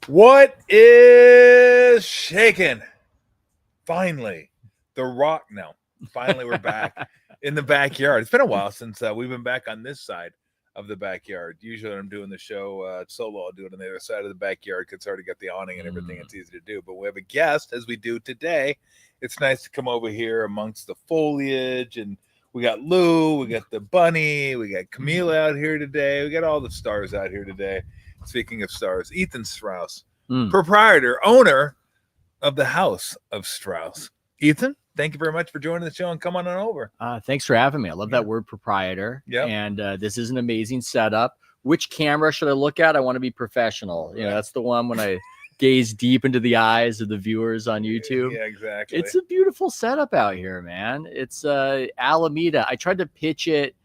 What is shaking? Finally, the rock. No, finally we're back in the backyard. It's been a while since we've been back on this side of the backyard. Usually, when I'm doing the show solo, I'll do it on the other side of the backyard because it's already got the awning and everything. It's easy to do. But we have a guest, as we do today. It's nice to come over here amongst the foliage, and we got Lou, we got the bunny, we got Camila out here today. We got all the stars out here today. Speaking of stars, Ethan Strauss, proprietor, owner of the House of Strauss. Ethan, thank you very much for joining the show and come on over. Thanks for having me. I love that word proprietor. Yeah. And this is an amazing setup. Which camera should I look at? I want to be professional. You know, that's the one when I gaze deep into the eyes of the viewers on YouTube. Yeah, exactly. It's a beautiful setup out here, man. It's Alameda. I tried to pitch it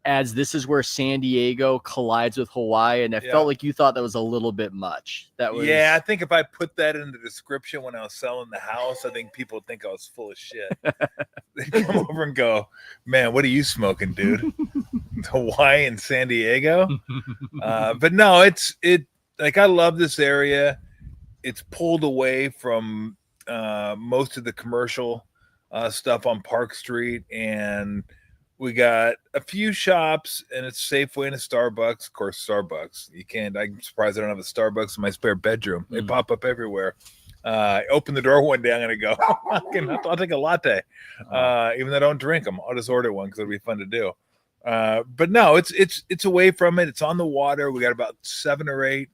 as this is where San Diego collides with Hawaii, and I felt like you thought that was a little bit much. That was I think if I put that in the description when I was selling the house, I think people would think I was full of shit. They come over and go, "Man, what are you smoking, dude? Hawaii and San Diego?" But no, it's like I love this area. It's pulled away from most of the commercial stuff on Park Street, and we got a few shops, and it's Safeway and a Starbucks. Of course, Starbucks. You can't. I'm surprised I don't have a Starbucks in my spare bedroom. They pop up everywhere. I open the door one day. I'm gonna go. I'll take a latte, even though I don't drink them. I'll just order one because it'll be fun to do. But no, it's away from it. It's on the water. We got about 7 or 8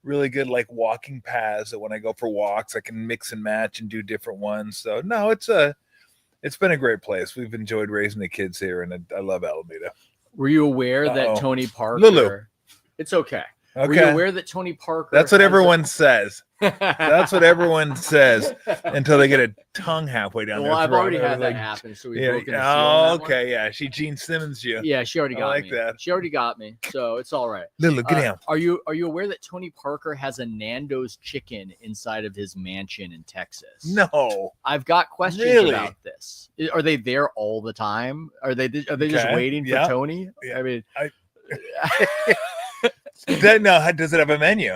really good like walking paths that when I go for walks, I can mix and match and do different ones. So no, it's been a great place. We've enjoyed raising the kids here, and I love Alameda. Were you aware that Tony Parker? Lulu. It's okay. Okay. Were you aware that Tony Parker? That's what everyone says. That's what everyone says until they get a tongue halfway down their throat. I've already had that happen. So we broke in the seal on that one. Yeah. She Gene Simmons you. Yeah, she already got me. That. She already got me. So it's all right. Lulu, get down. Are you aware that Tony Parker has a Nando's chicken inside of his mansion in Texas? No. I've got questions about this. Are they there all the time? Are they just waiting for Tony? Yeah. I mean, does it have a menu?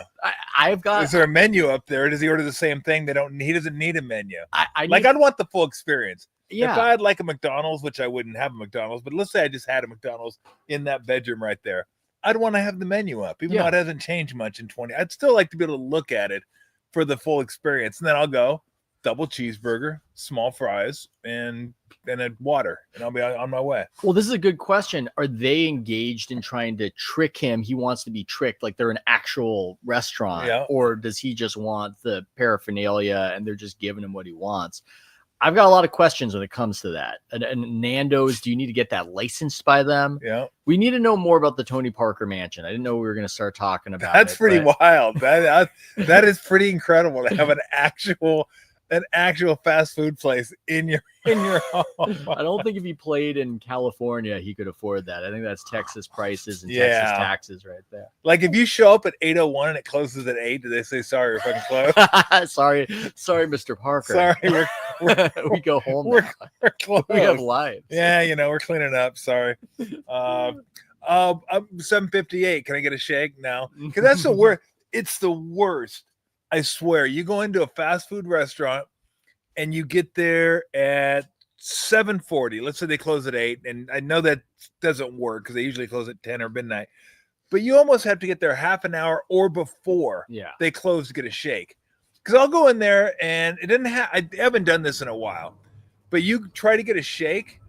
I've got. Is there a menu up there? Does he order the same thing? He doesn't need a menu. I'd want the full experience. Yeah. If I had like a McDonald's, which I wouldn't have a McDonald's, but let's say I just had a McDonald's in that bedroom right there, I'd want to have the menu up, even though it hasn't changed much in 20. I'd still like to be able to look at it for the full experience, and then I'll go double cheeseburger, small fries, and a water, and I'll be on my way. Well, this is a good question. Are they engaged in trying to trick him? He wants to be tricked, like they're an actual restaurant, or does he just want the paraphernalia and they're just giving him what he wants? I've got a lot of questions when it comes to that. And Nando's, do you need to get that licensed by them? Yeah. We need to know more about the Tony Parker mansion. I didn't know we were going to start talking about That's pretty wild. That is pretty incredible to have an actual fast food place in your home. I don't think if he played in California, he could afford that. I think that's Texas prices and Texas taxes right there. Like if you show up at 8:01 and it closes at 8, do they say sorry, we're fucking closed? sorry, Mr. Parker. Sorry, we go home. We're closed. We have lives. Yeah, we're cleaning up. Sorry. I'm 7:58. Can I get a shake? No, because that's the worst. It's the worst. I swear, you go into a fast food restaurant and you get there at 7:40. Let's say they close at 8, and I know that doesn't work because they usually close at 10 or midnight. But you almost have to get there half an hour or before they close to get a shake. Because I'll go in there and it didn't have. I haven't done this in a while, but you try to get a shake,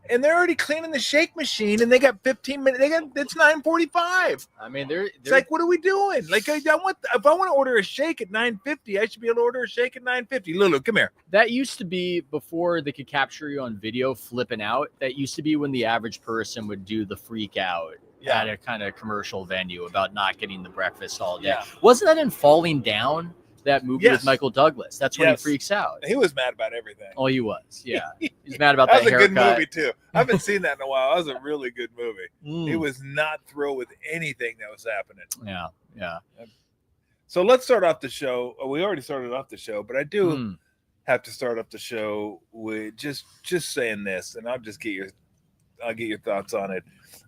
and they're already cleaning the shake machine, and they got 15 minutes. It's 9:45. I mean, it's like, what are we doing? Like, if I want to order a shake at 9:50, I should be able to order a shake at 9:50. Lulu, come here. That used to be before they could capture you on video flipping out. That used to be when the average person would do the freak out at a kind of commercial venue about not getting the breakfast all day. Yeah. Wasn't that in Falling Down? That movie with Michael Douglas. That's when he freaks out. He was mad about everything. Oh, he was. Yeah. He's mad about that haircut. That was a good movie, too. I haven't seen that in a while. That was a really good movie. He was not thrilled with anything that was happening. Yeah. Yeah. So let's start off the show. We already started off the show, but I do have to start off the show with just saying this, and I'll get your thoughts on it.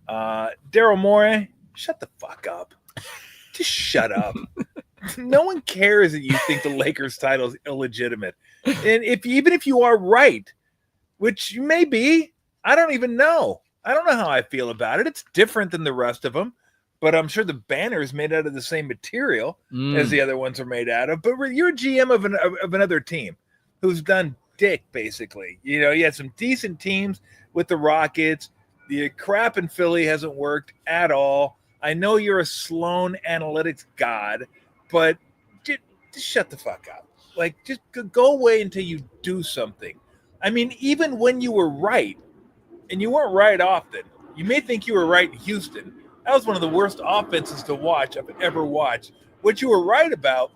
Daryl Morey, shut the fuck up. Just shut up. No one cares that you think the Lakers title is illegitimate. And even if you are right, which you may be, I don't even know. I don't know how I feel about it. It's different than the rest of them, but I'm sure the banner is made out of the same material as the other ones are made out of. But you're a GM of another team who's done dick, basically. You know, you had some decent teams with the Rockets. The crap in Philly hasn't worked at all. I know you're a Sloan analytics god, but just shut the fuck up. Like, just go away until you do something. I mean, even when you were right, and you weren't right often, you may think you were right in Houston. That was one of the worst offenses to watch I've ever watched. What you were right about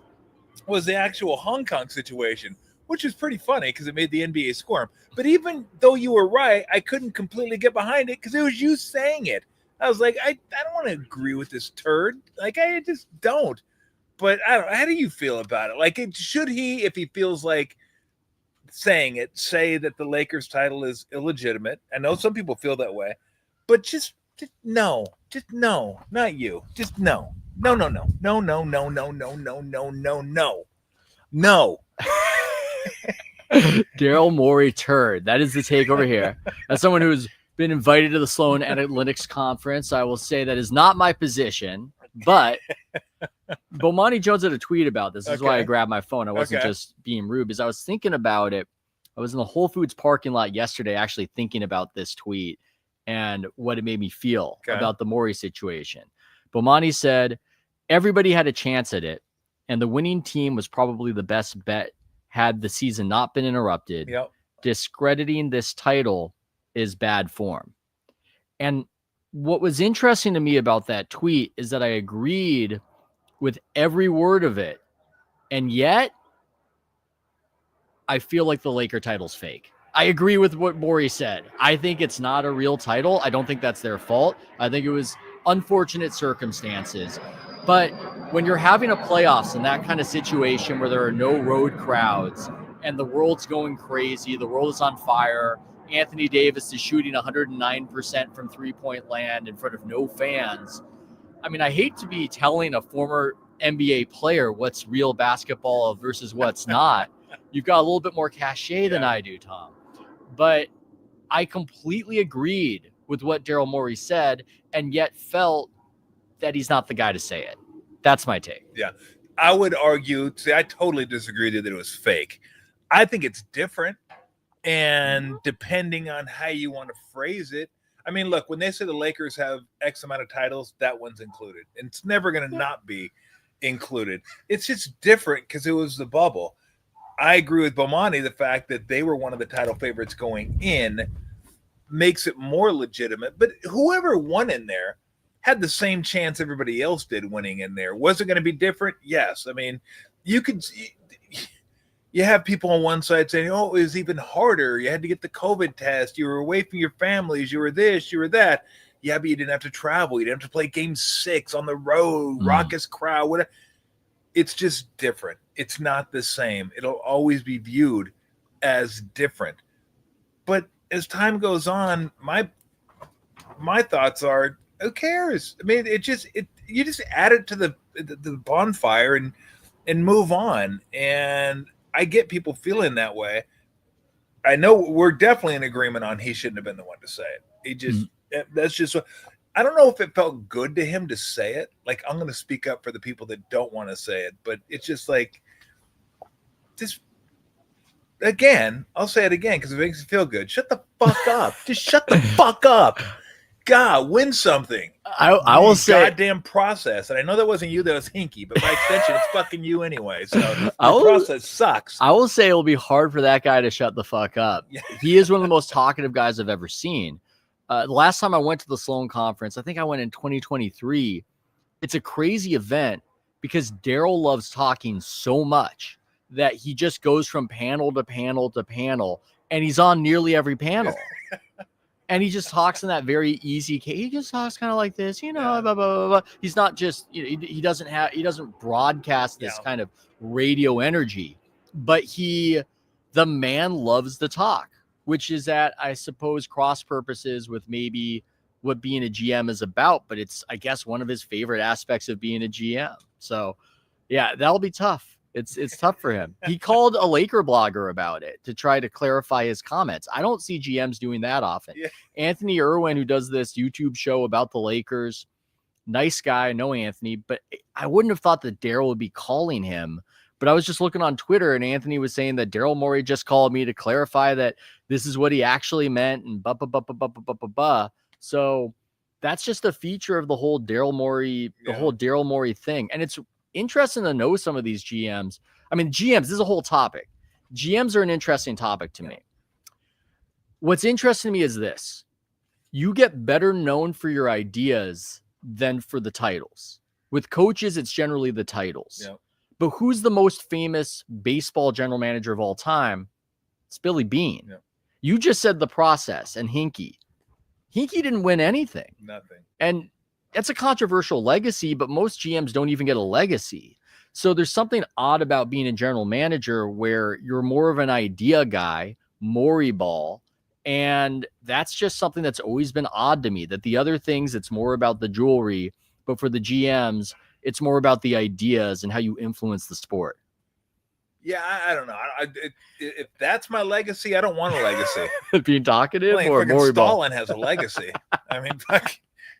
was the actual Hong Kong situation, which is pretty funny because it made the NBA squirm. But even though you were right, I couldn't completely get behind it because it was you saying it. I was like, I don't want to agree with this turd. Like, I just don't. But I don't know. How do you feel about it? Like, should he, if he feels like saying it, say that the Lakers title is illegitimate? I know some people feel that way, but just no, not you. Just no. Daryl Morey turd. That is the take over here. As someone who's been invited to the Sloan Analytics Conference, I will say that is not my position, but Bomani Jones had a tweet about this. This is why I grabbed my phone. I wasn't just being rude, because I was thinking about it. I was in the Whole Foods parking lot yesterday actually thinking about this tweet and what it made me feel about the Morey situation. Bomani said, everybody had a chance at it, and the winning team was probably the best bet had the season not been interrupted. Yep. Discrediting this title is bad form. And what was interesting to me about that tweet is that I agreed with every word of it. And yet, I feel like the Laker title's fake. I agree with what Morey said. I think it's not a real title. I don't think that's their fault. I think it was unfortunate circumstances. But when you're having a playoffs in that kind of situation where there are no road crowds and the world's going crazy, the world is on fire, Anthony Davis is shooting 109% from three-point land in front of no fans. I mean, I hate to be telling a former NBA player what's real basketball versus what's not. You've got a little bit more cachet than I do, Tom. But I completely agreed with what Daryl Morey said, and yet felt that he's not the guy to say it. That's my take. Yeah. I would argue, I totally disagree that it was fake. I think it's different. And depending on how you want to phrase it, I mean, look, when they say the Lakers have X amount of titles, that one's included. And it's never going to not be included. It's just different because it was the bubble. I agree with Bomani. The fact that they were one of the title favorites going in makes it more legitimate. But whoever won in there had the same chance everybody else did winning in there. Was it going to be different? Yes. I mean, you have people on one side saying, oh, it was even harder. You had to get the COVID test. You were away from your families. You were this, you were that. Yeah, but you didn't have to travel. You didn't have to play game 6 on the road, raucous crowd, whatever. It's just different. It's not the same. It'll always be viewed as different. But as time goes on, my thoughts are, who cares? I mean, you just add it to the bonfire and move on. And I get people feeling that way. I know we're definitely in agreement on he shouldn't have been the one to say it. He just that's just what I don't know if it felt good to him to say it. Like, I'm going to speak up for the people that don't want to say it, but it's just like, just again, I'll say it again because it makes me feel good. Shut the fuck up. Just shut the fuck up. God, win something. I will say goddamn process. And I know that wasn't you, that was Hinky, but by extension, it's fucking you anyway. So the process sucks. I will say it'll be hard for that guy to shut the fuck up. He is one of the most talkative guys I've ever seen. The last time I went to the Sloan Conference, I think I went in 2023. It's a crazy event because Daryl loves talking so much that he just goes from panel to panel to panel, and he's on nearly every panel. And he just talks in that very easy case. He just talks kind of like this, blah, blah, blah, blah. He's not just, he doesn't broadcast this kind of radio energy, but the man loves the talk, which is at, I suppose, cross purposes with maybe what being a GM is about, but it's, I guess, one of his favorite aspects of being a GM. So Yeah, that'll be tough. It's tough for him. He called a Laker blogger about it to try to clarify his comments. I don't see GMs doing that often. Yeah. Anthony Irwin, who does this YouTube show about the Lakers, nice guy, no Anthony, but I wouldn't have thought that Daryl would be calling him. But I was just looking on Twitter, and Anthony was saying that Daryl Morey just called me to clarify that this is what he actually meant, and So that's just a feature of the whole Daryl Morey thing. And it's interesting to know some of these GMs. I mean, GMs, this is a whole topic. GMs are an interesting topic to me. What's interesting to me is this. You get better known for your ideas than for the titles. With coaches, it's generally the titles. Yep. But who's the most famous baseball general manager of all time? It's Billy Beane. Yep. You just said the process and Hinkie. Hinkie didn't win anything. Nothing. And that's a controversial legacy, but most GMs don't even get a legacy. So there's something odd about being a general manager where you're more of an idea guy, Morey ball. And that's just something that's always been odd to me, that the other things, it's more about the jewelry, but for the GMs, it's more about the ideas and how you influence the sport. Yeah, I don't know. If that's my legacy, I don't want a legacy. Being talkative or Morey Stalin has a legacy. I mean,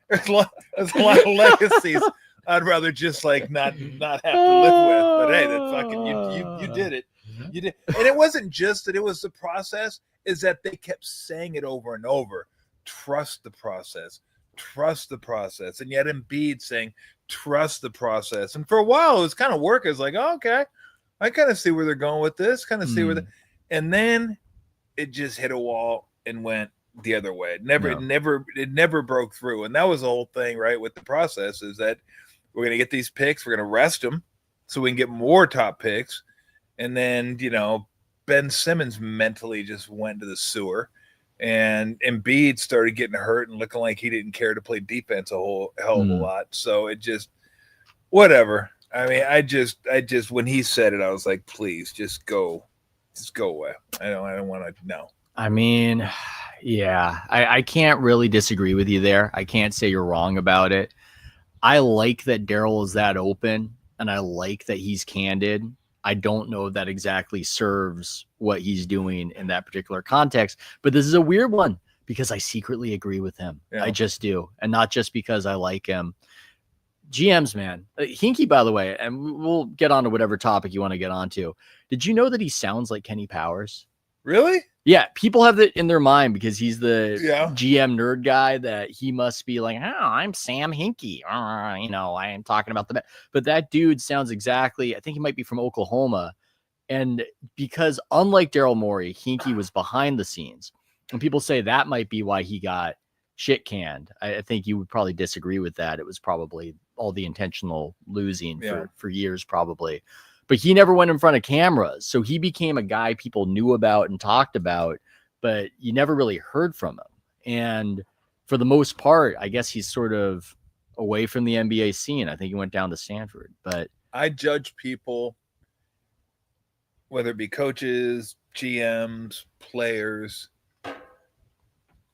there's a lot of legacies I'd rather just like not have to live with. But hey, that fucking you did it. You did, and it wasn't just that it was the process. Is that they kept saying it over and over. Trust the process. Trust the process. And yet Embiid saying, trust the process. And for a while, it was kind of work. It's like, oh, okay, I kind of see where they're going with this. Kind of see where and then it just hit a wall and went the other way. It never broke through. And that was the whole thing, right? With the process is that we're going to get these picks. We're going to rest them so we can get more top picks. And then, Ben Simmons mentally just went to the sewer, and Embiid started getting hurt and looking like he didn't care to play defense a whole hell of a lot. So it just, whatever. I mean, I just when he said it, I was like, please just go away. I don't want to know. I mean, yeah, I can't really disagree with you there. I can't say you're wrong about it. I like that Daryl is that open, and I like that he's candid. I don't know if that exactly serves what he's doing in that particular context, but this is a weird one because I secretly agree with him. Yeah. I just do. And not just because I like him. GMs, man. Hinkie, by the way, and we'll get on to whatever topic you want to get onto. Did you know that he sounds like Kenny Powers? Really? Yeah, people have that in their mind because he's the GM nerd guy that he must be like, oh, I'm Sam Hinkie. I am talking about but that dude sounds exactly, I think he might be from Oklahoma. And because unlike Daryl Morey, Hinkie was behind the scenes. And people say that might be why he got shit canned. I think you would probably disagree with that. It was probably all the intentional losing for years, probably. But he never went in front of cameras. So he became a guy people knew about and talked about, but you never really heard from him. And for the most part, I guess he's sort of away from the NBA scene. I think he went down to Stanford. But I judge people, whether it be coaches, GMs, players,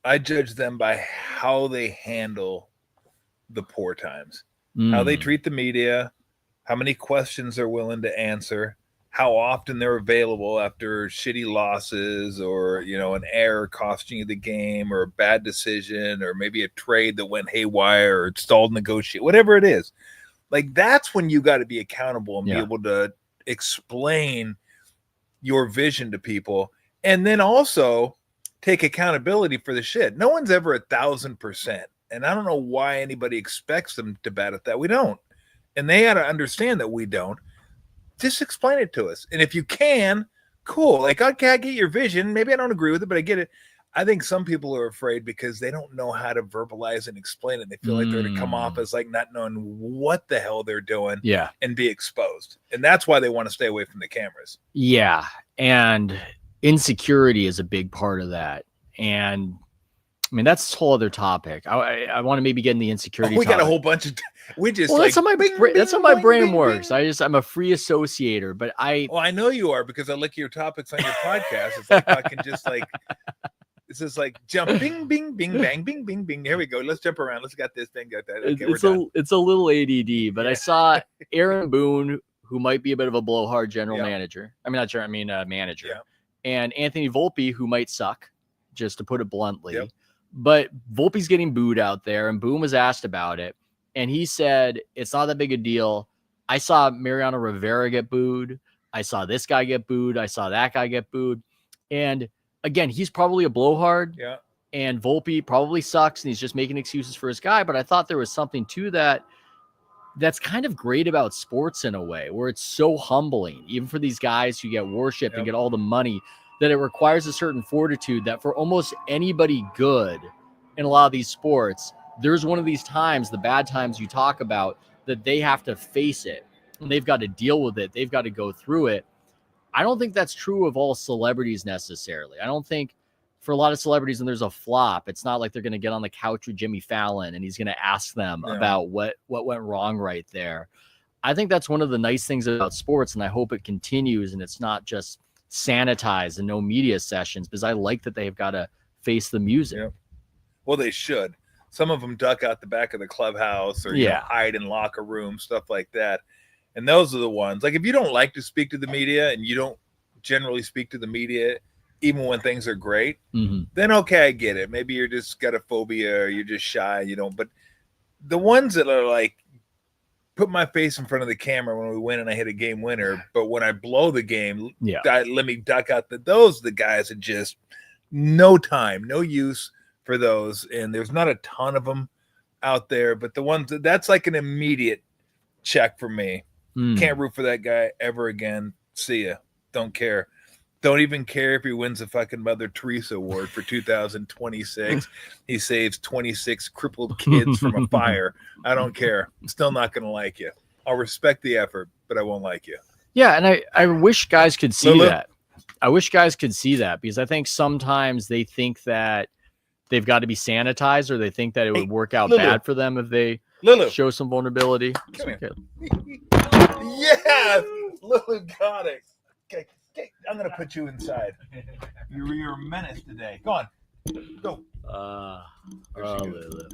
I judge them by how they handle the poor times, how they treat the media, how many questions they're willing to answer, how often they're available after shitty losses or, an error costing you the game or a bad decision or maybe a trade that went haywire or stalled negotiate, whatever it is. Like, that's when you got to be accountable and be able to explain your vision to people and then also take accountability for the shit. No one's ever 1,000%. And I don't know why anybody expects them to bat at that. We don't. And they got to understand that we don't. Just explain it to us. And if you can, cool. Like, okay, I get your vision. Maybe I don't agree with it, but I get it. I think some people are afraid because they don't know how to verbalize and explain it. They feel like they're going to come off as like not knowing what the hell they're doing and be exposed. And that's why they want to stay away from the cameras. Yeah. And insecurity is a big part of that. And I mean, that's a whole other topic. I want to maybe get in the insecurity. We got a whole bunch of. We just. Well, that's how my brain works. I'm a free associator, but Well, I know you are because I look at your topics on your podcast. It's like I can just like. This is like jump, bing, bing, bing, bang, bing, bing, bing. Here we go. Let's jump around. Let's got this thing, got that. Okay, it's a little ADD, but I saw Aaron Boone, who might be a bit of a blowhard general manager. Manager. Yeah. And Anthony Volpe, who might suck, just to put it bluntly. Yep. But Volpe's getting booed out there, and Boone was asked about it. And he said, it's not that big a deal. I saw Mariano Rivera get booed. I saw this guy get booed. I saw that guy get booed. And again, he's probably a blowhard. Yeah. And Volpe probably sucks, and he's just making excuses for his guy. But I thought there was something to that that's kind of great about sports in a way, where it's so humbling, even for these guys who get worshipped and get all the money, that it requires a certain fortitude that for almost anybody good in a lot of these sports, there's one of these times, the bad times you talk about, that they have to face it and they've got to deal with it. They've got to go through it. I don't think that's true of all celebrities necessarily. I don't think for a lot of celebrities, when there's a flop, it's not like they're going to get on the couch with Jimmy Fallon and he's going to ask them about what went wrong right there. I think that's one of the nice things about sports, and I hope it continues and it's not just sanitized and no media sessions, because I like that they've got to face the music. Yeah. Well, they should. Some of them duck out the back of the clubhouse or hide in locker rooms, stuff like that. And those are the ones. Like, if you don't like to speak to the media and you don't generally speak to the media, even when things are great, then okay, I get it. Maybe you're just got a phobia or you're just shy, you know. But the ones that are like, put my face in front of the camera when we win and I hit a game winner, but when I blow the game, let me duck out. Those are the guys that just no time, no use for those. And there's not a ton of them out there, but the ones that's like an immediate check for me. Can't root for that guy ever again. See ya. Don't care. Don't even care if he wins the fucking Mother Teresa Award for 2026. He saves 26 crippled kids from a fire. I don't care. I'm still not going to like you. I'll respect the effort, but I won't like you. Yeah, and I wish guys could see that. I wish guys could see that, because I think sometimes they think that they've got to be sanitized, or they think that it would work out bad for them if they show some vulnerability. Come here. Yes! Lulu got it. Okay. I'm going to put you inside. You're a menace today. Go on. Go. Lulu.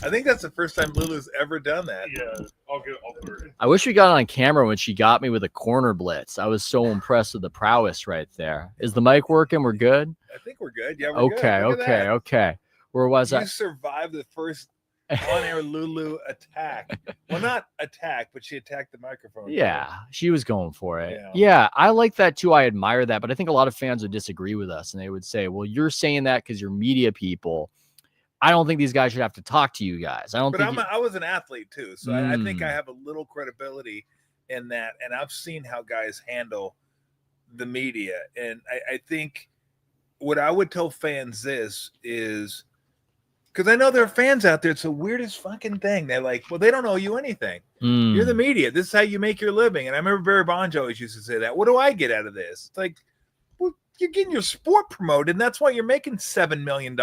I think that's the first time Lulu's ever done that. Yeah, I'll put it. I wish we got on camera when she got me with a corner blitz. I was so impressed with the prowess right there. Is the mic working? We're good? I think we're good. Yeah, we're good. Okay. Where was I? You survived the first on-air Lulu attack. Well, not attack, but she attacked the microphone. Yeah, she was going for it. Yeah, I like that too. I admire that, but I think a lot of fans would disagree with us, and they would say, well, you're saying that because you're media people. I don't think these guys should have to talk to you guys. I was an athlete too, so I think I have a little credibility in that, and I've seen how guys handle the media, and I think what I would tell fans is, because I know there are fans out there, it's the weirdest fucking thing. They're like, well, they don't owe you anything. You're the media. This is how you make your living. And I remember Barry Bonds always used to say that. What do I get out of this? It's like, well, you're getting your sport promoted, and that's why you're making $7 million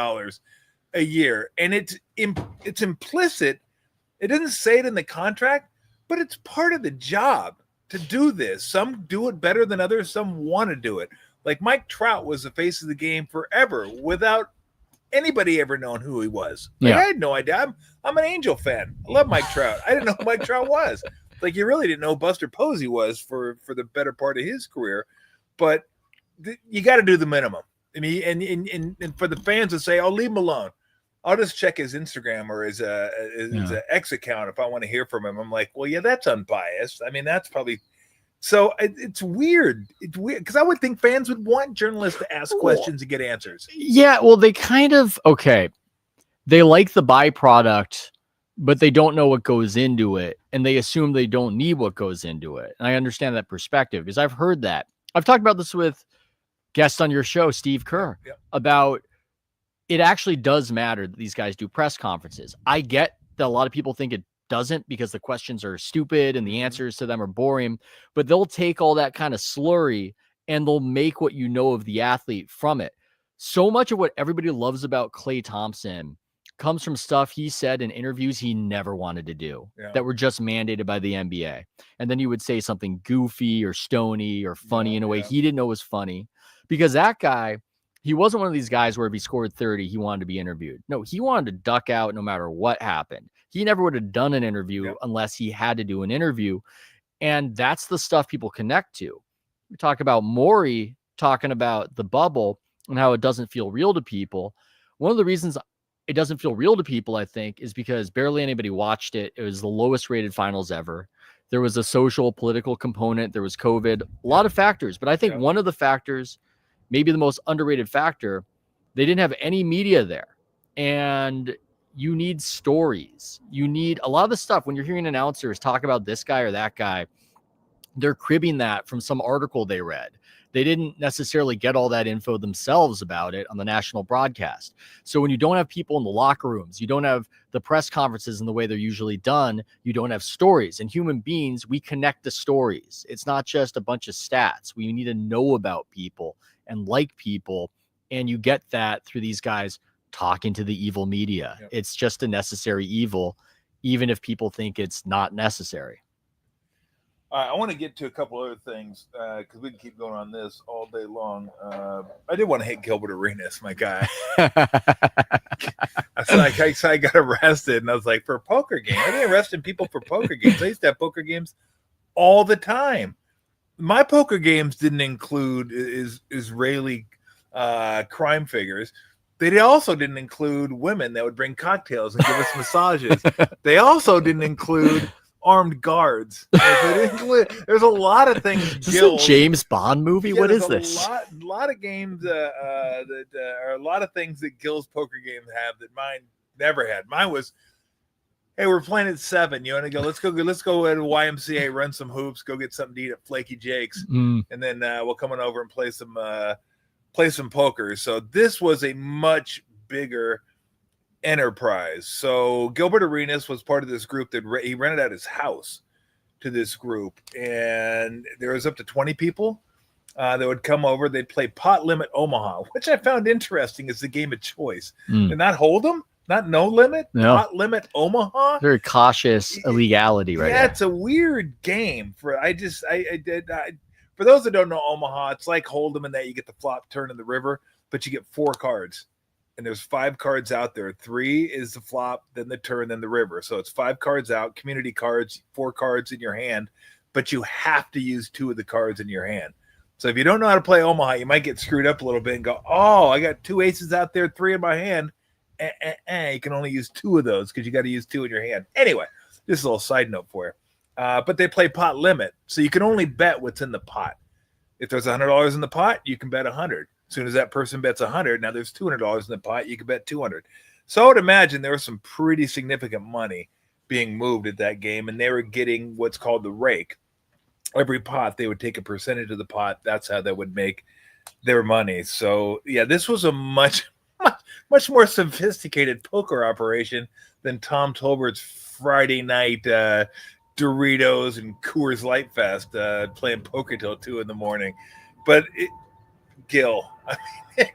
a year. And it's implicit. It doesn't say it in the contract, but it's part of the job to do this. Some do it better than others. Some want to do it. Like Mike Trout was the face of the game forever without anybody ever known who he was. Like, I had no idea. I'm an Angel fan. I love Mike Trout. I didn't know who Mike Trout was. Like, you really didn't know who Buster Posey was for the better part of his career. But you got to do the minimum. I mean, and for the fans to say, "Oh, leave him alone. I'll just check his Instagram or his X account if I want to hear from him." I'm like, well, yeah, that's unbiased. I mean, that's probably. So it's weird. It's weird because I would think fans would want journalists to ask questions and get answers. Yeah, well, they kind of they like the byproduct, but they don't know what goes into it, and they assume they don't need what goes into it. And I understand that perspective because I've heard that. I've talked about this with guests on your show, Steve Kerr, about it actually does matter that these guys do press conferences. I get that a lot of people think it doesn't because the questions are stupid and the answers to them are boring, but they'll take all that kind of slurry and they'll make what you know of the athlete from it. So much of what everybody loves about Klay Thompson comes from stuff he said in interviews he never wanted to do that were just mandated by the NBA. And then he would say something goofy or stony or funny in a way he didn't know was funny, because that guy He wasn't one of these guys where if he scored 30, he wanted to be interviewed. No, he wanted to duck out no matter what happened. He never would have done an interview unless he had to do an interview. And that's the stuff people connect to. We talk about Maury talking about the bubble and how it doesn't feel real to people. One of the reasons it doesn't feel real to people, I think, is because barely anybody watched it. It was the lowest rated finals ever. There was a social, political component. There was COVID, a lot of factors. But I think one of the factors, maybe the most underrated factor, they didn't have any media there. And you need stories. You need a lot of the stuff when you're hearing announcers talk about this guy or that guy, they're cribbing that from some article they read. They didn't necessarily get all that info themselves about it on the national broadcast. So when you don't have people in the locker rooms, you don't have the press conferences in the way they're usually done, you don't have stories. And human beings, we connect the stories. It's not just a bunch of stats. We need to know about people and like people. And you get that through these guys talking to the evil media. Yep. It's just a necessary evil, even if people think it's not necessary. I want to get to a couple other things because we can keep going on this all day long. I did want to hit Gilbert Arenas, my guy. I got arrested, and I was like, for a poker game. I didn't arresting people for poker games. I used to have poker games all the time. My poker games didn't include Israeli crime figures. They also didn't include women that would bring cocktails and give us massages. They also didn't include armed guards. There's a lot of things. Is this a James Bond movie? What is this? A lot of games that are a lot of things that Gil's poker games have that mine never had. Mine was, hey, we're playing at 7. You want to go? Let's go at YMCA, run some hoops, go get something to eat at Flaky Jake's, and then we'll come on over and play some poker. So this was a much bigger enterprise. So Gilbert Arenas was part of this group that he rented out his house to this group, and there was up to 20 people that would come over. They'd play Pot Limit Omaha, which I found interesting as the game of choice. And not Hold'em, not No Limit, Pot Limit Omaha. Very cautious illegality, right? Yeah, it's a weird game. For those that don't know Omaha, it's like Hold'em in that you get the flop turn in the river, but you get 4 cards. And there's 5 cards out there. 3 is the flop, then the turn, then the river. So it's 5 cards out, community cards, 4 cards in your hand, but you have to use 2 of the cards in your hand. So if you don't know how to play Omaha, you might get screwed up a little bit and go, oh, I got 2 aces out there, 3 in my hand. You can only use 2 of those because you got to use 2 in your hand. Anyway, this is a little side note for you. But they play pot limit. So you can only bet what's in the pot. If there's $100 in the pot, you can bet 100. As soon as that person bets 100, now there's $200 in the pot, you can bet 200. So I would imagine there was some pretty significant money being moved at that game, and they were getting what's called the rake. Every pot, they would take a percentage of the pot. That's how they would make their money. So, yeah, this was a much more sophisticated poker operation than Tom Tolbert's Friday night Doritos and Coors Light Fest playing poker till 2 a.m. But Gil, I mean,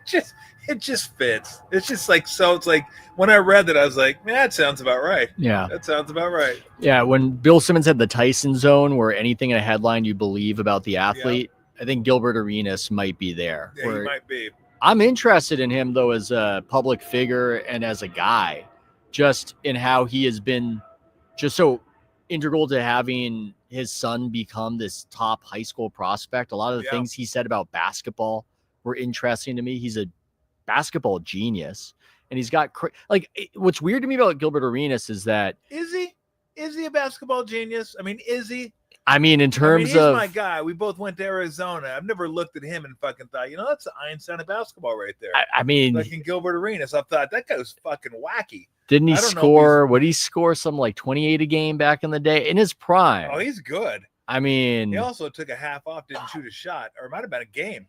it just fits. It's just like, so it's like when I read that, I was like, man, that sounds about right. Yeah. That sounds about right. Yeah. When Bill Simmons had the Tyson zone where anything in a headline you believe about the athlete, I think Gilbert Arenas might be there. Yeah, he might be. I'm interested in him, though, as a public figure and as a guy, just in how he has been just so integral to having his son become this top high school prospect. A lot of the things he said about basketball were interesting to me. He's a basketball genius, and he's got what's weird to me about Gilbert Arenas is that is he a basketball genius? I mean, is he? I mean, in terms he's of my guy. We both went to Arizona. I've never looked at him and fucking thought, that's the Einstein of basketball right there. I mean, like in Gilbert Arenas, I thought that guy was fucking wacky. Didn't he score? Would he score some like 28 a game back in the day in his prime? Oh, he's good. I mean, he also took a half off, didn't shoot a shot, or it might have been a game.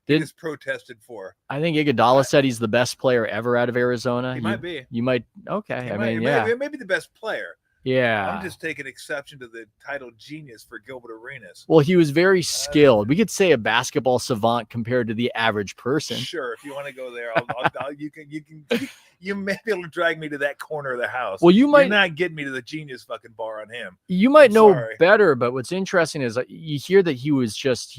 He just protested for. I think Iguodala said he's the best player ever out of Arizona. He might be. You might. Okay. Maybe the best player. Yeah. I'm just taking exception to the title genius for Gilbert Arenas. Well, he was very skilled. We could say a basketball savant compared to the average person. Sure, if you want to go there, you may be able to drag me to that corner of the house. Well, you're not getting me to the genius fucking bar on him. You might know better, but what's interesting is you hear that he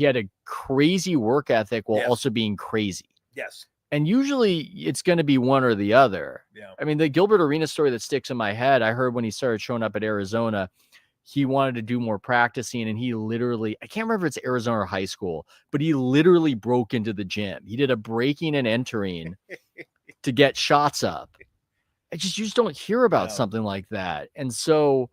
had a crazy work ethic while also being crazy. Yes. And usually it's going to be one or the other. Yeah. I mean, the Gilbert Arenas story that sticks in my head, I heard when he started showing up at Arizona, he wanted to do more practicing, and he literally, I can't remember if it's Arizona or high school, but he literally broke into the gym. He did a breaking and entering to get shots up. You just don't hear about something like that. And so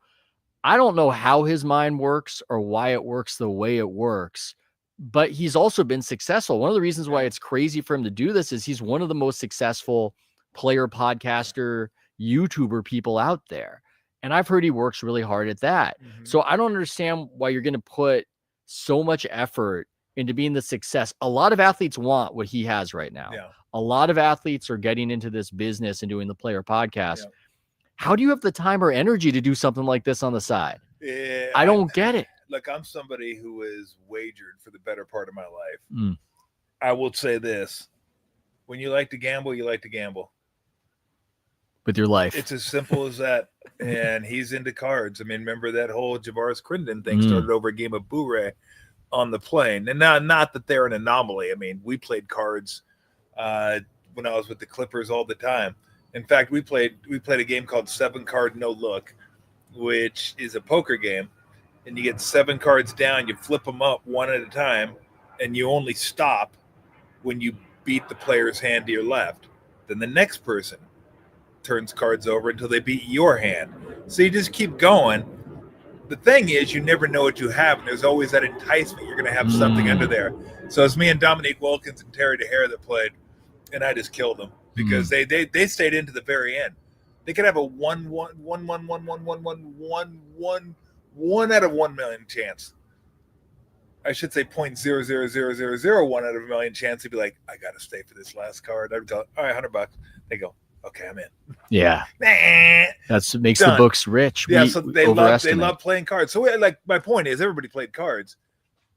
I don't know how his mind works or why it works the way it works, but he's also been successful. One of the reasons why it's crazy for him to do this is he's one of the most successful player, podcaster, YouTuber people out there. And I've heard he works really hard at that. Mm-hmm. So I don't understand why you're going to put so much effort into being the success. A lot of athletes want what he has right now. Yeah. A lot of athletes are getting into this business and doing the player podcast. Yeah. How do you have the time or energy to do something like this on the side? Yeah, I don't get it. Look, I'm somebody who is wagered for the better part of my life. I will say this. When you like to gamble, you like to gamble. With your life. It's as simple as that. And he's into cards. I mean, remember that whole Javaris Crittenden thing started over a game of Boo-Ray on the plane. And not that they're an anomaly. I mean, we played cards when I was with the Clippers all the time. In fact, we played a game called 7 Card No Look, which is a poker game. And you get 7 cards down, you flip them up one at a time, and you only stop when you beat the player's hand to your left. Then the next person turns cards over until they beat your hand. So you just keep going. The thing is, you never know what you have, and there's always that enticement. You're going to have something under there. So it's me and Dominique Wilkins and Terry DeHare that played, and I just killed them because they stayed into the very end. They could have a 1 out of 1 million chance. I should say 0.00001 out of a million chance. He'd be like, I got to stay for this last card. I'd tell, all right, $100. They go, okay, I'm in. Yeah. That's makes Done. the books rich. Yeah, so they love playing cards. So like my point is everybody played cards,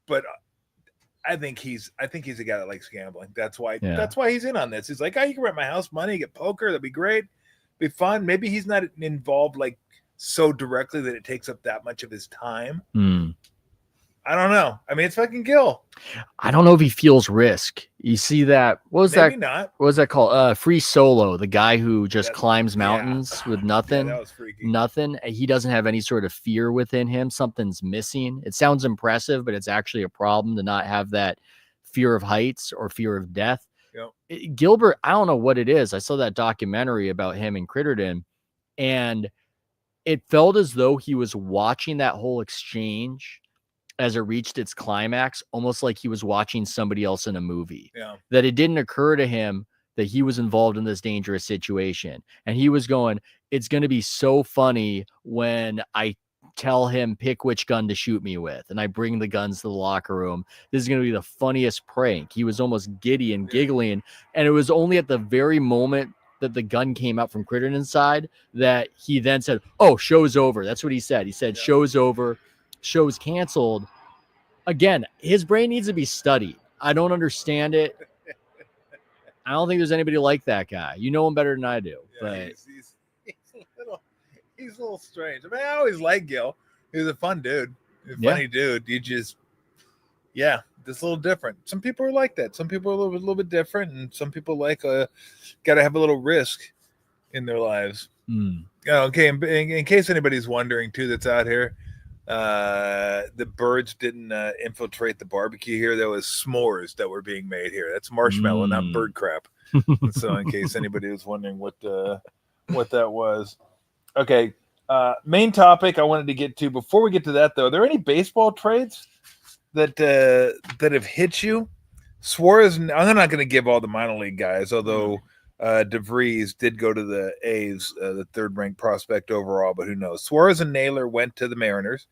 but I think he's a guy that likes gambling. That's why he's in on this. He's like, oh, you can rent my house money, get poker, that'd be great. Be fun. Maybe he's not involved like so directly that it takes up that much of his time. I don't know. I mean, it's fucking Gil. I don't know if he feels risk. You see that? Maybe not. What was that called? Free Solo, the guy who just climbs mountains with nothing. Yeah, that was freaky. Nothing. He doesn't have any sort of fear within him. Something's missing. It sounds impressive, but it's actually a problem to not have that fear of heights or fear of death. Yep. Gilbert, I don't know what it is. I saw that documentary about him and Crittenden, and it felt as though he was watching that whole exchange as it reached its climax, almost like he was watching somebody else in a movie. Yeah. That it didn't occur to him that he was involved in this dangerous situation. And he was going, it's going to be so funny when I tell him pick which gun to shoot me with, and I bring the guns to the locker room. This is going to be the funniest prank. He was almost giddy and giggling. And it was only at the very moment that the gun came out from Critterden's side that he then said, oh, show's over. That's what he said. He said, show's over. Show's canceled. Again, his brain needs to be studied. I don't understand it. I don't think there's anybody like that guy. You know him better than I do. Yeah, but he's a little strange. I mean, I always liked Gil. He was a fun dude. Funny dude. You just, just a little different. Some people are like that. Some people are a little bit different, and some people like got to have a little risk in their lives. Okay, in case anybody's wondering too, that's out here. The birds didn't infiltrate the barbecue here. There was s'mores that were being made here. That's marshmallow, not bird crap. So in case anybody was wondering what that was. Okay. Main topic I wanted to get to. Before we get to that though, are there any baseball trades that have hit you? Suarez, I'm not going to give all the minor league guys, although DeVries did go to the A's, the third-ranked prospect overall, but who knows? Suarez and Naylor went to the Mariners.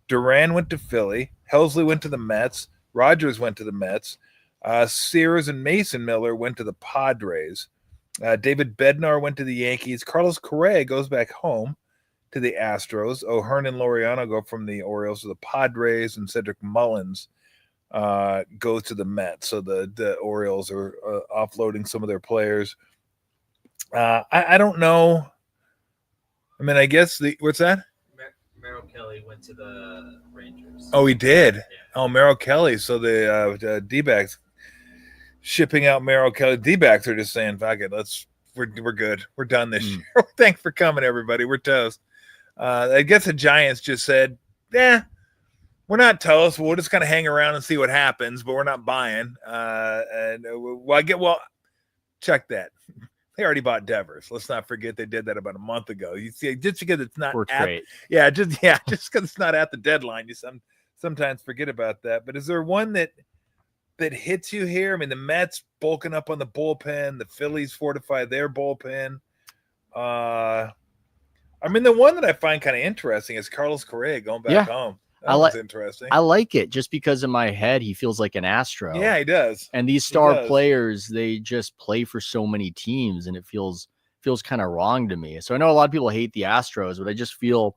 Duran went to Philly. Helsley went to the Mets. Rogers went to the Mets. Sears and Mason Miller went to the Padres. David Bednar went to the Yankees. Carlos Correa goes back home to the Astros. O'Hearn and Laureano go from the Orioles to the Padres, and Cedric Mullins goes to the Mets. So the Orioles are offloading some of their players. I don't know. I mean, I guess what's that? Merrill Kelly went to the Rangers. Oh, he did. Yeah. Oh, Merrill Kelly. So the D-backs shipping out Merrill Kelly. D-backs are just saying, fuck it, we're good. We're done this year. Thanks for coming, everybody. We're toast. I guess the Giants just said, we're not toast. We'll just kind of hang around and see what happens, but we're not buying. Check that. They already bought Devers. Let's not forget they did that about a month ago. You see, just because it's not just because it's not at the deadline, you sometimes forget about that. But is there one that hits you here? I mean, the Mets bulking up on the bullpen, the Phillies fortify their bullpen. I mean, the one that I find kind of interesting is Carlos Correa going back home. That was interesting. I like it just because in my head he feels like an Astro. Yeah, he does. And these star players, they just play for so many teams, and it feels kind of wrong to me. So I know a lot of people hate the Astros, but I just feel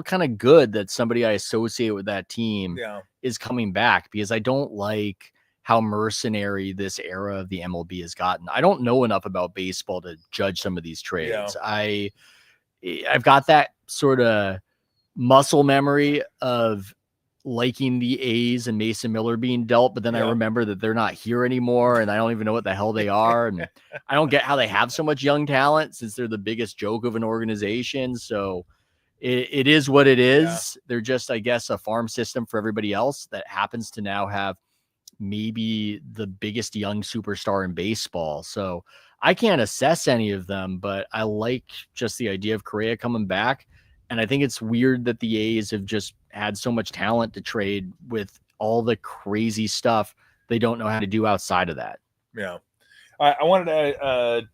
kind of good that somebody I associate with that team is coming back, because I don't like how mercenary this era of the MLB has gotten. I don't know enough about baseball to judge some of these trades. Yeah. I've got that sort of muscle memory of liking the A's and Mason Miller being dealt, but then I remember that they're not here anymore, and I don't even know what the hell they are, and I don't get how they have so much young talent since they're the biggest joke of an organization. So it is what it is. They're just, I guess, a farm system for everybody else that happens to now have maybe the biggest young superstar in baseball. So I can't assess any of them, but I like just the idea of Correa coming back. And I think it's weird that the A's have just had so much talent to trade with all the crazy stuff they don't know how to do outside of that. Yeah. I wanted to,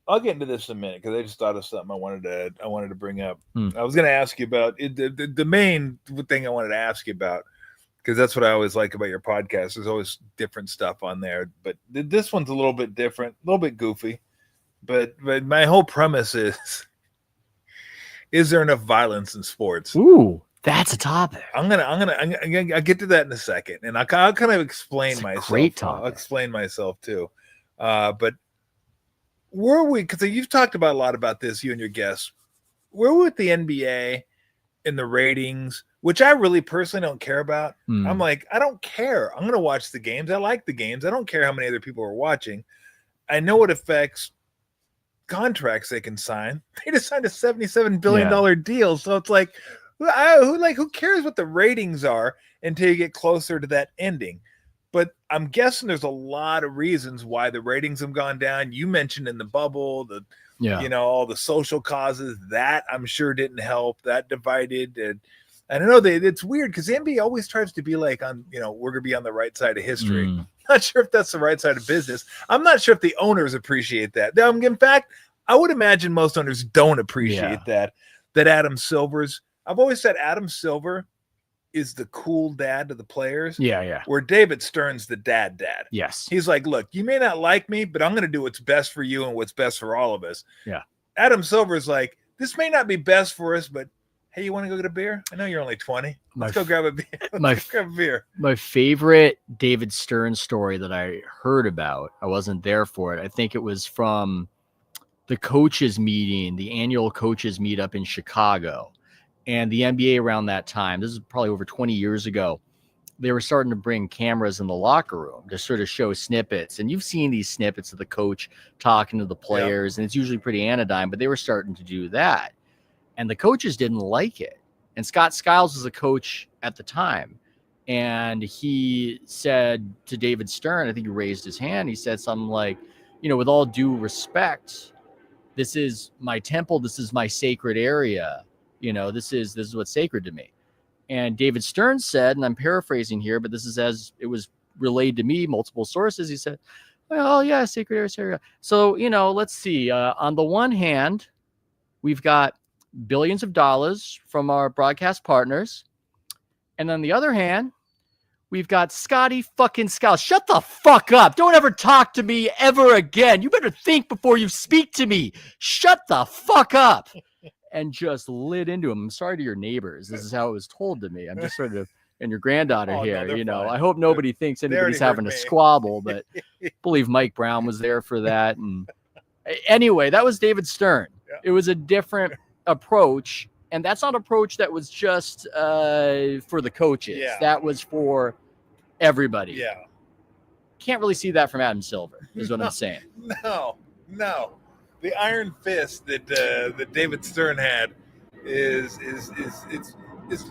I'll get into this in a minute because I just thought of something I wanted to bring up. I was going to ask you about the main thing I wanted to ask you about, because that's what I always like about your podcast. There's always different stuff on there, but this one's a little bit different, a little bit goofy, but my whole premise is there enough violence in sports? Ooh, that's a topic. I'll get to that in a second, and I'll kind of explain myself. Great topic. I'll explain myself too. But were we? Because you've talked about a lot about this, you and your guests. Were we with the NBA in the ratings, which I really personally don't care about? I'm like, I don't care. I'm going to watch the games. I like the games. I don't care how many other people are watching. I know it affects contracts they can sign. They just signed a $77 billion deal. So it's like, who cares what the ratings are until you get closer to that ending? But I'm guessing there's a lot of reasons why the ratings have gone down. You mentioned in the bubble, all the social causes that I'm sure didn't help. That divided. And I know it's weird because the NBA always tries to be like we're gonna be on the right side of history. Not sure if that's the right side of business. I'm not sure if the owners appreciate that. In fact, I would imagine most owners don't appreciate that Adam Silver's. I've always said Adam Silver is the cool dad to the players. Yeah. Where David Stern's the dad. Yes. He's like, look, you may not like me, but I'm going to do what's best for you and what's best for all of us. Yeah. Adam Silver's like, this may not be best for us, but hey, you want to go get a beer? I know you're only 20. Let's go grab a beer. Grab a beer. My favorite David Stern story that I heard about, I wasn't there for it. I think it was from the coaches meeting, the annual coaches meetup in Chicago. And the NBA around that time, this is probably over 20 years ago, they were starting to bring cameras in the locker room to sort of show snippets. And you've seen these snippets of the coach talking to the players, and it's usually pretty anodyne, but they were starting to do that. And the coaches didn't like it. And Scott Skiles was a coach at the time. And he said to David Stern, I think he raised his hand, he said something like, with all due respect, this is my temple, this is my sacred area. This is what's sacred to me. And David Stern said, and I'm paraphrasing here, but this is as it was relayed to me, multiple sources. He said, well, yeah, sacred area. So, let's see. On the one hand, we've got billions of dollars from our broadcast partners. And on the other hand, we've got Scotty fucking Skiles. Shut the fuck up. Don't ever talk to me ever again. You better think before you speak to me. Shut the fuck up. And just lit into him. I'm sorry to your neighbors. This is how it was told to me. I'm just sort of, and your granddaughter here, fine. I hope nobody thinks anybody's having a squabble, but I believe Mike Brown was there for that. And anyway, that was David Stern. Yeah. It was a different approach. And that's not an approach that was just for the coaches. Yeah. That was for everybody. Yeah. can't really see that from Adam Silver, is what I'm saying. No. The iron fist that David Stern had is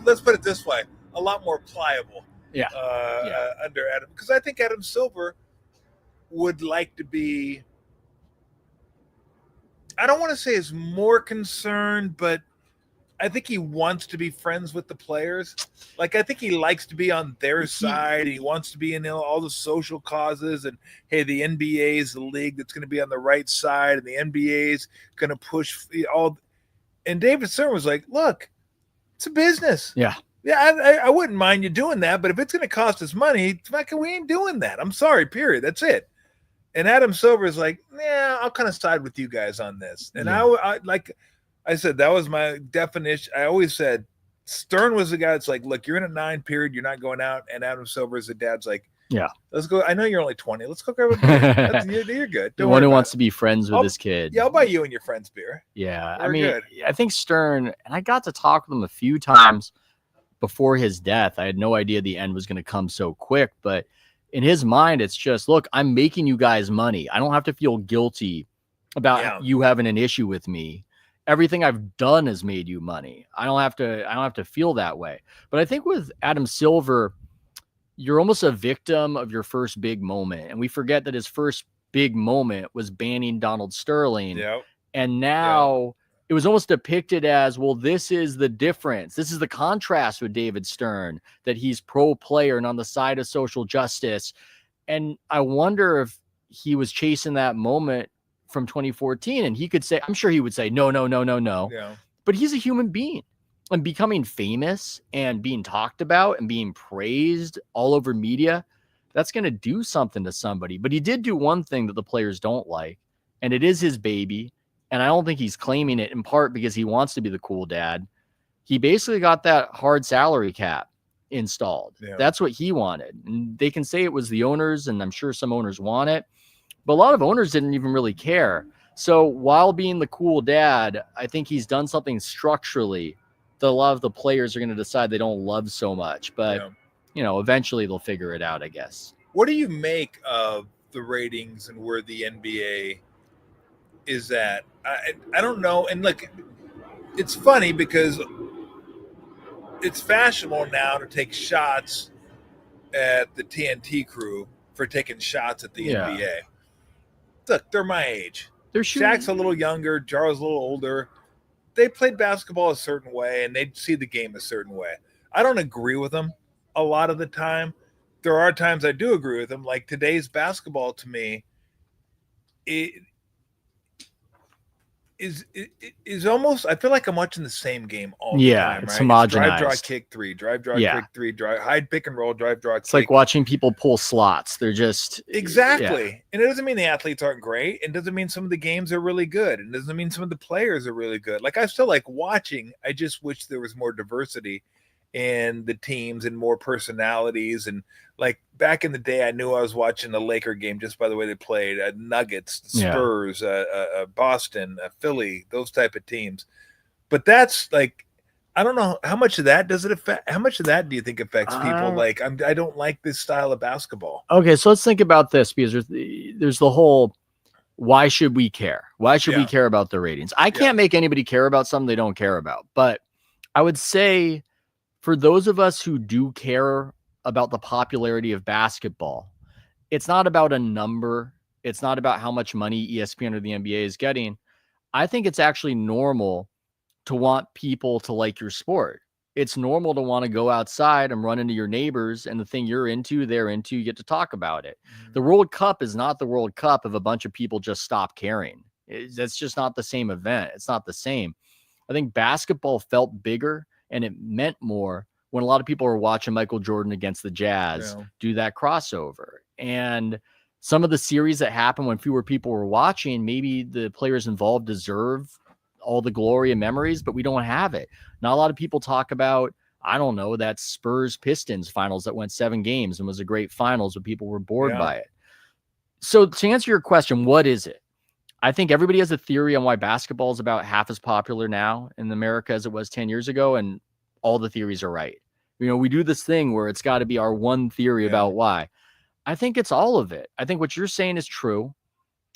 let's put it this way, a lot more pliable. Yeah. Under Adam, because I think Adam Silver would like to be, I don't want to say is more concerned, but I think he wants to be friends with the players. Like, I think he likes to be on their side. He wants to be in all the social causes. And, hey, the NBA is the league that's going to be on the right side, and the NBA is going to push all. And David Stern was like, look, it's a business. Yeah. Yeah, I wouldn't mind you doing that, but if it's going to cost us money, we ain't doing that. I'm sorry, period. That's it. And Adam Silver is like, yeah, I'll kind of side with you guys on this. And I like I said, that was my definition. I always said Stern was the guy that's like, look, you're in a 9 period, you're not going out. And Adam Silver is the dad's like, yeah, let's go. I know you're only 20. Let's go grab a beer. You're good. The one who wants to be friends with his kid. Yeah, I'll buy you and your friends beer. Yeah. I mean, good. I think Stern, and I got to talk with him a few times before his death. I had no idea the end was going to come so quick, but in his mind, it's just, look, I'm making you guys money. I don't have to feel guilty about you having an issue with me. Everything I've done has made you money. I don't have to feel that way. But I think with Adam Silver, you're almost a victim of your first big moment. And we forget that his first big moment was banning Donald Sterling. Yep. And now it was almost depicted as, well, this is the difference. This is the contrast with David Stern, that he's pro player and on the side of social justice. And I wonder if he was chasing that moment from 2014, and he could say, I'm sure he would say, no. Yeah. But he's a human being, and becoming famous and being talked about and being praised all over media, that's going to do something to somebody. But he did do one thing that the players don't like, and it is his baby. And I don't think he's claiming it in part because he wants to be the cool dad. He basically got that hard salary cap installed. Yeah. That's what he wanted. And they can say it was the owners, and I'm sure some owners want it, but a lot of owners didn't even really care. So while being the cool dad, I think he's done something structurally that a lot of the players are going to decide they don't love so much. But, eventually they'll figure it out, I guess. What do you make of the ratings and where the NBA is at? I don't know. And look, it's funny because it's fashionable now to take shots at the TNT crew for taking shots at the NBA. Look, they're my age. Shaq's a little younger. Jaro's a little older. They played basketball a certain way, and they see the game a certain way. I don't agree with them a lot of the time. There are times I do agree with them. Like today's basketball, to me, it is almost, I feel like I'm watching the same game all the time. It's homogenized. Drive, draw, kick, three. Drive, draw, kick, three. Drive, hide, pick and roll. Drive, draw, It's like watching people pull slots. They're just exactly. And it doesn't mean the athletes aren't great. It doesn't mean some of the games are really good. It doesn't mean some of the players are really good. Like I still like watching. I just wish there was more diversity in the teams and more personalities. And like back in the day, I knew I was watching a Laker game just by the way they played. Nuggets, Spurs, Boston, Philly, those type of teams. But that's like, I don't know how much of that does it affect. How much of that do you think affects people? Like, I don't like this style of basketball. Okay, so let's think about this, because there's the whole, why should we care? Why should we care about the ratings? I can't make anybody care about something they don't care about. But I would say, for those of us who do care about the popularity of basketball, it's not about a number. It's not about how much money ESPN or the NBA is getting. I think it's actually normal to want people to like your sport. It's normal to want to go outside and run into your neighbors, and the thing you're into, they're into, you get to talk about it. Mm-hmm. The World Cup is not the World Cup if a bunch of people just stop caring. That's just not the same event. It's not the same. I think basketball felt bigger and it meant more when a lot of people were watching Michael Jordan against the Jazz do that crossover. And some of the series that happened when fewer people were watching, maybe the players involved deserve all the glory and memories, but we don't have it. Not a lot of people talk about, I don't know, that Spurs Pistons finals that went 7 games and was a great finals, but people were bored by it. So to answer your question, what is it? I think everybody has a theory on why basketball is about half as popular now in America as it was 10 years ago. And all the theories are right. We do this thing where it's got to be our one theory about why. I think it's all of it. I think what you're saying is true.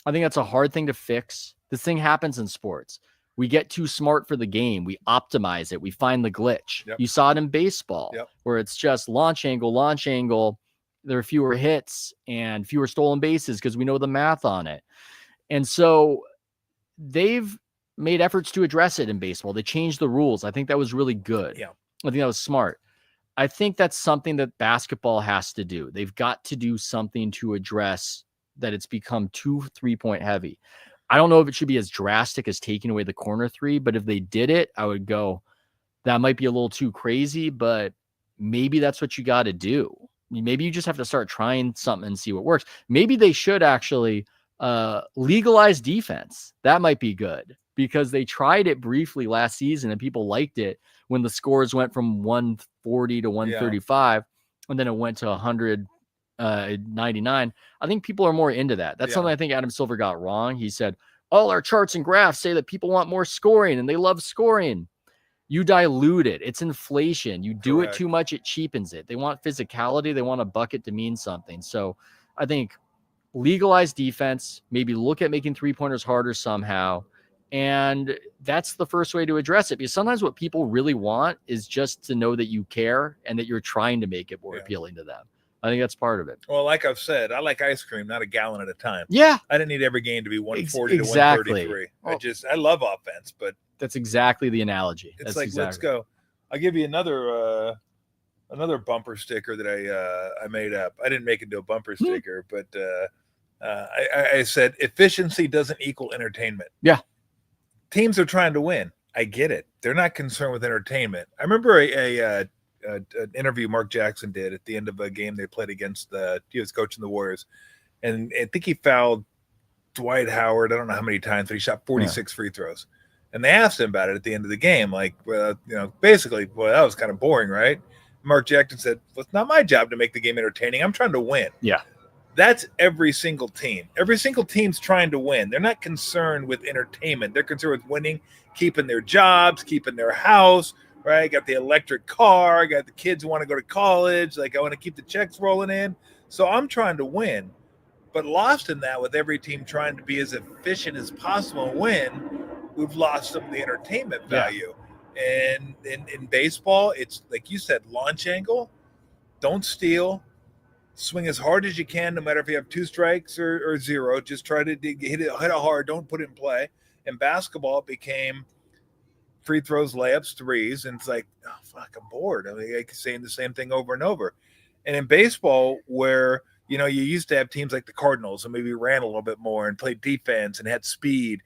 I think that's a hard thing to fix. This thing happens in sports. We get too smart for the game. We optimize it. We find the glitch. Yep. You saw it in baseball, where it's just launch angle. There are fewer hits and fewer stolen bases because we know the math on it. And so they've made efforts to address it in baseball. They changed the rules. I think that was really good. Yeah. I think that was smart. I think that's something that basketball has to do. They've got to do something to address that it's become too 3-point heavy. I don't know if it should be as drastic as taking away the corner three, but if they did it, I would go, that might be a little too crazy, but maybe that's what you got to do. Maybe you just have to start trying something and see what works. Maybe they should actually legalize defense. That might be good because they tried it briefly last season and people liked it when the scores went from 140 to 135 and then it went to 199. I think people are more into that. That's something I think Adam Silver got wrong. He said, all our charts and graphs say that people want more scoring and they love scoring. You dilute it. It's inflation. You do it too much, it cheapens it. They want physicality. They want a bucket to mean something. So I think legalize defense, maybe look at making 3-pointers harder somehow. And that's the first way to address it. Because sometimes what people really want is just to know that you care and that you're trying to make it more appealing to them. I think that's part of it. Well, like I've said, I like ice cream, not a gallon at a time. Yeah. I didn't need every game to be 140 to 133. Well, I love offense, but that's exactly the analogy. It's like, let's go. I'll give you another bumper sticker that I made up. I didn't make it into a bumper sticker, but I said efficiency doesn't equal entertainment. Yeah. Teams are trying to win. I get it. They're not concerned with entertainment. I remember an interview Mark Jackson did at the end of a game they played against he was coaching the Warriors, and I think he fouled Dwight Howard. I don't know how many times, but he shot 46 free throws. And they asked him about it at the end of the game, like, basically, well, that was kind of boring, right? Mark Jackson said, well, it's not my job to make the game entertaining. I'm trying to win. Yeah. That's every single team. Every single team's trying to win. They're not concerned with entertainment. They're concerned with winning, keeping their jobs, keeping their house, right? Got the electric car, got the kids who want to go to college. Like, I want to keep the checks rolling in. So I'm trying to win. But lost in that, with every team trying to be as efficient as possible and win, we've lost some of the entertainment value. And in baseball, it's like you said, launch angle, don't steal, swing as hard as you can, no matter if you have 2 strikes or 0. Just try to hit it hard, don't put it in play. In basketball, it became free throws, layups, threes, and it's like, oh, fuck, I'm bored. I mean, I'm saying the same thing over and over. And in baseball, where you used to have teams like the Cardinals and maybe ran a little bit more and played defense and had speed,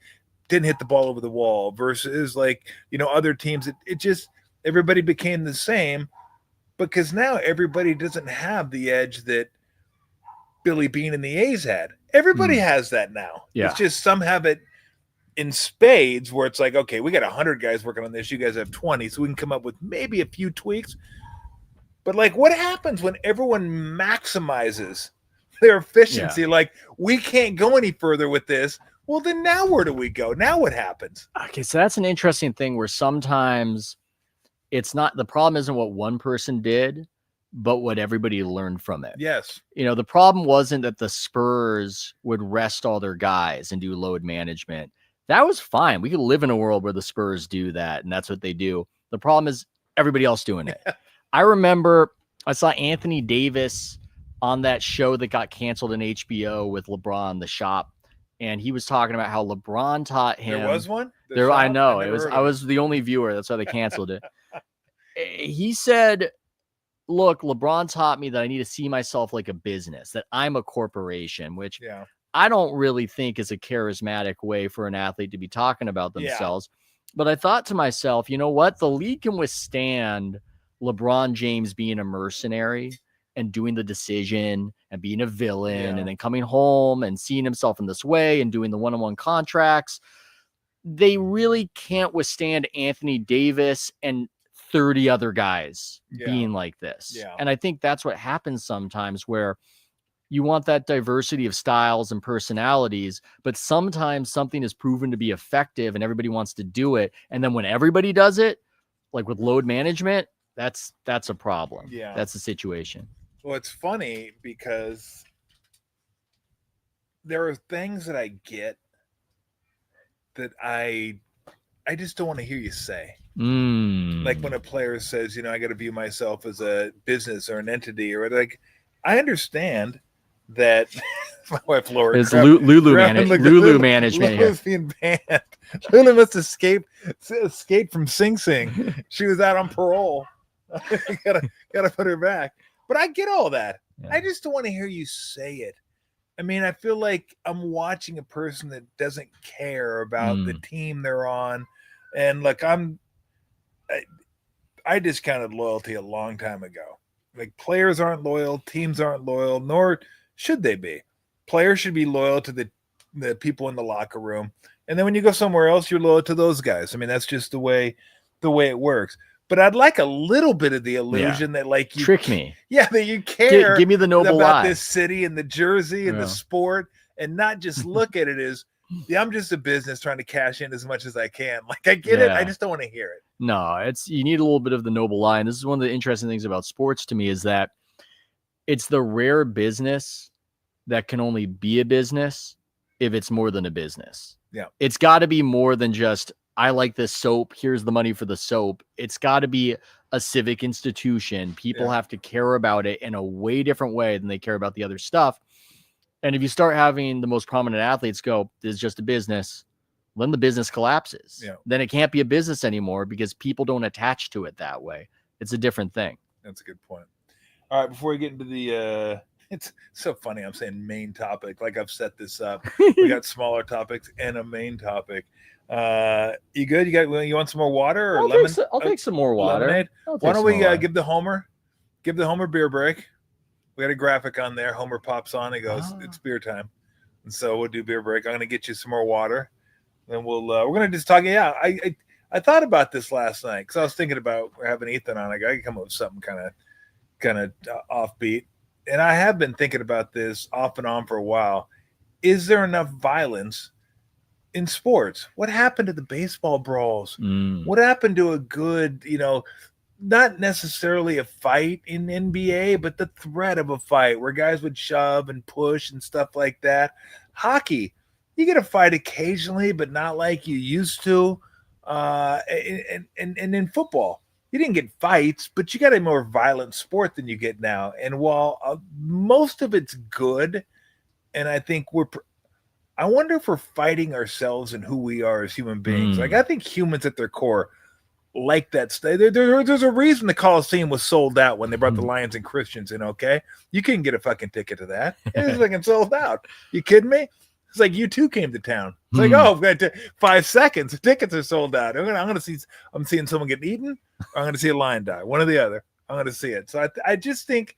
didn't hit the ball over the wall, versus like, other teams. It just, everybody became the same because now everybody doesn't have the edge that Billy Beane and the A's had. Everybody has that now. Yeah. It's just some have it in spades where it's like, okay, we got 100 guys working on this. You guys have 20, so we can come up with maybe a few tweaks. But like, what happens when everyone maximizes their efficiency? Yeah. Like, we can't go any further with this. Well, then now where do we go? Now what happens? Okay, so that's an interesting thing where sometimes it's not, the problem isn't what one person did, but what everybody learned from it. Yes. The problem wasn't that the Spurs would rest all their guys and do load management. That was fine. We could live in a world where the Spurs do that, and that's what they do. The problem is everybody else doing it. I remember I saw Anthony Davis on that show that got canceled in HBO with LeBron, The Shop. And he was talking about how LeBron taught him. There was one? I know. I was the only viewer. That's why they canceled it. He said, look, LeBron taught me that I need to see myself like a business, that I'm a corporation, which I don't really think is a charismatic way for an athlete to be talking about themselves. But I thought to myself, you know what? The league can withstand LeBron James being a mercenary and doing the decision and being a villain and then coming home and seeing himself in this way and doing the one-on-one contracts. They really can't withstand Anthony Davis and 30 other guys being like this. And I think that's what happens sometimes, where you want that diversity of styles and personalities, but sometimes something is proven to be effective and everybody wants to do it. And then when everybody does it, like with load management, that's a problem. That's the situation. Well, it's funny because there are things that I get that I just don't want to hear you say. Like when a player says, I got to view myself as a business or an entity, or like, I understand that. My wife Laura, it's Lulu Lulu management. Lulu's being banned. Lulu must escape from Sing Sing. She was out on parole. gotta put her back. But I get all that. Yeah. I just don't want to hear you say it. I mean, I feel like I'm watching a person that doesn't care about the team they're on, and like I discounted loyalty a long time ago. Like players aren't loyal, teams aren't loyal, nor should they be. Players should be loyal to the people in the locker room, and then when you go somewhere else, you're loyal to those guys. I mean, that's just the way it works. But I'd like a little bit of the illusion that, like, you trick me. Yeah, that you care. Give me the noble about lie. This city and the jersey and the sport, and not just look at it as, I'm just a business trying to cash in as much as I can. Like, I get it. I just don't want to hear it. No, you need a little bit of the noble lie. And this is one of the interesting things about sports to me is that it's the rare business that can only be a business if it's more than a business. Yeah. It's got to be more than just, I like this soap, here's the money for the soap. It's got to be a civic institution. People have to care about it in a way different way than they care about the other stuff. And if you start having the most prominent athletes go, this is just a business, then the business collapses. Yeah. Then it can't be a business anymore because people don't attach to it that way. It's a different thing. That's a good point. All right, before we get into the it's so funny. I'm saying main topic. Like I've set this up. We got smaller topics and a main topic. You good? You want some more water or lemon? I'll take some more water. Lemonade? Why don't we give the Homer beer break? We got a graphic on there. Homer pops on. He goes, It's beer time. And so we'll do beer break. I'm going to get you some more water. Then we're going to just talk. Yeah, I thought about this last night because I was thinking about having Ethan on. I got to come up with something kind of offbeat. And I have been thinking about this off and on for a while. Is there enough violence in sports? What happened to the baseball brawls? What happened to a good, not necessarily a fight in NBA, but the threat of a fight where guys would shove and push and stuff like that? Hockey, you get a fight occasionally, but not like you used to. And in football, you didn't get fights, but you got a more violent sport than you get now. And while most of it's good, and I think I wonder if we're fighting ourselves and who we are as human beings. Like, I think humans at their core like that. There's a reason the Coliseum was sold out when they brought the Lions and Christians in, okay? You couldn't get a fucking ticket to that. It was fucking sold out. You kidding me? It's like U2 came to town. It's like, I've got 5 seconds. The tickets are sold out. I'm seeing someone get eaten, or I'm going to see a lion die. One or the other. I'm going to see it. So I just think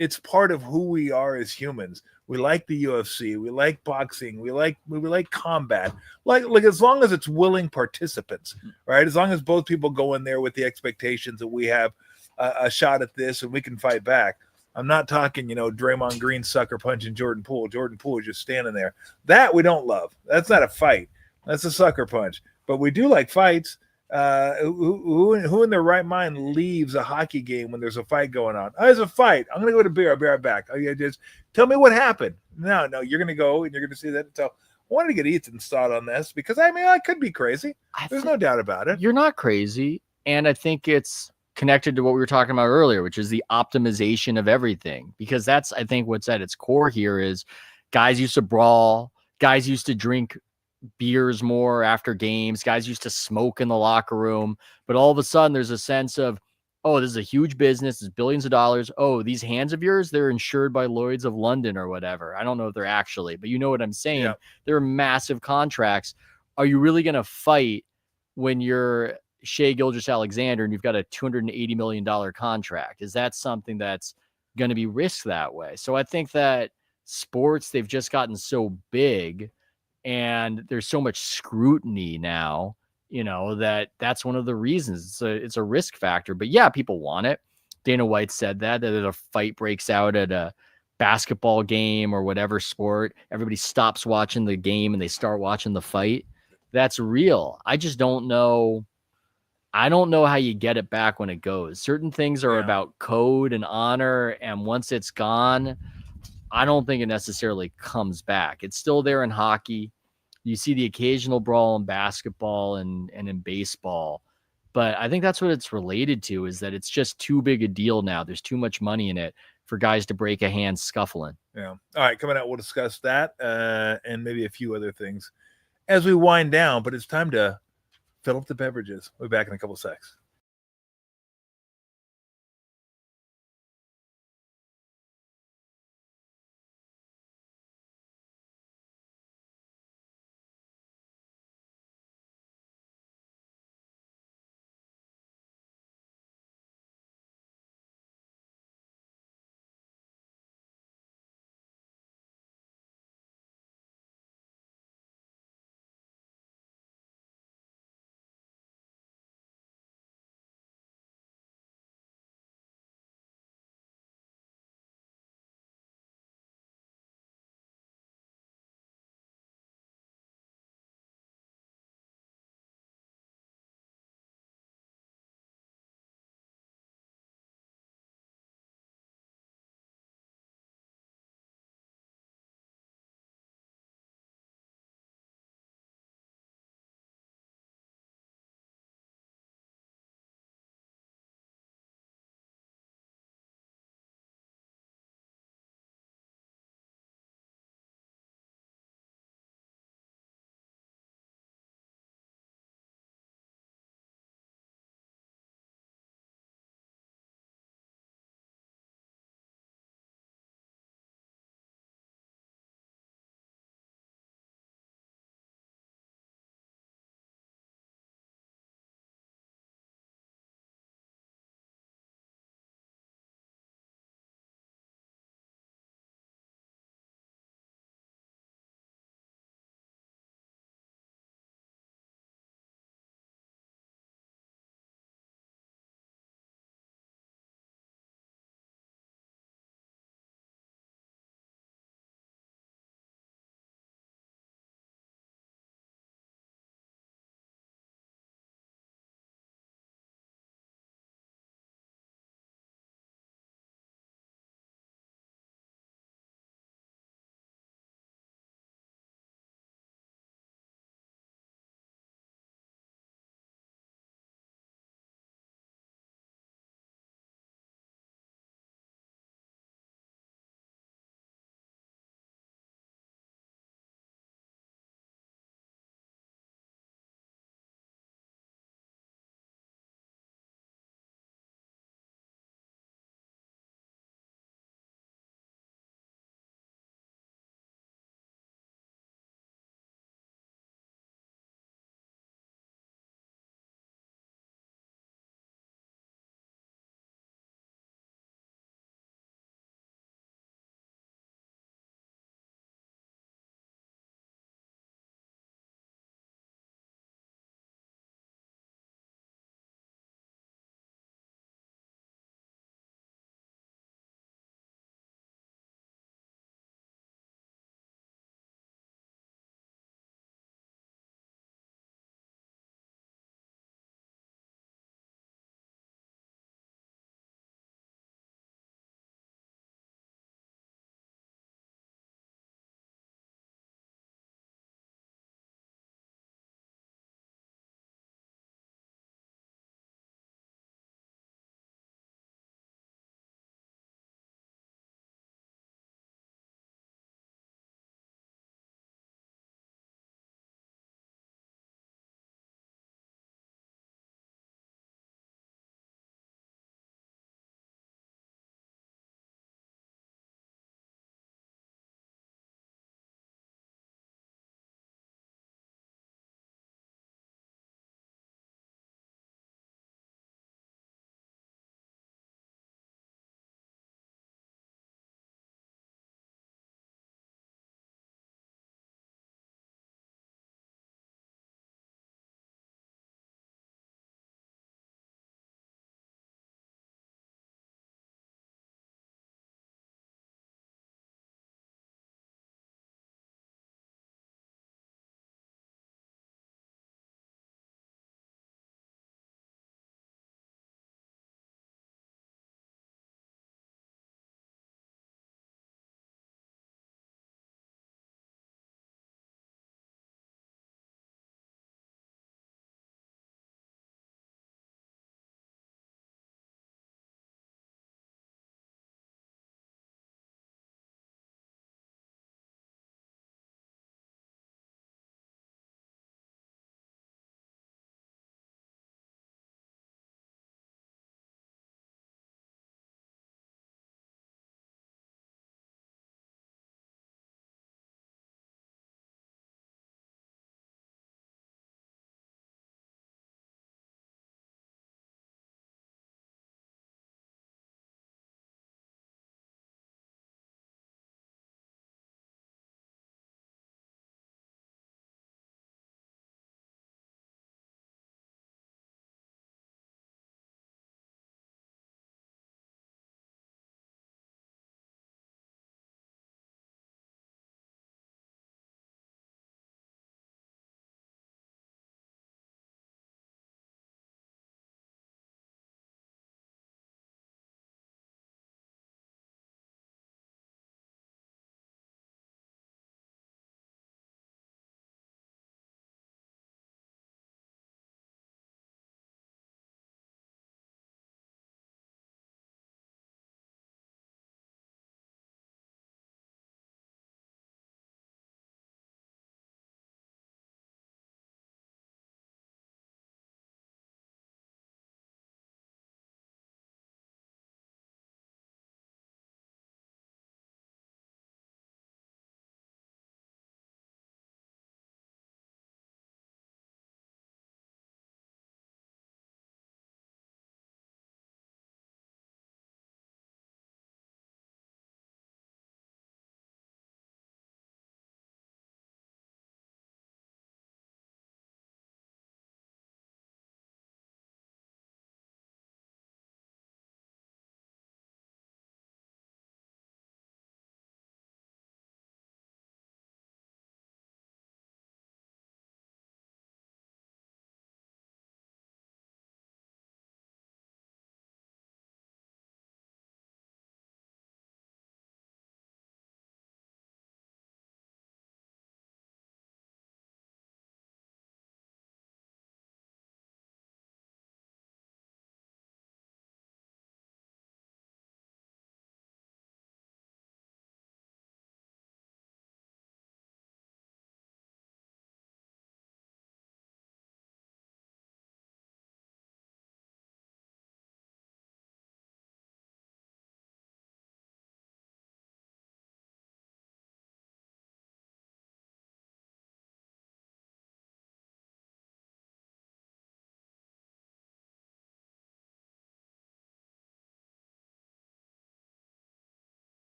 it's part of who we are as humans. We like the UFC. We like boxing. We like combat. Like as long as it's willing participants, right? As long as both people go in there with the expectations that we have a shot at this and we can fight back. I'm not talking, Draymond Green sucker punching Jordan Poole. Jordan Poole is just standing there. That we don't love. That's not a fight. That's a sucker punch. But we do like fights. Who in their right mind leaves a hockey game when there's a fight going on? Oh, there's a fight. I'm going to go to beer. I'll be right back. Oh, yeah, just tell me what happened. No, you're going to go and you're going to see that. So I wanted to get Ethan's thought on this because, I could be crazy. There's no doubt about it. You're not crazy. And I think it's connected to what we were talking about earlier, which is the optimization of everything. Because that's, I think, what's at its core here is guys used to brawl. Guys used to drink beers more after games. Guys used to smoke in the locker room. But all of a sudden, there's a sense of, oh, this is a huge business. It's billions of dollars. Oh, these hands of yours, they're insured by Lloyd's of London or whatever. I don't know if they're actually, but you know what I'm saying. Yeah. They're massive contracts. Are you really going to fight when you're Shea Gilgeous-Alexander and you've got a $280 million contract? Is that something that's going to be risked that way? So I think that sports, they've just gotten so big and there's so much scrutiny now, that's one of the reasons. It's a risk factor. But yeah, people want it. Dana White said that if a fight breaks out at a basketball game or whatever sport, everybody stops watching the game and they start watching the fight. That's real. I just don't know. I don't know how you get it back when it goes. Certain things are about code and honor. And once it's gone, I don't think it necessarily comes back. It's still there in hockey. You see the occasional brawl in basketball and in baseball. But I think that's what it's related to, is that it's just too big a deal now. There's too much money in it for guys to break a hand scuffling. Yeah. All right, coming out, we'll discuss that and maybe a few other things as we wind down. But it's time to fill up the beverages. We'll be back in a couple seconds.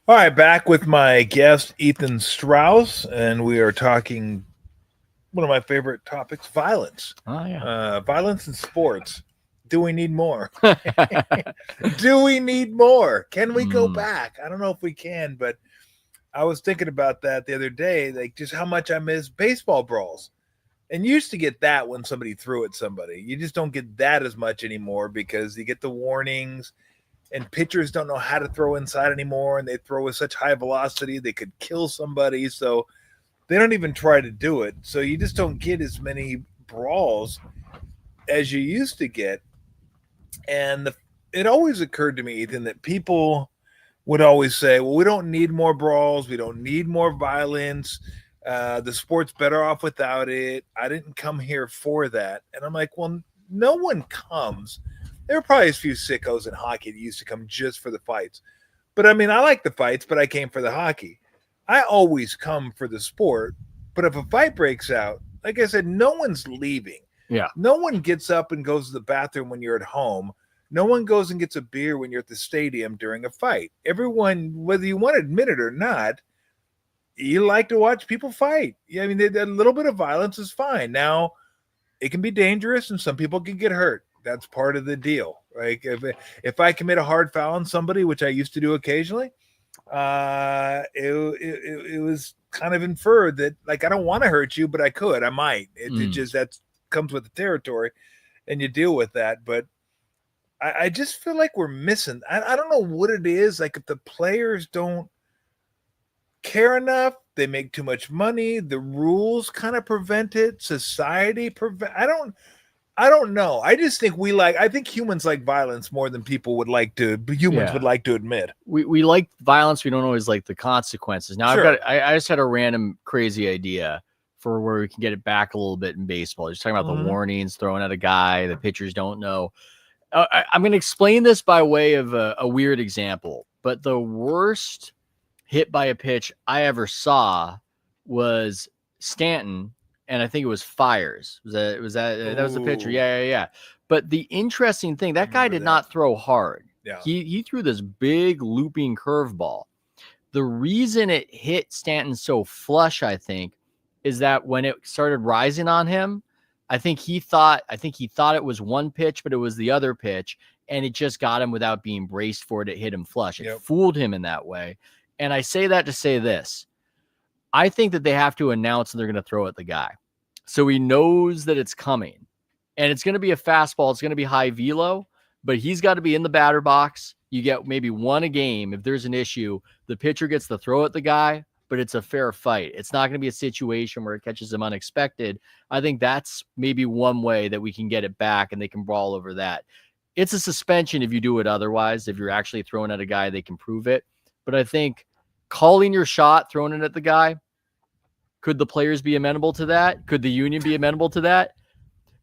All right, back with my guest, Ethan Strauss, and we are talking one of my favorite topics, violence. Oh, yeah. Violence in sports. Do we need more? Do we need more? Can we go back? I don't know if we can, but I was thinking about that the other day, like just how much I miss baseball brawls. And you used to get that when somebody threw at somebody. You just don't get that as much anymore because you get the warnings. And pitchers don't know how to throw inside anymore, and they throw with such high velocity they could kill somebody, so they don't even try to do it. So you just don't get as many brawls as you used to get. And it always occurred to me, Ethan, that people would always say, well, we don't need more brawls, we don't need more violence, the sport's better off without it. I didn't come here for that. And I'm like, well, no one comes. There were probably a few sickos in hockey that used to come just for the fights. But I mean, I like the fights, but I came for the hockey. I always come for the sport. But if a fight breaks out, like I said, no one's leaving. Yeah. No one gets up and goes to the bathroom when you're at home. No one goes and gets a beer when you're at the stadium during a fight. Everyone, whether you want to admit it or not, you like to watch people fight. Yeah, I mean, a little bit of violence is fine. Now, it can be dangerous and some people can get hurt. That's part of the deal. Like if I commit a hard foul on somebody, which I used to do occasionally, it was kind of inferred that like I don't want to hurt you, but I could, I might. It just that comes with the territory, and you deal with that. But I just feel like we're missing. I don't know what it is. Like if the players don't care enough, they make too much money. The rules kind of prevent it. Society prevent. I don't know. I just think I think humans like violence more than people would like to admit. We like violence. We don't always like the consequences. Now Sure. I just had a random crazy idea for where we can get it back a little bit in baseball. Just talking about the warnings, throwing at a guy, the pitchers don't know. I'm going to explain this by way of a weird example, but the worst hit by a pitch I ever saw was Stanton. And I think it was Fires. That was the pitcher. Yeah. But the interesting thing, that guy did not throw hard. Yeah. He threw this big looping curveball. The reason it hit Stanton so flush, I think, is that when it started rising on him, I think he thought it was one pitch, but it was the other pitch, and it just got him without being braced for it. It hit him flush. It fooled him in that way. And I say that to say this. I think that they have to announce they're going to throw at the guy. So he knows that it's coming. And it's going to be a fastball. It's going to be high velo, but he's got to be in the batter box. You get maybe one a game. If there's an issue, the pitcher gets to throw at the guy, but it's a fair fight. It's not going to be a situation where it catches him unexpected. I think that's maybe one way that we can get it back and they can brawl over that. It's a suspension if you do it otherwise. If you're actually throwing at a guy, they can prove it. But I think calling your shot, throwing it at the guy, could the players be amenable to that? Could the union be amenable to that?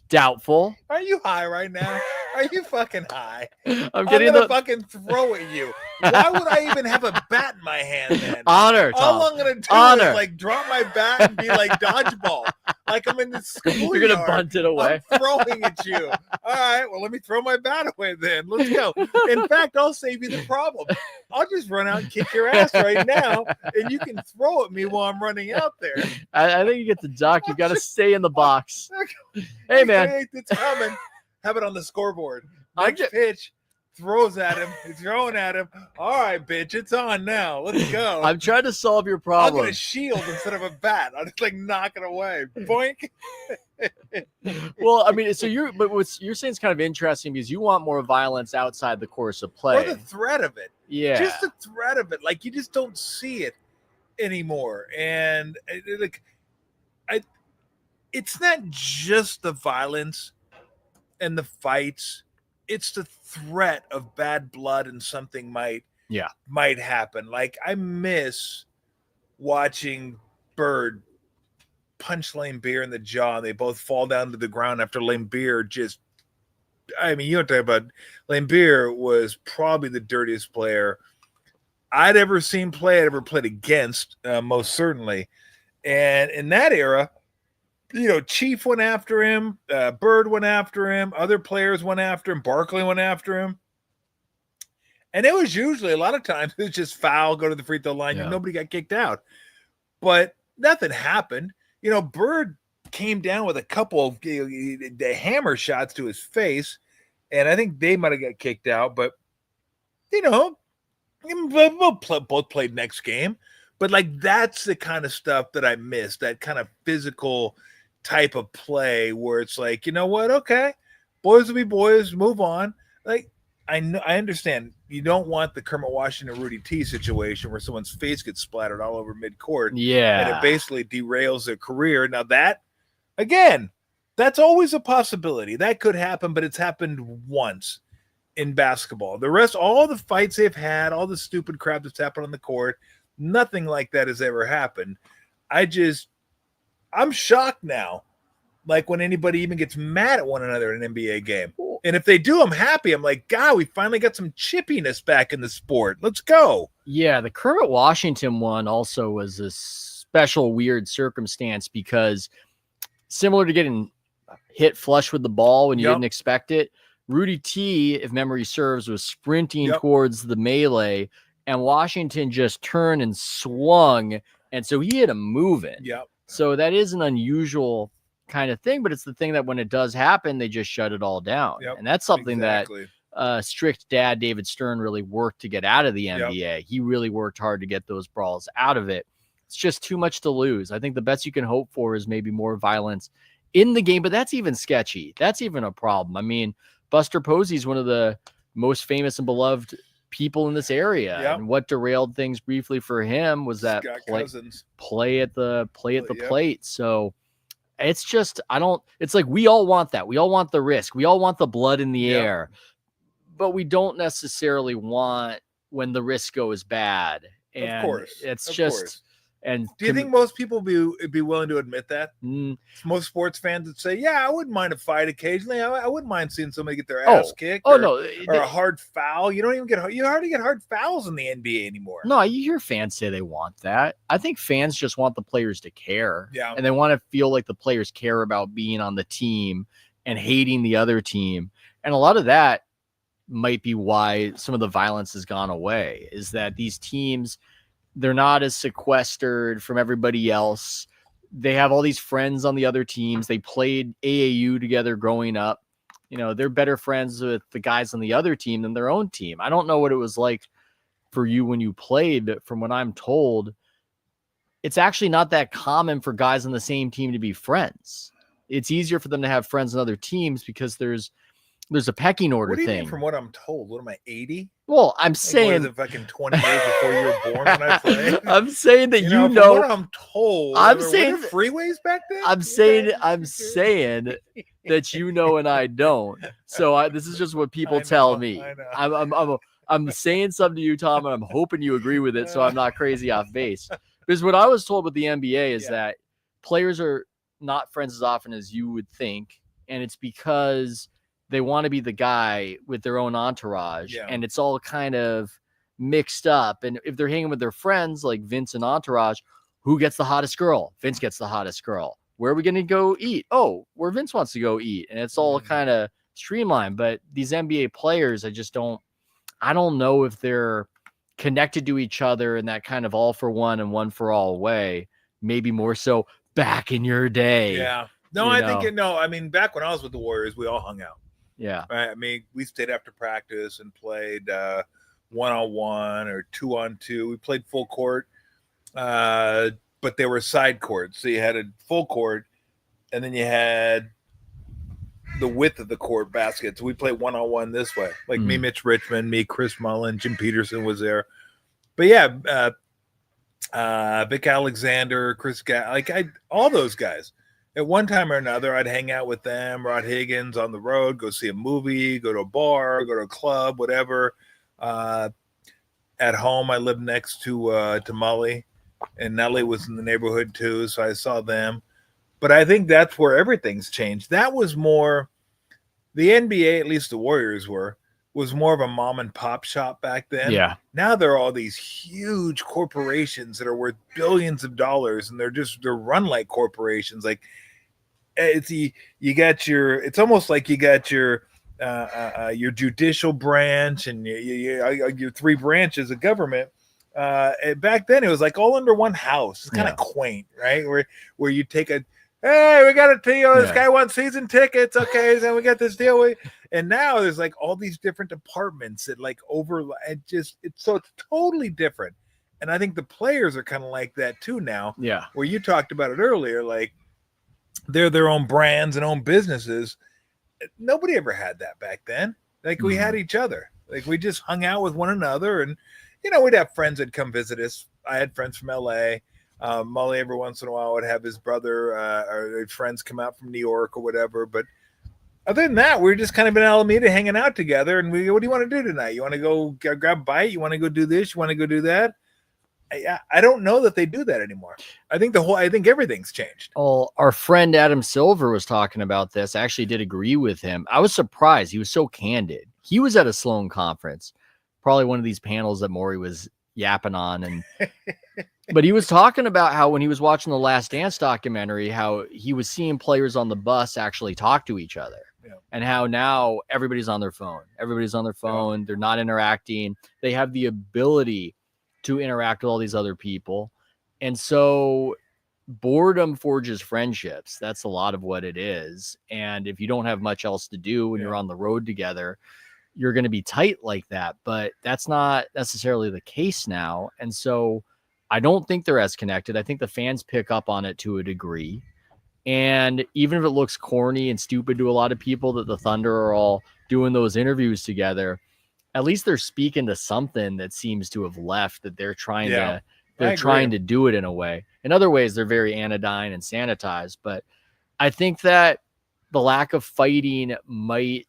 Doubtful. Are you high right now? Are you fucking high? I'm gonna fucking throw at you. Why would I even have a bat in my hand then? Honor, Tom. All I'm gonna do is like drop my bat and be like dodgeball. Like I'm in the schoolyard. You're gonna bunt it away. I'm throwing at you. All right, well let me throw my bat away then. Let's go. In fact, I'll save you the problem. I'll just run out and kick your ass right now, and you can throw at me while I'm running out there. I think you get the duck. You got to stay in the box. Hey man, it's coming. Have it on the scoreboard. Next pitch, throws at him. He's throwing at him. All right, bitch, it's on now. Let's go. I'm trying to solve your problem. I'll get a shield instead of a bat. I'll just like knock it away. Boink. Well, I mean, so what you're saying is kind of interesting because you want more violence outside the course of play. Or the threat of it. Yeah. Just the threat of it. Like you just don't see it anymore. And it's not just the violence and the fights, it's the threat of bad blood and something might happen. Like I miss watching Bird punch Lane Beer in the jaw and they both fall down to the ground after Lane Beer just, I mean, you don't talk about Lane Beer was probably the dirtiest player I'd ever seen play, I'd ever played against, most certainly. And in that era, you know, Chief went after him, Bird went after him, other players went after him, Barkley went after him. And it was usually a lot of times it was just foul, go to the free throw line, and nobody got kicked out. But nothing happened. Bird came down with a couple of the hammer shots to his face, and I think they might have got kicked out. But we'll both played next game. But that's the kind of stuff that I miss. That kind of physical type of play where it's like, you know what? Okay, boys will be boys. Move on. I understand you don't want the Kermit Washington Rudy T situation where someone's face gets splattered all over midcourt. Yeah. And it basically derails their career. Now that, again, that's always a possibility. That could happen, but it's happened once in basketball. The rest, all the fights they've had, all the stupid crap that's happened on the court, nothing like that has ever happened. I'm shocked now. When anybody even gets mad at one another in an NBA game. And if they do, I'm happy. I'm like, God, we finally got some chippiness back in the sport. Let's go. Yeah, the Kermit Washington one also was a special weird circumstance because similar to getting hit flush with the ball when you didn't expect it, Rudy T, if memory serves, was sprinting towards the melee, and Washington just turned and swung, and so he hit him moving. Yep. So that is an unusual kind of thing, but it's the thing that when it does happen, they just shut it all down. And that's something that strict dad David Stern really worked to get out of the NBA. He really worked hard to get those brawls out of it. It's just too much to lose. I think the best you can hope for is maybe more violence in the game, but that's even sketchy. That's even a problem. I mean, Buster Posey's one of the most famous and beloved people in this area. And what derailed things briefly for him was that play at the plate. So it's just, it's like we all want that. We all want the risk. We all want the blood in the air, but we don't necessarily want when the risk goes bad. And of course. It's just, and do you think most people be willing to admit that? Most sports fans would say, yeah, I wouldn't mind a fight occasionally. I wouldn't mind seeing somebody get their ass kicked or a hard foul. You hardly get hard fouls in the NBA anymore. No, you hear fans say they want that. I think fans just want the players to care. Yeah. And they want to feel like the players care about being on the team and hating the other team. And a lot of that might be why some of the violence has gone away, is that these teams, they're not as sequestered from everybody else. They have all these friends on the other teams. They played AAU together growing up. They're better friends with the guys on the other team than their own team. I don't know what it was like for you when you played, but from what I'm told, it's actually not that common for guys on the same team to be friends. It's easier for them to have friends on other teams because there's a pecking order what do you thing. Mean from what I'm told? What am I, 80? Well, I'm saying what is it, fucking 20 years before you were born when I played? I'm saying that from what I'm told. I'm saying were there freeways back then. I'm saying that and I don't. So this is just what people tell me. I know. I'm saying something to you, Tom, and I'm hoping you agree with it, so I'm not crazy off base. Because what I was told with the NBA is that players are not friends as often as you would think, and it's because they want to be the guy with their own entourage, and it's all kind of mixed up. And if they're hanging with their friends like Vince and entourage, who gets the hottest girl? Vince gets the hottest girl. Where are we going to go eat? Oh, where Vince wants to go eat. And it's all kind of streamlined. But these NBA players, I don't know if they're connected to each other in that kind of all for one and one for all way. Maybe more so back in your day. Yeah. No, I mean, back when I was with the Warriors, we all hung out. Yeah. Right. I mean, we stayed after practice and played 1-on-1 or 2-on-2. We played full court, but they were side courts. So you had a full court, and then you had the width of the court baskets. We played 1-on-1 this way. Like me, Mitch Richmond, me, Chris Mullen, Jim Peterson was there. But yeah, Vic Alexander, Chris all those guys. At one time or another, I'd hang out with them, Rod Higgins, on the road, go see a movie, go to a bar, go to a club, whatever. At home, I lived next to Mully, and Nelly was in the neighborhood too, so I saw them. But I think that's where everything's changed. That was more, the NBA, at least the Warriors was more of a mom and pop shop back then. Yeah. Now there are all these huge corporations that are worth billions of dollars, and they're run like corporations. Like it's almost like you got your your judicial branch and your three branches of government. Back then, it was like all under one house. It's kind of quaint, right? Where you take hey, we got a deal. This guy wants season tickets. Okay, so we got this deal. And now there's like all these different departments that like it's totally different. And I think the players are kind of like that too now. Yeah. Where you talked about it earlier, like they're their own brands and own businesses. Nobody ever had that back then. Like we had each other. Like we just hung out with one another, and we'd have friends that come visit us. I had friends from LA. Mully every once in a while would have his brother or friends come out from New York or whatever. But other than that, we're just kind of in Alameda hanging out together. And what do you want to do tonight? You want to go grab a bite? You want to go do this? You want to go do that? I don't know that they do that anymore. I think everything's changed. Well, our friend Adam Silver was talking about this. I actually did agree with him. I was surprised. He was so candid. He was at a Sloan conference, probably one of these panels that Maury was yapping on. But he was talking about how when he was watching the Last Dance documentary, how he was seeing players on the bus actually talk to each other. And how now everybody's on their phone. They're not interacting. They have the ability to interact with all these other people. And so boredom forges friendships. That's a lot of what it is. And if you don't have much else to do when you're on the road together, you're going to be tight like that. But that's not necessarily the case now. And so I don't think they're as connected. I think the fans pick up on it to a degree. And even if it looks corny and stupid to a lot of people that the Thunder are all doing those interviews together, at least they're speaking to something that seems to have left, that they're trying to do it in a way. In other ways, they're very anodyne and sanitized. But I think that the lack of fighting might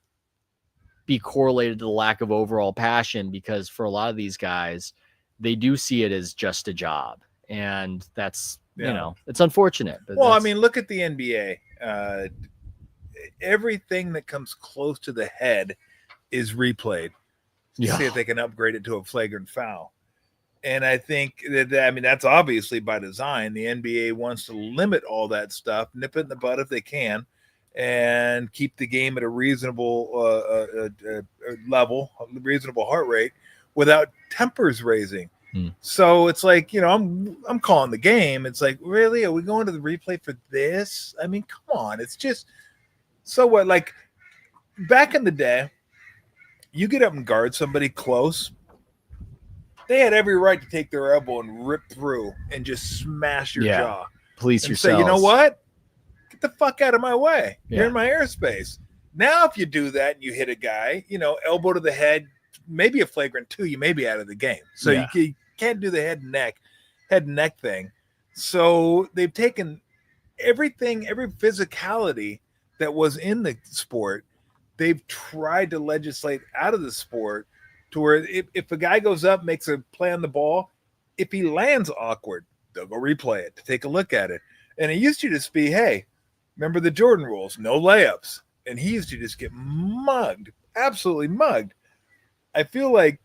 be correlated to the lack of overall passion, because for a lot of these guys, they do see it as just a job. And that's, it's unfortunate. But well, I mean, look at the NBA. Everything that comes close to the head is replayed. See if they can upgrade it to a flagrant foul. And I think that's obviously by design. The NBA wants to limit all that stuff, nip it in the bud if they can, and keep the game at a reasonable level, a reasonable heart rate, without tempers raising. So it's like, I'm calling the game. It's like, really? Are we going to the replay for this? I mean, come on. It's just, so what? Like back in the day, you get up and guard somebody close, they had every right to take their elbow and rip through and just smash your jaw. Police yourself. Say, you know what? Get the fuck out of my way. You're in my airspace. Now, if you do that and you hit a guy, elbow to the head, maybe a flagrant 2, you may be out of the game. So you can't do the head and neck thing. So they've taken everything, every physicality that was in the sport, they've tried to legislate out of the sport to where if a guy goes up, makes a play on the ball, if he lands awkward, they'll go replay it to take a look at it. And it used to just be, hey, remember the Jordan rules, no layups. And he used to just get mugged, absolutely mugged. I feel like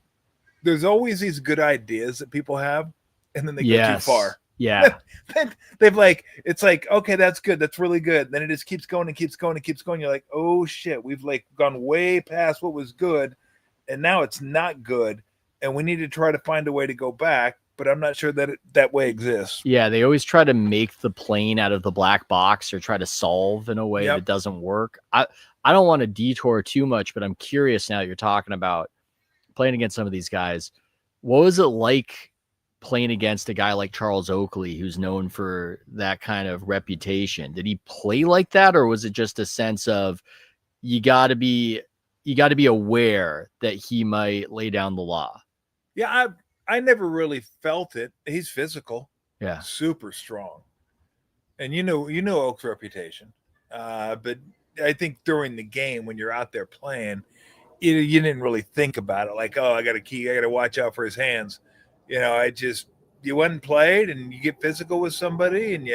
there's always these good ideas that people have, and then they go too far. Yeah. They've it's like, okay, that's good. That's really good. Then it just keeps going and keeps going and keeps going. You're like, oh shit, we've gone way past what was good. And now it's not good. And we need to try to find a way to go back. But I'm not sure that that way exists. Yeah. They always try to make the plane out of the black box or try to solve in a way that doesn't work. I don't want to detour too much, but I'm curious now that you're talking about playing against some of these guys. What was it like playing against a guy like Charles Oakley, who's known for that kind of reputation? Did he play like that, or was it just a sense of you got to be aware that he might lay down the law? Yeah, I never really felt it. He's physical, super strong, and you know Oak's reputation. But I think during the game when you're out there playing, you didn't really think about it. Like, oh, I got to watch out for his hands. You went and played, and you get physical with somebody, and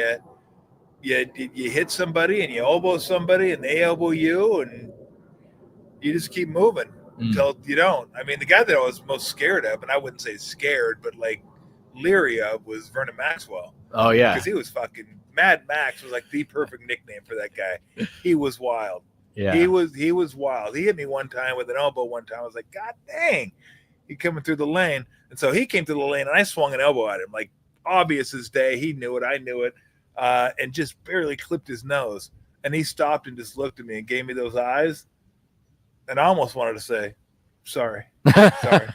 you hit somebody, and you elbow somebody, and they elbow you, and you just keep moving until you don't. I mean, the guy that I was most scared of, and I wouldn't say scared, but leery of, was Vernon Maxwell. Oh yeah, because he was fucking Mad Max was like the perfect nickname for that guy. He was wild. Yeah. He was wild. He hit me one time with an elbow one time. I was like, God dang. He coming through the lane. And so he came through the lane, and I swung an elbow at him. Like, obvious as day. He knew it. I knew it. And just barely clipped his nose. And he stopped and just looked at me and gave me those eyes. And I almost wanted to say, sorry. Sorry.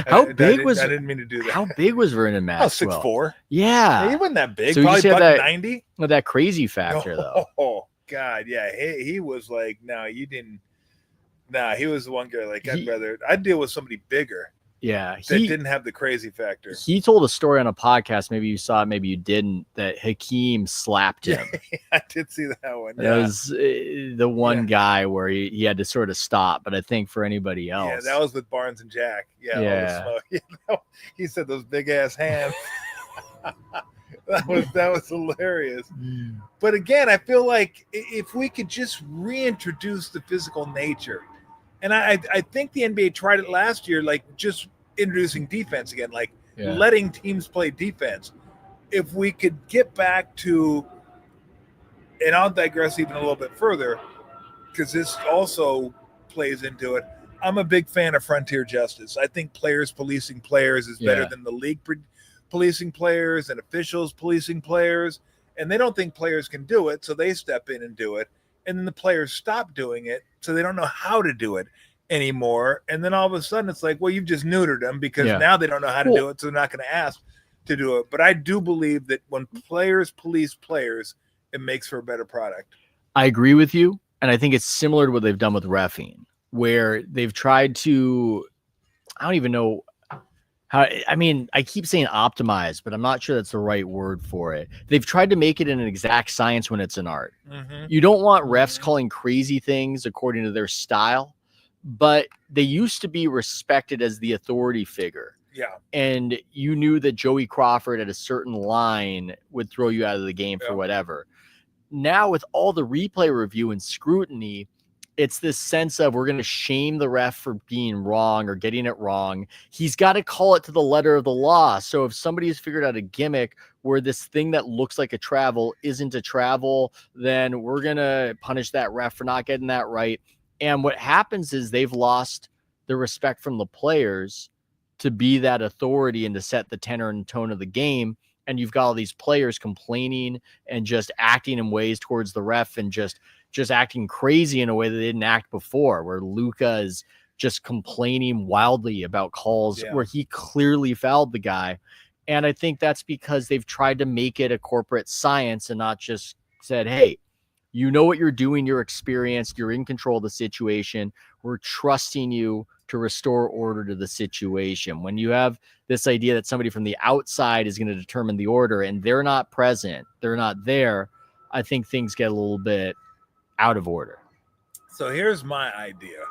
How big was I didn't mean to do that. How big was Vernon Maxwell? 6'4". Yeah. He wasn't that big. So Probably buck buck 90. Well, that crazy factor, though. Oh, God. Yeah. He was like, no, you didn't. Nah, he was the one guy, like, I'd deal with somebody bigger. Yeah. That didn't have the crazy factor. He told a story on a podcast. Maybe you saw it, maybe you didn't, that Hakeem slapped him. I did see that one. That was the one guy where he had to sort of stop. But I think for anybody else. Yeah, that was with Barnes and Jack. Yeah. He said those big ass hands. That was hilarious. But again, I feel like if we could just reintroduce the physical nature, and I think the NBA tried it last year, like just introducing defense again, like letting teams play defense. If we could get back to, and I'll digress even a little bit further, because this also plays into it. I'm a big fan of frontier justice. I think players policing players is better than the league policing players and officials policing players, and they don't think players can do it, so they step in and do it, and then the players stop doing it, so they don't know how to do it anymore, and then all of a sudden it's like, well, you've just neutered them because now they don't know how to do it, so they're not going to ask to do it. But I do believe that when players police players, it makes for a better product. I agree with you, and I think it's similar to what they've done with reffing, where they've tried to, I don't even know how, I mean, I keep saying optimize, but I'm not sure that's the right word for it. They've tried to make it an exact science when it's an art. Mm-hmm. You don't want refs calling crazy things according to their style, but they used to be respected as the authority figure. Yeah. And you knew that Joey Crawford at a certain line would throw you out of the game for whatever. Now with all the replay review and scrutiny, it's this sense of we're going to shame the ref for being wrong or getting it wrong. He's got to call it to the letter of the law. So if somebody has figured out a gimmick where this thing that looks like a travel isn't a travel, then we're going to punish that ref for not getting that right. And what happens is they've lost the respect from the players to be that authority and to set the tenor and tone of the game. And you've got all these players complaining and just acting in ways towards the ref and just acting crazy in a way that they didn't act before, where Luka is just complaining wildly about calls where he clearly fouled the guy. And I think that's because they've tried to make it a corporate science and not just said, hey, you know what you're doing, you're experienced, you're in control of the situation. We're trusting you to restore order to the situation. When you have this idea that somebody from the outside is going to determine the order and they're not present, they're not there, I think things get a little bit out of order. So here's my idea.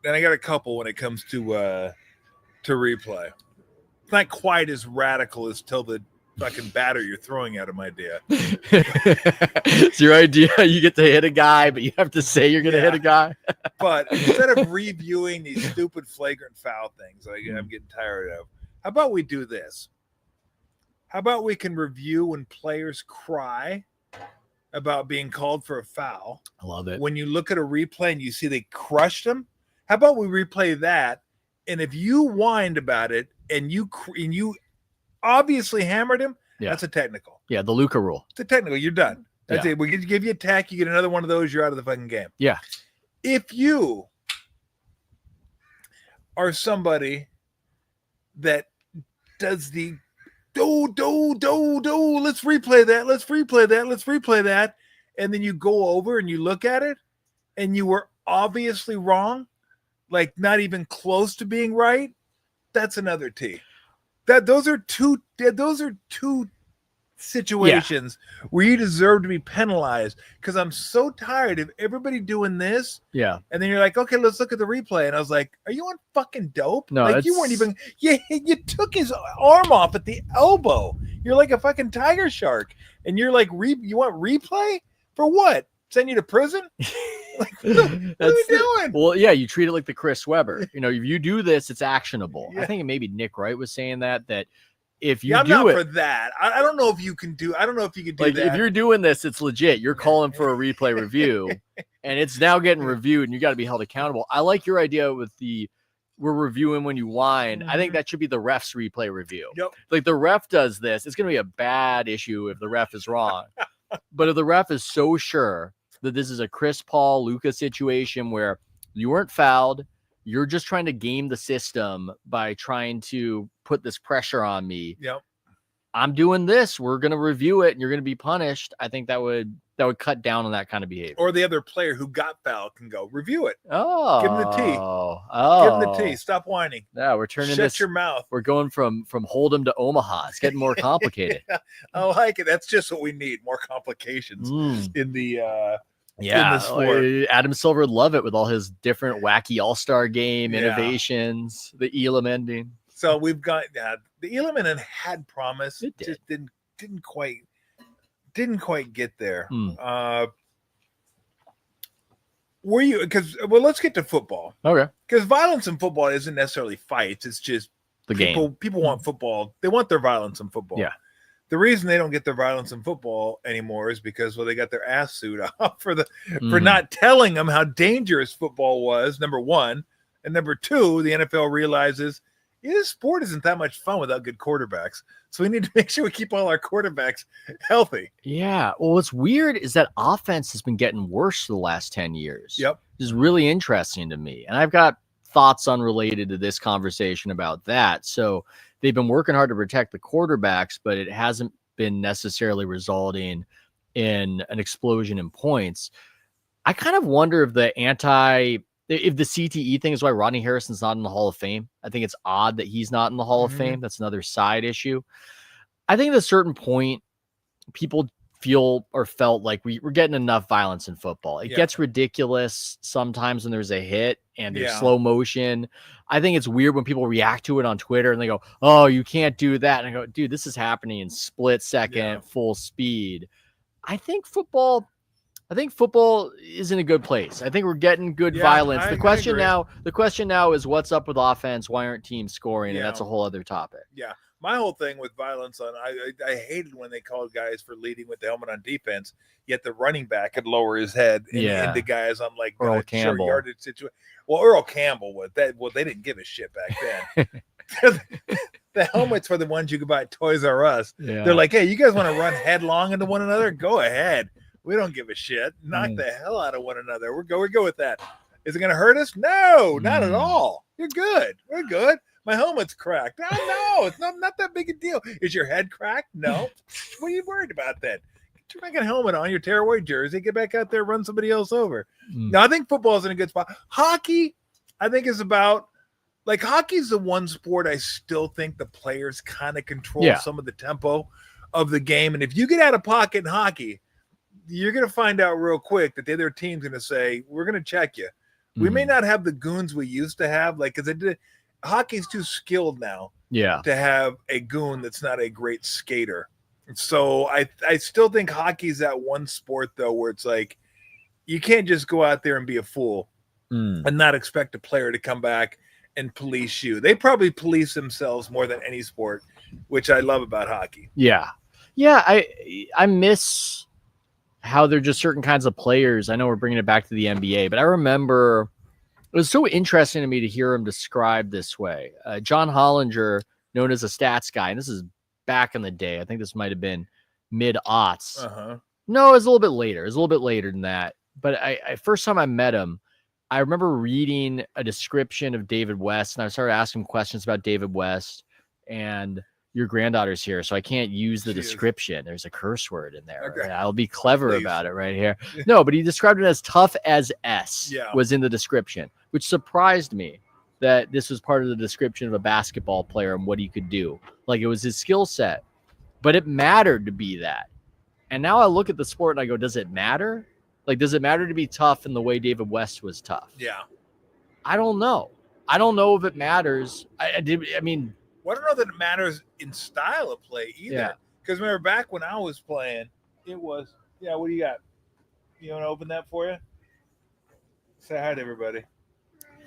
And I got a couple when it comes to replay. It's not quite as radical as tell the fucking batter you're throwing at him idea. It's your idea. You get to hit a guy, but you have to say you're going to hit a guy. But instead of reviewing these stupid flagrant foul things, like I'm getting tired of, how about we do this? How about we can review when players cry about being called for a foul? I love it. When you look at a replay and you see they crushed them, how about we replay that? And if you whined about it and you obviously hammered him, that's a technical. Yeah, the Luka rule. It's a technical. You're done. That's it. We give you a tack. You get another one of those. You're out of the fucking game. Yeah. If you are somebody that does the let's replay that, and then you go over and you look at it, and you were obviously wrong, like not even close to being right, that's another T. Those are two situations where you deserve to be penalized, because I'm so tired of everybody doing this. Yeah. And then you're like, okay, let's look at the replay. And I was like, are you on fucking dope? No, like you weren't even, you took his arm off at the elbow. You're like a fucking tiger shark. And you're like, you want replay for what? Send you to prison? Like, what are we doing? Well, yeah, you treat it like the Chris Webber. You know, if you do this, it's actionable. Yeah. I think maybe Nick Wright was saying that if you I'm do not it for that. I don't know if you can do. I don't know if you can do like that. if you're doing this, it's legit. You're calling for a replay review, and it's now getting reviewed, and you got to be held accountable. I like your idea with we're reviewing when you whine. I think that should be the ref's replay review. Yep. Like the ref does this, it's going to be a bad issue if the ref is wrong. But if the ref is so sure that this is a Chris Paul Luka situation where you weren't fouled, you're just trying to game the system by trying to put this pressure on me. Yep. I'm doing this. We're going to review it and you're going to be punished. I think that would cut down on that kind of behavior. Or the other player who got fouled can go review it. Oh, give him the tea. Oh, give him the tea. Stop whining. Yeah, we're turning Shut your mouth. We're going from Hold'em to Omaha. It's getting more complicated. Yeah, I like it. That's just what we need. More complications in the in the sport. Adam Silver would love it with all his different wacky all-star game innovations, the Elam ending. So we've got the Elam ending had promise. It did. Just didn't quite get there. Were you let's get to football. Okay. Because violence in football isn't necessarily fights. It's just the people, game. People want football. They want their violence in football. Yeah. The reason they don't get their violence in football anymore is because they got their ass suit off for not telling them how dangerous football was, number one. And number two, the NFL realizes this sport isn't that much fun without good quarterbacks. So we need to make sure we keep all our quarterbacks healthy. Yeah. Well, what's weird is that offense has been getting worse for the last 10 years. Yep. This is really interesting to me. And I've got thoughts unrelated to this conversation about that. So they've been working hard to protect the quarterbacks, but it hasn't been necessarily resulting in an explosion in points. I kind of wonder if the CTE thing is why Rodney Harrison's not in the Hall of Fame. I think it's odd that he's not in the Hall of Fame. That's another side issue. I think at a certain point, people feel or felt like we're getting enough violence in football. It gets ridiculous sometimes when there's a hit and there's slow motion. I think it's weird when people react to it on Twitter and they go, oh, you can't do that. And I go, dude, this is happening in split second, full speed. I think football is in a good place. I think we're getting good violence. The question now is what's up with offense? Why aren't teams scoring? And that's a whole other topic. Yeah. My whole thing with violence I hated when they called guys for leading with the helmet on defense, yet the running back could lower his head into guys on like Earl Campbell. Short yardage situation. Well, Earl Campbell was that. Well, they didn't give a shit back then. The helmets were the ones you could buy at Toys R Us. Yeah. They're like, hey, you guys want to run headlong into one another? Go ahead. We don't give a shit. Knock the hell out of one another. We go with that. Is it going to hurt us? No, not at all. You're good. We're good. My helmet's cracked. Oh, no, it's not that big a deal. Is your head cracked? No. What are you worried about then? Get your fucking helmet on, your tearaway jersey, get back out there, run somebody else over. Now, I think football's in a good spot. Hockey, I think, is about, like, hockey's the one sport I still think the players kind of control some of the tempo of the game. And if you get out of pocket in hockey, you're going to find out real quick that the other team's going to say, we're going to check you. We may not have the goons we used to have, like, because hockey's too skilled now to have a goon that's not a great skater. So I still think hockey's that one sport, though, where it's like you can't just go out there and be a fool and not expect a player to come back and police you. They probably police themselves more than any sport, which I love about hockey. Yeah. I miss how they're just certain kinds of players. I know we're bringing it back to the NBA, but I remember it was so interesting to me to hear him described this way. John Hollinger, known as a stats guy, and this is back in the day. I think this might have been mid-aughts. No, it was a little bit later. It was a little bit later than that. But I first time I met him, I remember reading a description of David West, and I started asking him questions about David West, and your granddaughter's here, so I can't use the description. There's a curse word in there. Okay. I'll be clever about it right here. No, but he described it as tough as S was in the description, which surprised me that this was part of the description of a basketball player and what he could do. Like, it was his skill set, but it mattered to be that. And now I look at the sport and I go, does it matter? Like, does it matter to be tough in the way David West was tough? Yeah. I don't know. I don't know if it matters. I mean, well, I don't know that it matters in style of play either. Because remember, back when I was playing, it was, what do you got? You want to open that for you? Say hi to everybody.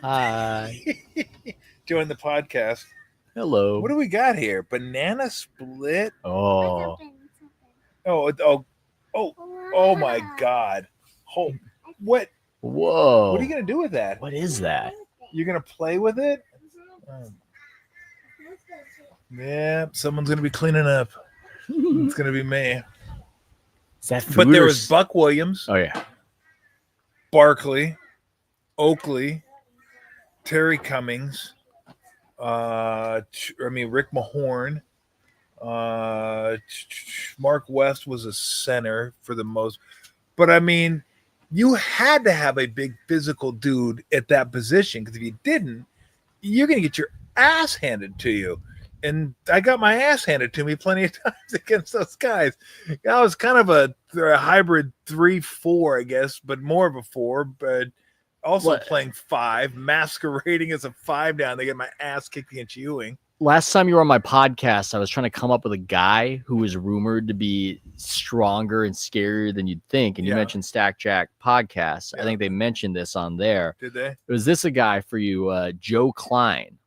Hi. Join the podcast. Hello. What do we got here? Banana split. Oh. Oh my God. What? Whoa. What are you gonna do with that? What is that? You're gonna play with it? Yeah, someone's gonna be cleaning up. It's gonna be me. Is that food? But there was Buck Williams. Oh yeah. Barkley, Oakley, Terry Cummings. Rick Mahorn. Mark West was a center for the most. But I mean, you had to have a big physical dude at that position, because if you didn't, you're going to get your ass handed to you. And I got my ass handed to me plenty of times against those guys. I was kind of a hybrid 3-4, I guess, but more of a 4, but also playing 5, masquerading as a 5 down. They get my ass kicked against Ewing. Last time you were on my podcast, I was trying to come up with a guy who was rumored to be stronger and scarier than you'd think. And you mentioned Stack Jack podcast. I think they mentioned this on there. Did they? Was this a guy for you, Joe Klein?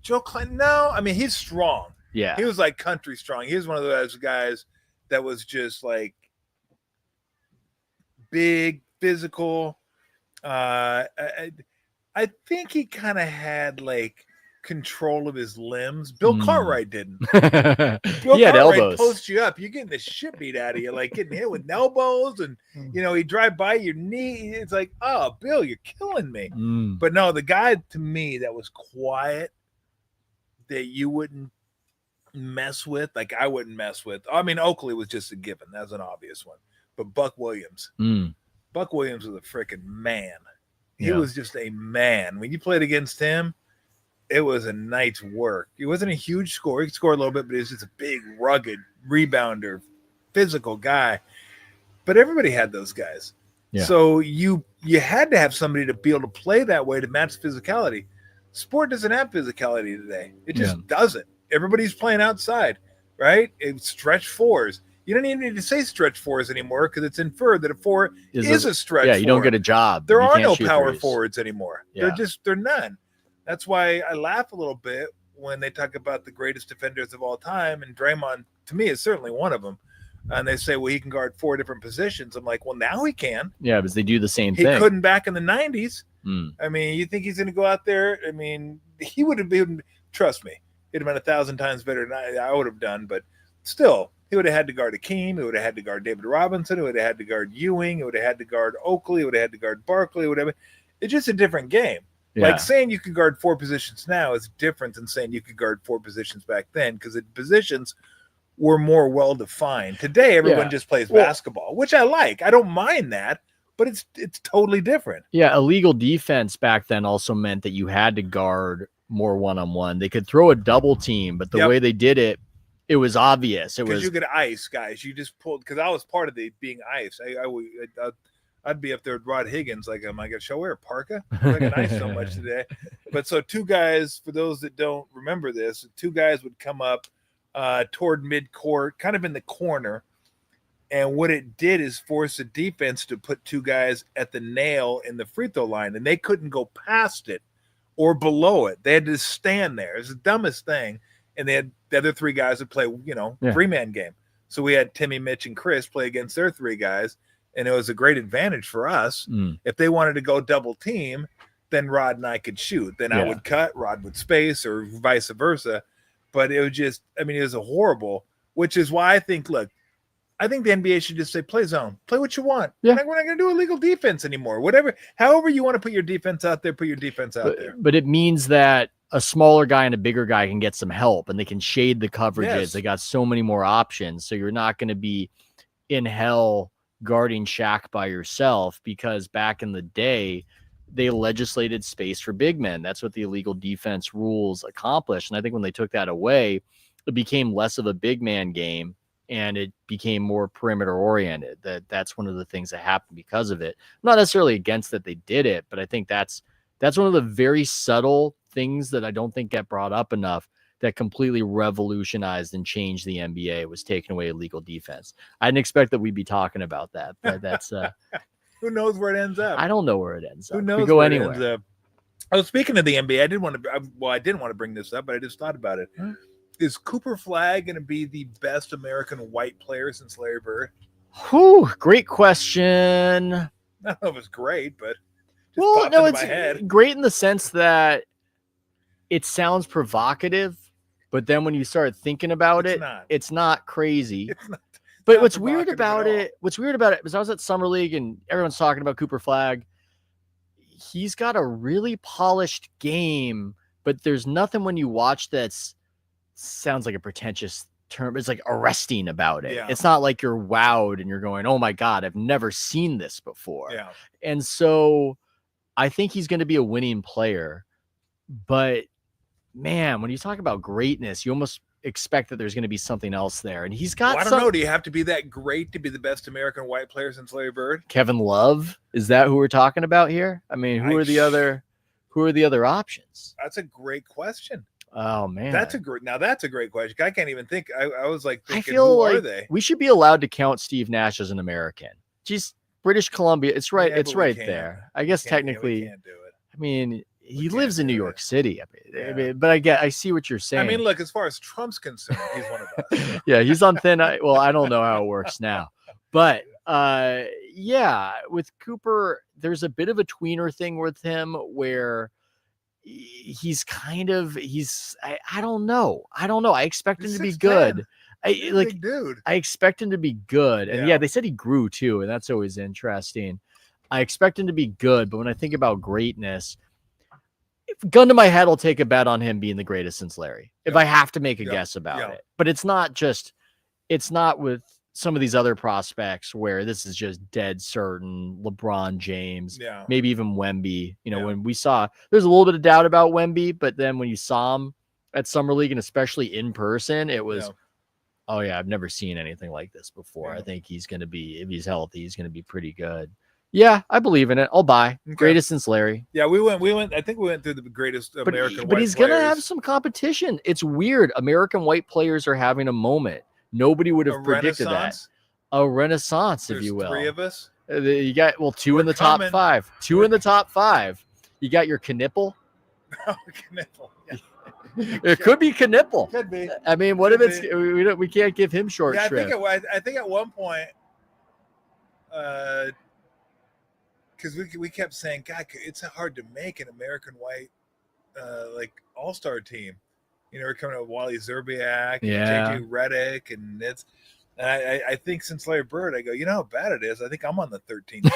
Joe Klein? No, I mean, he's strong. Yeah. He was like country strong. He was one of those guys that was just like big, physical. I think he kind of had like control of his limbs. Bill Cartwright didn't. Bill he had Cartwright elbows. posts you up. You're getting the shit beat out of you, like getting hit with elbows, and he drive by your knee. It's like, oh, Bill, you're killing me. But no, the guy to me that was quiet, that you wouldn't mess with, like I wouldn't mess with. I mean, Oakley was just a given. That's an obvious one. But Buck Williams. Buck Williams was a freaking man. He was just a man. When you played against him, it was a night's work. He wasn't a huge scorer. He could score a little bit, but he was just a big, rugged rebounder, physical guy. But everybody had those guys. Yeah. So you had to have somebody to be able to play that way to match physicality. Sport doesn't have physicality today. It just doesn't. Everybody's playing outside, right? It's stretch 4s. You don't even need to say stretch 4s anymore, because it's inferred that a 4 is a stretch 4. You don't get a job. There are no power forwards anymore. They're none. That's why I laugh a little bit when they talk about the greatest defenders of all time, and Draymond, to me, is certainly one of them. And they say, well, he can guard 4 different positions. I'm like, well, now he can. Yeah, because they do the same thing. He couldn't back in the 90s. I mean, you think he's going to go out there? I mean, he would have been, trust me, it'd have been 1,000 times better than I would have done. But still, he would have had to guard Akeem. He would have had to guard David Robinson. He would have had to guard Ewing. He would have had to guard Oakley. He would have had to guard Barkley. Whatever. It's just a different game. Like saying you can guard 4 positions now is different than saying you could guard 4 positions back then, because the positions were more well-defined. Today, everyone just plays basketball, which I like. I don't mind that, but it's totally different. Yeah, illegal defense back then also meant that you had to guard more one-on-one. They could throw a double team, but the way they did it, it was obvious. It was you could ice guys. You just pulled, because I was part of the being ice. I'd be up there with Rod Higgins, like, am I going to wear a parka? I can ice so much today. But so 2 guys, for those that don't remember this, 2 guys would come up toward midcourt, kind of in the corner. And what it did is force the defense to put 2 guys at the nail in the free throw line, and they couldn't go past it or below it. They had to stand there. It was the dumbest thing. And they had the other 3 guys that play, 3-man game. So we had Timmy, Mitch, and Chris play against their 3 guys. And it was a great advantage for us. If they wanted to go double team, then Rod and I could shoot. Then I would cut, Rod would space, or vice versa. But it was just, it was a horrible, which is why I think the NBA should just say, play zone, play what you want. We're not going to do illegal defense anymore. However you want to put your defense out there, put your defense out there. But it means that a smaller guy and a bigger guy can get some help, and they can shade the coverages. Yes. They got so many more options. So you're not going to be in hell guarding Shaq by yourself, because back in the day, they legislated space for big men. That's what the illegal defense rules accomplished. And I think when they took that away, it became less of a big man game, and it became more perimeter oriented. That's one of the things that happened because of it. I'm not necessarily against that they did it, but I think that's one of the very subtle things that I don't think get brought up enough, that completely revolutionized and changed the NBA, was taking away illegal defense. I didn't expect that we'd be talking about that, but that's who knows where it ends up? I don't know where it ends up. Who knows? We go anywhere. It ends up. Oh, speaking of the NBA, I didn't want to bring this up, but I just thought about it. Huh? Is Cooper Flagg going to be the best American white player since Larry Bird? Whew, great question. I don't know if it's great, but Well, popped no, into it's my head. great in the sense that it sounds provocative, but then when you start thinking about it's not crazy. It's not, but not what's weird provocative at about all. it, is I was at Summer League and everyone's talking about Cooper Flagg. He's got a really polished game, but there's nothing when you watch that sounds like a pretentious term. It's like arresting about it. Yeah. It's not like you're wowed and you're going, oh my God, I've never seen this before. Yeah. And so I think he's going to be a winning player. But man, when you talk about greatness, you almost expect that there's going to be something else there. And he's got I don't know. Do you have to be that great to be the best American white player since Larry Bird? Kevin Love? Is that who we're talking about here? I mean, who are the other options? That's a great question. Oh man. That's a great question. I can't even think. I was like thinking, I feel who like are they? we should be allowed to count Steve Nash as an American. Geez, British Columbia. It's right. Yeah, it's but we right can't. there. I guess technically, we can't do it. I mean, he can't lives in do New it. York City. Yeah. But I see what you're saying. I mean, look, as far as Trump's concerned, he's one of us. Yeah, he's on thin ice. Well, I don't know how it works now, but yeah, with Cooper, there's a bit of a tweener thing with him where I don't know. I expect him to be good. He's a big dude. I expect him to be good. And yeah, they said he grew too, and that's always interesting. I expect him to be good, but when I think about greatness, gun to my head, I'll take a bet on him being the greatest since Larry. If I have to make a guess about it. But it's not with some of these other prospects where this is just dead certain. LeBron James, maybe even Wemby. When we saw, there's a little bit of doubt about Wemby, but then when you saw him at Summer League and especially in person, it was, oh yeah, I've never seen anything like this before. I think he's going to be, if he's healthy, he's going to be pretty good. Yeah, I believe in it. I'll buy. Okay. Greatest since Larry. Yeah, we went. I think we went through the greatest American white But he's going to have some competition. It's weird. American white players are having a moment. Nobody would have predicted that. A renaissance, if you will. Three of us. You got, two in the top five. Two in the top five. You got your Knipple. Oh, Knipple. Yeah. It could be Knipple. Could be. I mean, what if it's we can't give him short shrift? I think at one point, because we kept saying, God, it's hard to make an American white like all-star team. We're coming up with Wally Zerbiak, and JJ Redick, and I think since Larry Bird, I go, you know how bad it is. I think I'm on the 13th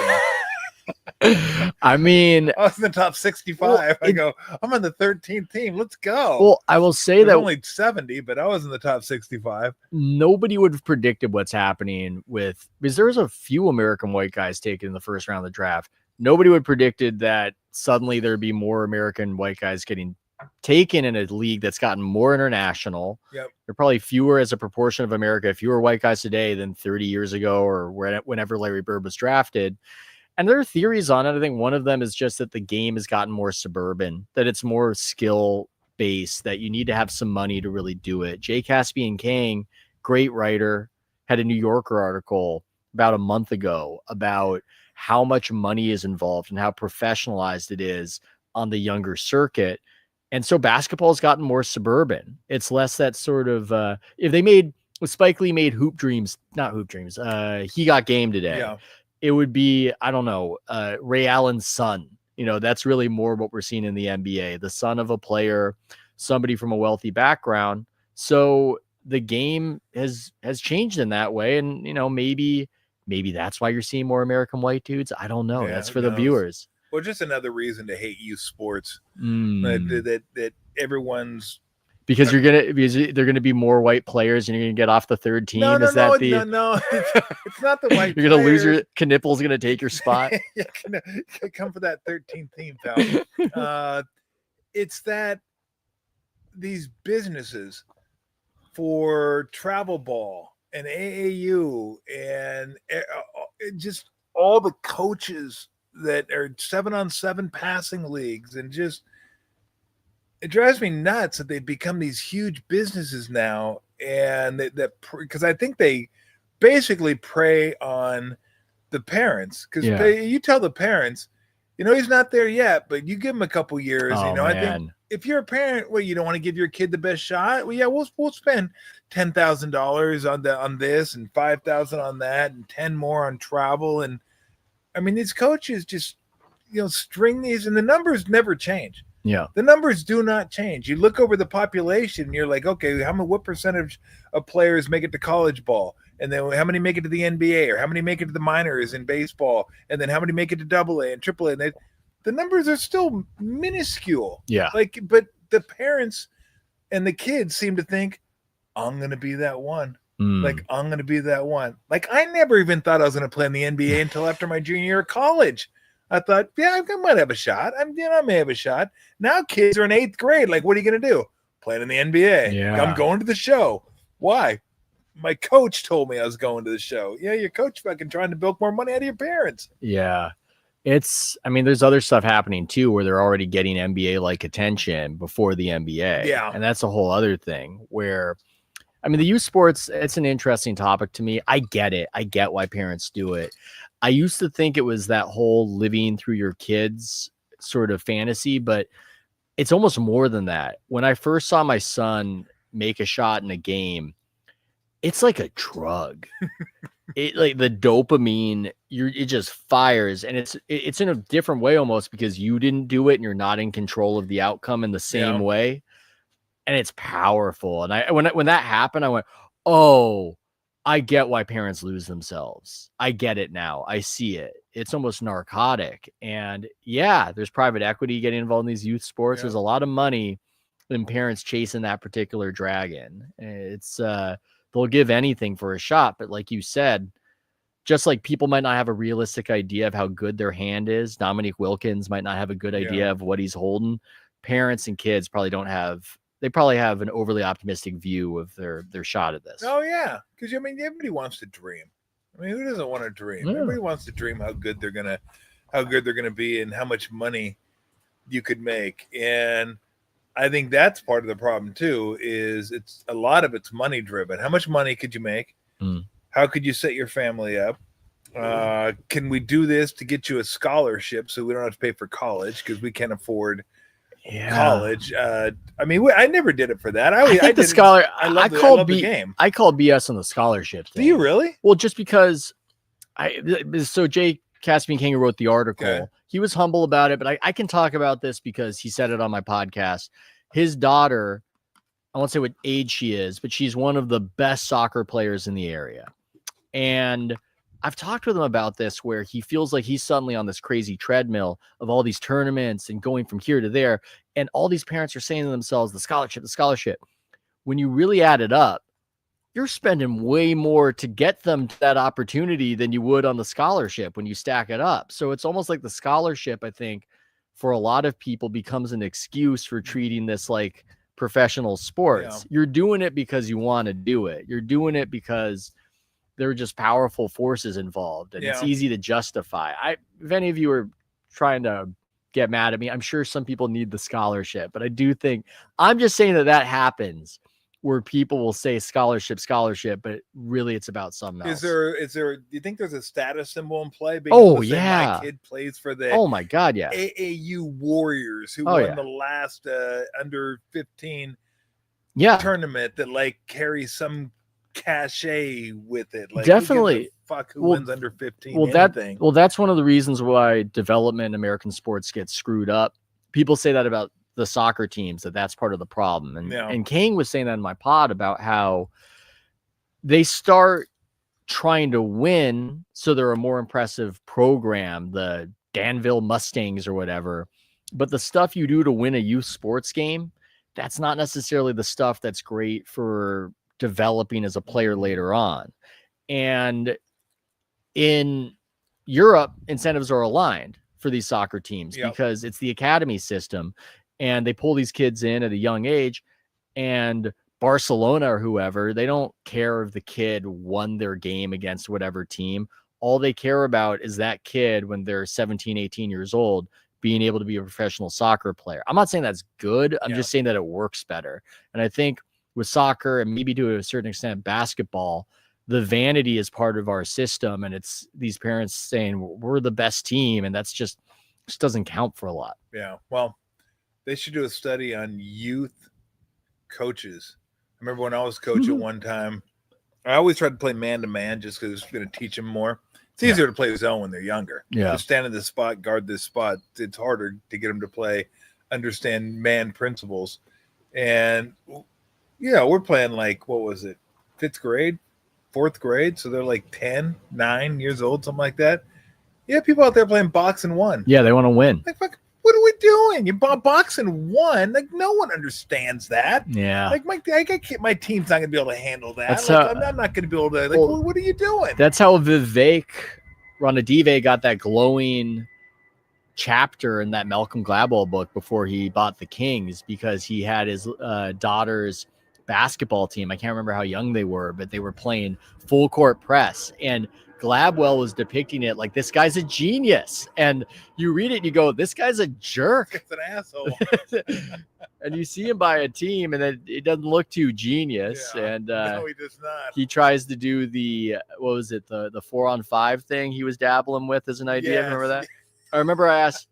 team. I mean, I was in the top 65. I go, I'm on the 13th team. Let's go. Well, I will say that only 70, but I was in the top 65. Nobody would have predicted what's happening because there's a few American white guys taken in the first round of the draft. Nobody would have predicted that suddenly there'd be more American white guys getting taken in a league that's gotten more international. Yep. There are probably fewer as a proportion of America, fewer white guys today than 30 years ago or whenever Larry Bird was drafted. And there are theories on it. I think one of them is just that the game has gotten more suburban, that it's more skill based, that you need to have some money to really do it. Jay Caspian King, great writer, had a New Yorker article about a month ago about how much money is involved and how professionalized it is on the younger circuit. And so basketball has gotten more suburban. It's less that sort of, if Spike Lee made He Got Game today. Yeah. It would be, I don't know, Ray Allen's son. That's really more what we're seeing in the NBA, the son of a player, somebody from a wealthy background. So the game has changed in that way. And, maybe that's why you're seeing more American white dudes. I don't know. That's for the viewers. Well, just another reason to hate youth sports. That everyone's because they're gonna be more white players and you're gonna get off the third team. No. It's not the white. You're gonna lose your Knipple's gonna take your spot. Come for that 13th team, pal. It's that these businesses for travel ball and AAU and just all the coaches that are 7-on-7 passing leagues, and just it drives me nuts that they've become these huge businesses now, and because I think they basically prey on the parents, because you tell the parents, He's not there yet, but you give him a couple years. Oh, I think if you're a parent, well, you don't want to give your kid the best shot. Well, yeah, we'll spend $10,000 on this and $5,000 on that and 10 more on travel. And I mean, these coaches just string these, and the numbers never change. Yeah, the numbers do not change. You look over the population, and you're like, okay, what percentage of players make it to college ball? And then how many make it to the NBA, or how many make it to the minors in baseball? And then how many make it to AA and AAA? And the numbers are still minuscule. Yeah. But the parents and the kids seem to think, I'm going to be that one. I'm going to be that one. I never even thought I was going to play in the NBA until after my junior year of college. I thought, yeah, I might have a shot. I may have a shot. Now kids are in 8th grade. What are you going to do? Playing in the NBA. Yeah. I'm going to the show. Why? My coach told me I was going to the show. Yeah, your coach fucking trying to bilk more money out of your parents. Yeah. There's other stuff happening too, where they're already getting NBA-like attention before the NBA. Yeah. And that's a whole other thing where, the youth sports, it's an interesting topic to me. I get it. I get why parents do it. I used to think it was that whole living through your kids sort of fantasy, but it's almost more than that. When I first saw my son make a shot in a game, it's like a drug. The dopamine, it just fires, and it's in a different way almost because you didn't do it and you're not in control of the outcome in the same way. And it's powerful. And when that happened, I went, oh, I get why parents lose themselves. I get it now. I see it. It's almost narcotic. And yeah, there's private equity getting involved in these youth sports. There's a lot of money in parents chasing that particular dragon. It's they'll give anything for a shot. But like you said, just like people might not have a realistic idea of how good their hand is, Dominique Wilkins might not have a good idea of what he's holding. Parents and kids probably don't have. They probably have an overly optimistic view of their shot at this. Oh yeah, because everybody wants to dream. Who doesn't want to dream? Yeah. Everybody wants to dream how good they're gonna be and how much money you could make. And I think that's part of the problem too. Is it's a lot of it's money driven. How much money could you make? How could you set your family up? Can we do this to get you a scholarship so we don't have to pay for college because we can't afford college? I never did it for that. I call BS on the scholarship thing. Do you really? Well, just because Jay Caspian King wrote the article. Okay. He was humble about it, but I can talk about this because he said it on my podcast. His daughter, I won't say what age she is, but she's one of the best soccer players in the area. And I've talked with him about this where he feels like he's suddenly on this crazy treadmill of all these tournaments and going from here to there. And all these parents are saying to themselves, the scholarship. When you really add it up, you're spending way more to get them to that opportunity than you would on the scholarship when you stack it up. So it's almost like the scholarship, I think, for a lot of people becomes an excuse for treating this like professional sports. You're doing it because you want to do it. You're doing it because there are just powerful forces involved, and it's easy to justify. If any of you are trying to get mad at me, I'm sure some people need the scholarship, but I do think I'm just saying that happens where people will say scholarship, but really it's about something else. Is there, do you think there's a status symbol in play? My kid plays for the oh my God, yeah. AAU Warriors who won the last under 15 tournament that carries some cachet with it. Definitely. Who wins under 15? That's one of the reasons why development in American sports gets screwed up. People say that about the soccer teams, that's part of the problem. And Kang was saying that in my pod about how they start trying to win so they're a more impressive program, the Danville Mustangs or whatever. But the stuff you do to win a youth sports game, that's not necessarily the stuff that's great for developing as a player later on. And in Europe, incentives are aligned for these soccer teams because it's the academy system, and they pull these kids in at a young age. And Barcelona or whoever, they don't care if the kid won their game against whatever team. All they care about is that kid when they're 17, 18 years old being able to be a professional soccer player. I'm not saying that's good. I'm just saying that it works better. And I think with soccer and maybe to a certain extent basketball, the vanity is part of our system, and it's these parents saying we're the best team, and that's just Just doesn't count for a lot. Yeah. Well, they should do a study on youth coaches. I remember when I was coaching one time, I always tried to play man-to-man just because it's going to teach them more. It's easier to play zone when they're younger. Yeah. Just stand in this spot, guard this spot. It's harder to get them to play, understand man principles. And, we're playing like, what was it, 5th grade, 4th grade? So they're like 10, 9 years old, something like that. Yeah, people out there playing boxing 1. Yeah, they want to win. Like, fuck, what are we doing? You boxing 1? Like, no one understands that. Yeah. Like, my team's not going to be able to handle that. That's I'm not going to be able to. Like, well, what are you doing? That's how Vivek Ranadive got that glowing chapter in that Malcolm Gladwell book before he bought the Kings, because he had his daughter's basketball team. I can't remember how young they were, but they were playing full court press, and Gladwell was depicting it like, this guy's a genius. And you read it and you go, this guy's a jerk. It's an asshole. And you see him by a team and it doesn't look too genius. Yeah. And no, he does not. he tries to do the 4-on-5 thing he was dabbling with as an idea. Yes. Remember that? I remember I asked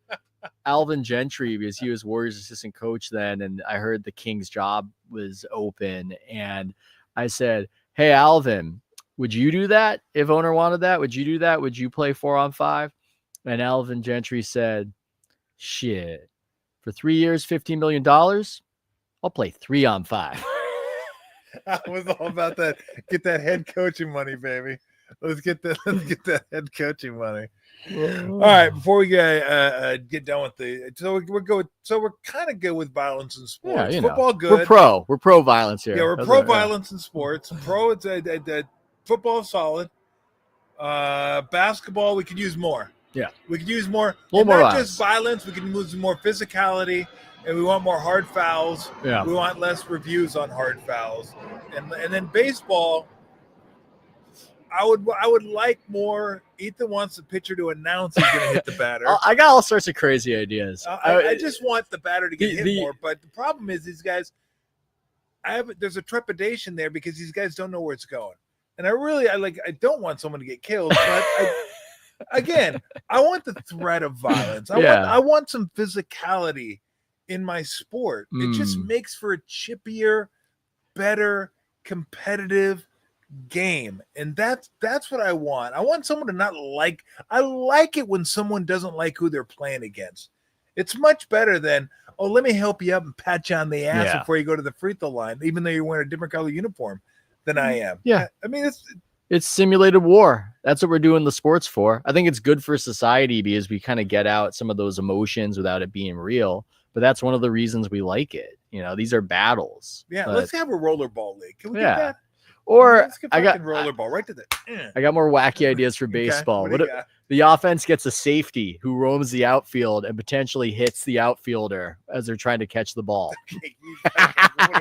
Alvin Gentry, because he was Warriors assistant coach then, and I heard the Kings job was open. And I said, hey, Alvin, would you do that if owner wanted that? Would you do that? Would you play 4-on-5? And Alvin Gentry said, shit, for 3 years, $15 million, I'll play 3-on-5. I was all about that. Get that head coaching money, baby. Let's get that head coaching money. All right, before we get done with we're kind of good with violence in sports. Yeah, football good. We're pro violence here. Yeah, we're pro violence in sports. Pro, it's football solid. Basketball, we could use more. Yeah, we could use more. A little more not just violence. We can use more physicality, and we want more hard fouls. Yeah, we want less reviews on hard fouls, and then baseball. I would like more. Ethan wants the pitcher to announce he's going to hit the batter. I got all sorts of crazy ideas. I just want the batter to get hit more. But the problem is these guys. There's a trepidation there because these guys don't know where it's going, and I don't want someone to get killed. But I want the threat of violence. I want some physicality in my sport. It just makes for a chippier, better, competitive game, and that's what I want. I want someone to not like. I like it when someone doesn't like who they're playing against. It's much better than, oh, let me help you up and pat you on the ass before you go to the free throw line, even though you're wearing a different color uniform than I am. Yeah, I mean it's simulated war. That's what we're doing the sports for. I think it's good for society because we kind of get out some of those emotions without it being real. But that's one of the reasons we like it. These are battles. Yeah, let's have a rollerball league. Can we get that? Or I got rollerball right to the. I got more wacky ideas for baseball. What the offense gets a safety who roams the outfield and potentially hits the outfielder as they're trying to catch the ball. What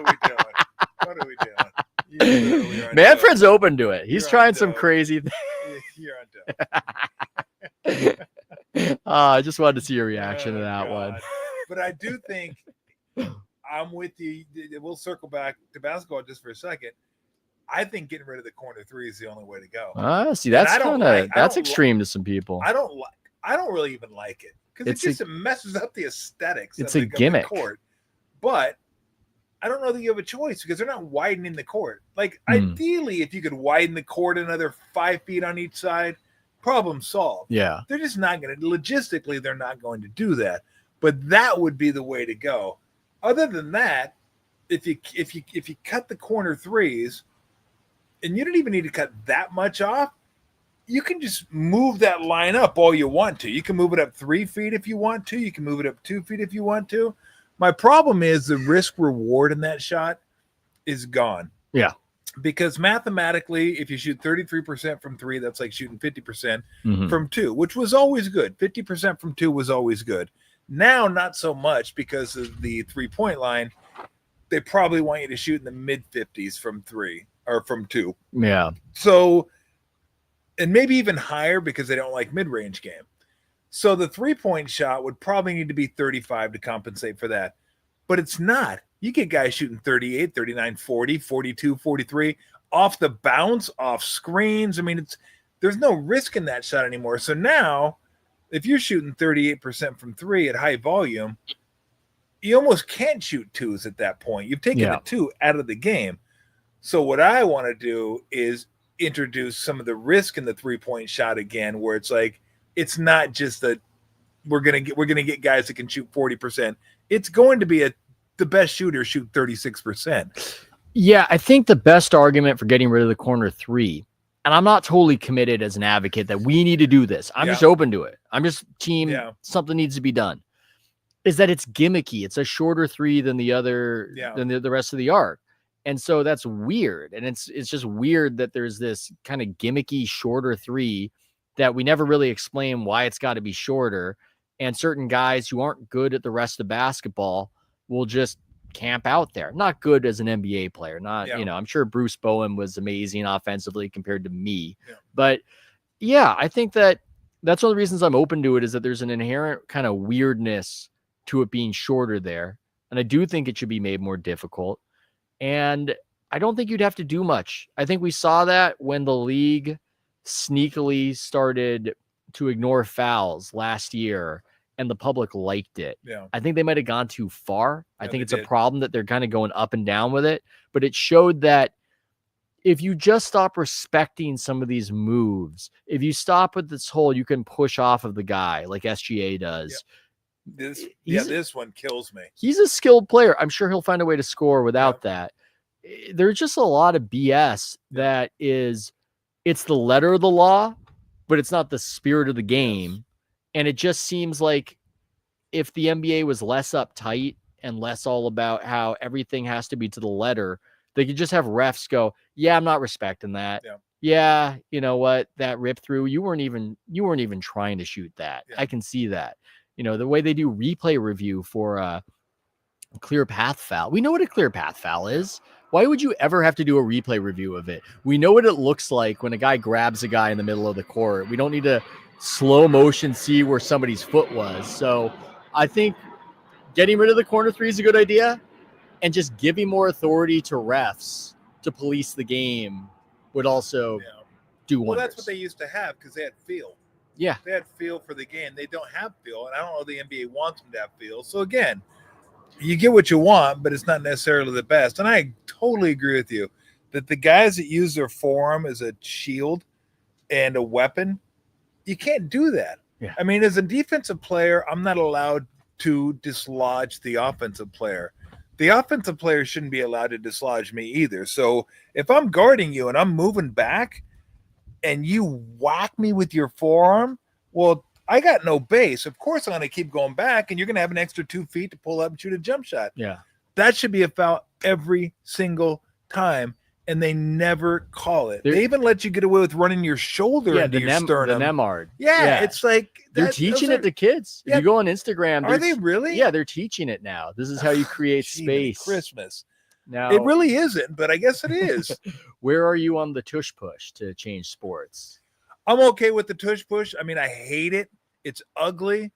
are we doing? Manfred's open to it. He's trying some crazy things. You're on dope. I just wanted to see your reaction to that one. But I do think I'm with you. We'll circle back to basketball just for a second. I think getting rid of the corner three is the only way to go. See, that's extreme to some people. I don't really even like it because it messes up the aesthetics. It's a gimmick. Court. But I don't know that you have a choice because they're not widening the court. Like ideally, if you could widen the court another 5 feet on each side, problem solved. Yeah, they're just not going to. Logistically, they're not going to do that. But that would be the way to go. Other than that, if you cut the corner threes. And you don't even need to cut that much off. You can just move that line up all you want to. You can move it up 3 feet if you want to. You can move it up 2 feet if you want to. My problem is the risk reward in that shot is gone. Yeah. Because mathematically, if you shoot 33% from three, that's like shooting 50% from two, which was always good. 50% from two was always good. Now, not so much because of the 3-point line. They probably want you to shoot in the mid-50s from three. Or from two. Yeah. So, and maybe even higher because they don't like mid-range game. So the 3-point shot would probably need to be 35 to compensate for that. But it's not. You get guys shooting 38, 39, 40, 42, 43 off the bounce, off screens. I mean, there's no risk in that shot anymore. So now If you're shooting 38% from 3 at high volume, you almost can't shoot 2s at that point. You've taken the 2 out of the game. So what I want to do is introduce some of the risk in the 3-point shot again, where it's like, it's not just that we're gonna get guys that can shoot 40%. It's going to be the best shooter shoot 36%. Yeah, I think the best argument for getting rid of the corner 3, and I'm not totally committed as an advocate that we need to do this. I'm just open to it. I'm just team something needs to be done. Is that it's gimmicky. It's a shorter 3 than the other than the rest of the arc. And so that's weird. And it's just weird that there's this kind of gimmicky shorter 3 that we never really explain why it's got to be shorter. And certain guys who aren't good at the rest of basketball will just camp out there. Not good as an NBA player. I'm sure Bruce Bowen was amazing offensively compared to me. Yeah. But yeah, I think that's one of the reasons I'm open to it, is that there's an inherent kind of weirdness to it being shorter there. And I do think it should be made more difficult. And I don't think you'd have to do much. I think we saw that when the league sneakily started to ignore fouls last year and the public liked it. Yeah. I think they might have gone too far. I think it's a problem that they're kind of going up and down with it, but it showed that if you just stop respecting some of these moves, if you stop with this whole, you can push off of the guy like SGA does. Yeah. This one kills me. He's a skilled player. I'm sure he'll find a way to score without that. There's just a lot of BS that it's the letter of the law, but it's not the spirit of the game. Yes. And it just seems like if the NBA was less uptight and less all about how everything has to be to the letter, they could just have refs go, yeah, I'm not respecting that. Yeah, you know what? That rip through, you weren't even trying to shoot that. Yeah. I can see that. The way they do replay review for a clear path foul. We know what a clear path foul is. Why would you ever have to do a replay review of it? We know what it looks like when a guy grabs a guy in the middle of the court. We don't need to slow motion see where somebody's foot was. So I think getting rid of the corner 3 is a good idea, and just giving more authority to refs to police the game would also do wonders. Well, that's what they used to have because they had feel. Yeah. They had feel for the game. They don't have feel, and I don't know the NBA wants them to have feel. So again, you get what you want, but it's not necessarily the best. And I totally agree with you that the guys that use their forearm as a shield and a weapon, you can't do that. Yeah. I mean, as a defensive player, I'm not allowed to dislodge the offensive player. The offensive player shouldn't be allowed to dislodge me either. So if I'm guarding you and I'm moving back and you whack me with your forearm, well, I got no base. Of course, I'm going to keep going back, and you're going to have an extra 2 feet to pull up and shoot a jump shot. Yeah. That should be a foul every single time, and they never call it. They even let you get away with running your shoulder into your sternum. The Nemard. Yeah, it's like they're teaching it to kids. If you go on Instagram, are they really? Yeah, they're teaching it now. This is how you create space. Christmas. Now it really isn't, but I guess it is. Where are you on the tush push to change sports? I'm okay with the tush push. I mean, I hate it. It's ugly,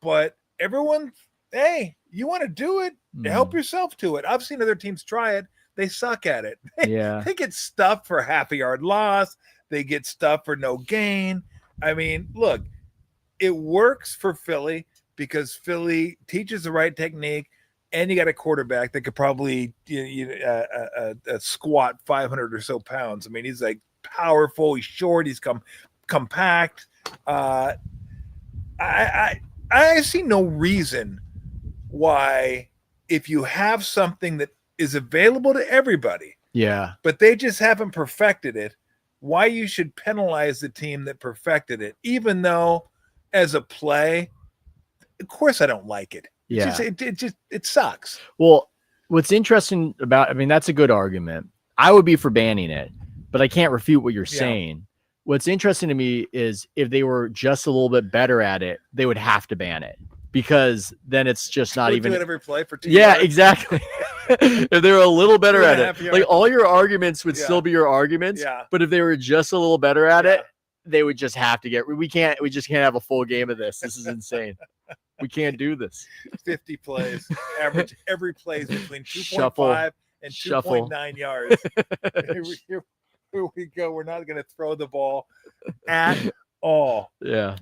but everyone, hey, you want to do it? Help yourself to it. I've seen other teams try it. They suck at it. They get stuffed for half a yard loss. They get stuffed for no gain. I mean, look, it works for Philly because Philly teaches the right technique, and you got a quarterback that could probably squat 500 or so pounds. I mean, he's like powerful. He's short. He's compact. I see no reason why, if you have something that is available to everybody, but they just haven't perfected it, why you should penalize the team that perfected it, even though as a play, of course I don't like it. It sucks. Well, what's interesting that's a good argument. I would be for banning it, but I can't refute what you're saying. What's interesting to me is if they were just a little bit better at it, they would have to ban it, because then it's just not even. Do it every play for 2 Yeah, yards. Exactly. If they were a little better at it, like all your arguments would still be your arguments. Yeah. But if they were just a little better at it, they would just have to get. We just can't have a full game of this. This is insane. We can't do this. 50 plays. Average every play is between 2.5 and 2.9 yards. Here we go. We're not going to throw the ball at Oh, yeah.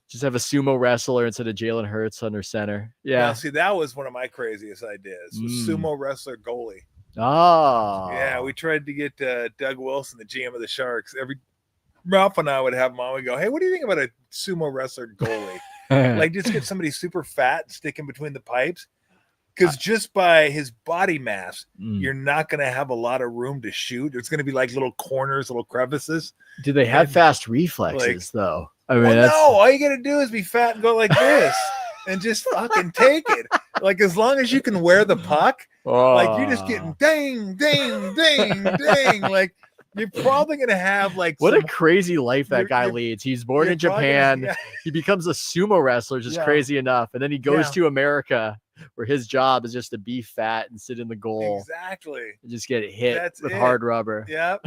Just have a sumo wrestler instead of Jalen Hurts under center. Yeah. Now, see, that was one of my craziest ideas. Was sumo wrestler goalie. Oh. Yeah, we tried to get Doug Wilson, the GM of the Sharks. Ralph and I would have him on. We go, hey, what do you think about a sumo wrestler goalie? Like, just get somebody super fat and stick in between the pipes. Because just by his body mass, you're not going to have a lot of room to shoot. There's going to be like little corners, little crevices. Do they have fast reflexes, though? I mean, no. All you got to do is be fat and go like this and just fucking take it. Like, as long as you can wear the puck, like, you're just getting ding, ding, ding, ding. Like, you're probably going to have like what a crazy life that guy leads. He's born in Japan. He becomes a sumo wrestler, just crazy enough. And then he goes to America, where his job is just to be fat and sit in the goal. Exactly. And just get hit with hard rubber. Yep.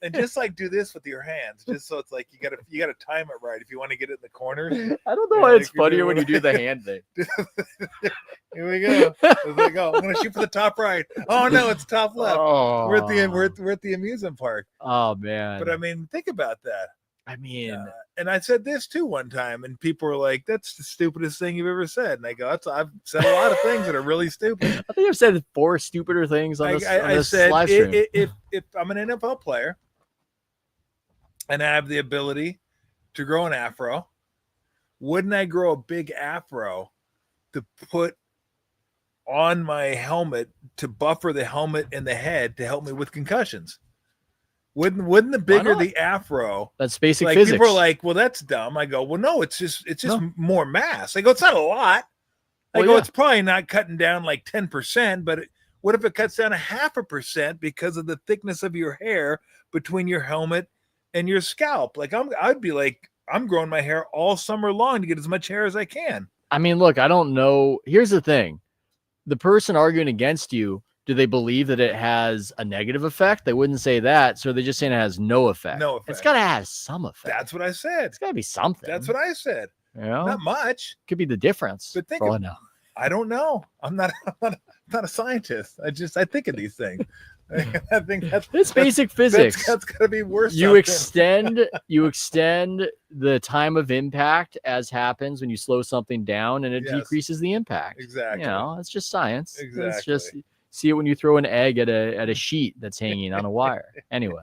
And just like do this with your hands, just so it's like you gotta time it right if you want to get it in the corner. I don't know why it's funnier when you do the hand thing. Here we go. I'm gonna shoot for the top right. Oh no, it's top left. Oh. We're at the amusement park. Oh man. But I mean, think about that. I mean, and I said this too one time, and people were like, "That's the stupidest thing you've ever said." And I go, "I've said a lot of things that are really stupid." I think I've said 4 stupider things on this. I said, live stream. If I'm an NFL player and I have the ability to grow an afro, wouldn't I grow a big afro to put on my helmet to buffer the helmet and the head to help me with concussions? Wouldn't the bigger the afro? That's basic physics. People are like, well, that's dumb. I go, well, no, it's just more mass. I go, it's not a lot. I go, it's probably not cutting down like 10%, but what if it cuts down 0.5% because of the thickness of your hair between your helmet and your scalp? Like I'd be like, I'm growing my hair all summer long to get as much hair as I can. I mean, look, I don't know. Here's the thing. The person arguing against you, do they believe that it has a negative effect? They wouldn't say that. So they're just saying it has no effect. No effect. It's got to have some effect. That's what I said. It's got to be something. That's what I said. You know? Not much. Could be the difference. But think I don't know. I'm not a scientist. I think of these things. I think it's basic physics. That's got to be worse. You extend the time of impact as happens when you slow something down, and it decreases the impact. Exactly. You know, it's just science. Exactly. It's just see it when you throw an egg at a sheet that's hanging on a wire. Anyway,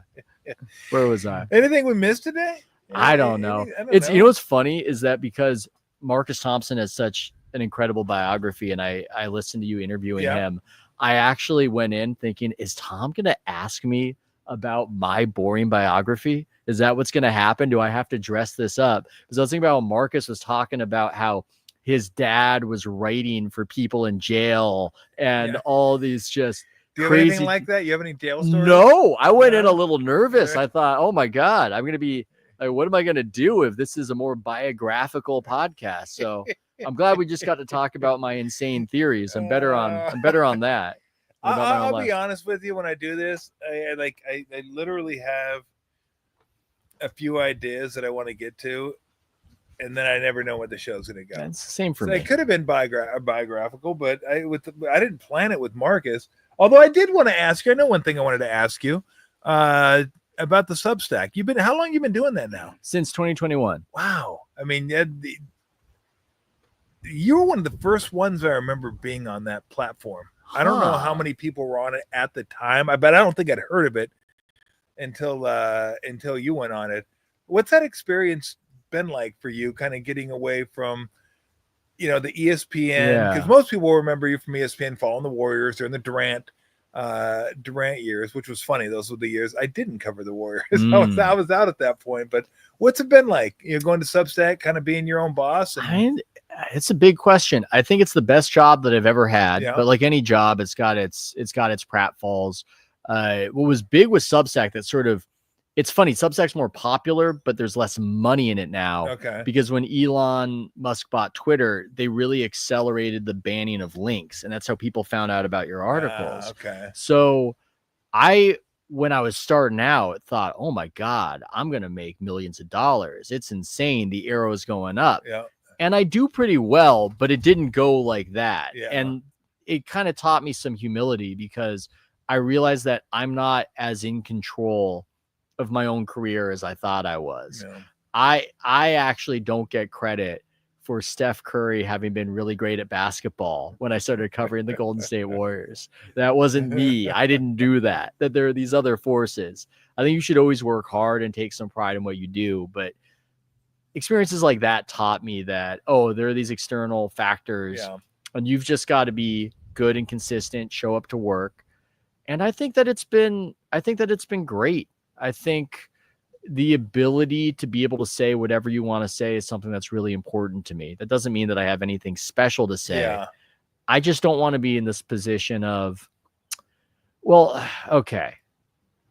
where was I? Anything we missed today? I don't know. You know what's funny is that because Marcus Thompson has such an incredible biography, and I listened to you interviewing him. I actually went in thinking, is Tom going to ask me about my boring biography? Is that what's going to happen? Do I have to dress this up? Because I was thinking about how Marcus was talking about how his dad was writing for people in jail and all these just Do you crazy... have anything like that? You have any jail stories? No, I went in a little nervous. I thought, oh my God, I'm going to be like, what am I going to do if this is a more biographical podcast? So I'm glad we just got to talk about my insane theories. I'm better on that. I'll be honest with you. When I do this, I literally have a few ideas that I want to get to, and then I never know where the show's going to go. It's the same for me. It could have been biographical, but I didn't plan it with Marcus. Although I did want to ask you. I know one thing I wanted to ask you about the Substack. How long have you been doing that now? Since 2021. Wow. I mean, you were one of the first ones I remember being on that platform. I don't know how many people were on it at the time. I don't think I'd heard of it until you went on it. What's that experience been like for you, kind of getting away from, the ESPN? Because most people remember you from ESPN following the Warriors during the Durant years, which was funny. Those were the years I didn't cover the Warriors. I was out at that point. But what's it been like? Going to Substack, kind of being your own boss? It's a big question. I think it's the best job that I've ever had. But like any job, it's got its pratfalls. What was big with Substack that sort of, it's funny, Substack's more popular, but there's less money in it now. Okay. Because when Elon Musk bought Twitter, they really accelerated the banning of links, and that's how people found out about your articles. Okay. So when I was starting out, thought, oh my God, I'm going to make millions of dollars. It's insane. The arrow is going up. Yeah. And I do pretty well, but it didn't go like that. Yeah. And it kind of taught me some humility, because I realized that I'm not as in control of my own career as I thought I was. Yeah. I actually don't get credit for Steph Curry having been really great at basketball when I started covering the Golden State Warriors. That wasn't me. I didn't do that. That there are these other forces. I think you should always work hard and take some pride in what you do. But experiences like that taught me that, there are these external factors, and you've just got to be good and consistent, show up to work. And I think that it's been great. I think the ability to be able to say whatever you want to say is something that's really important to me. That doesn't mean that I have anything special to say. Yeah. I just don't want to be in this position of, well, okay,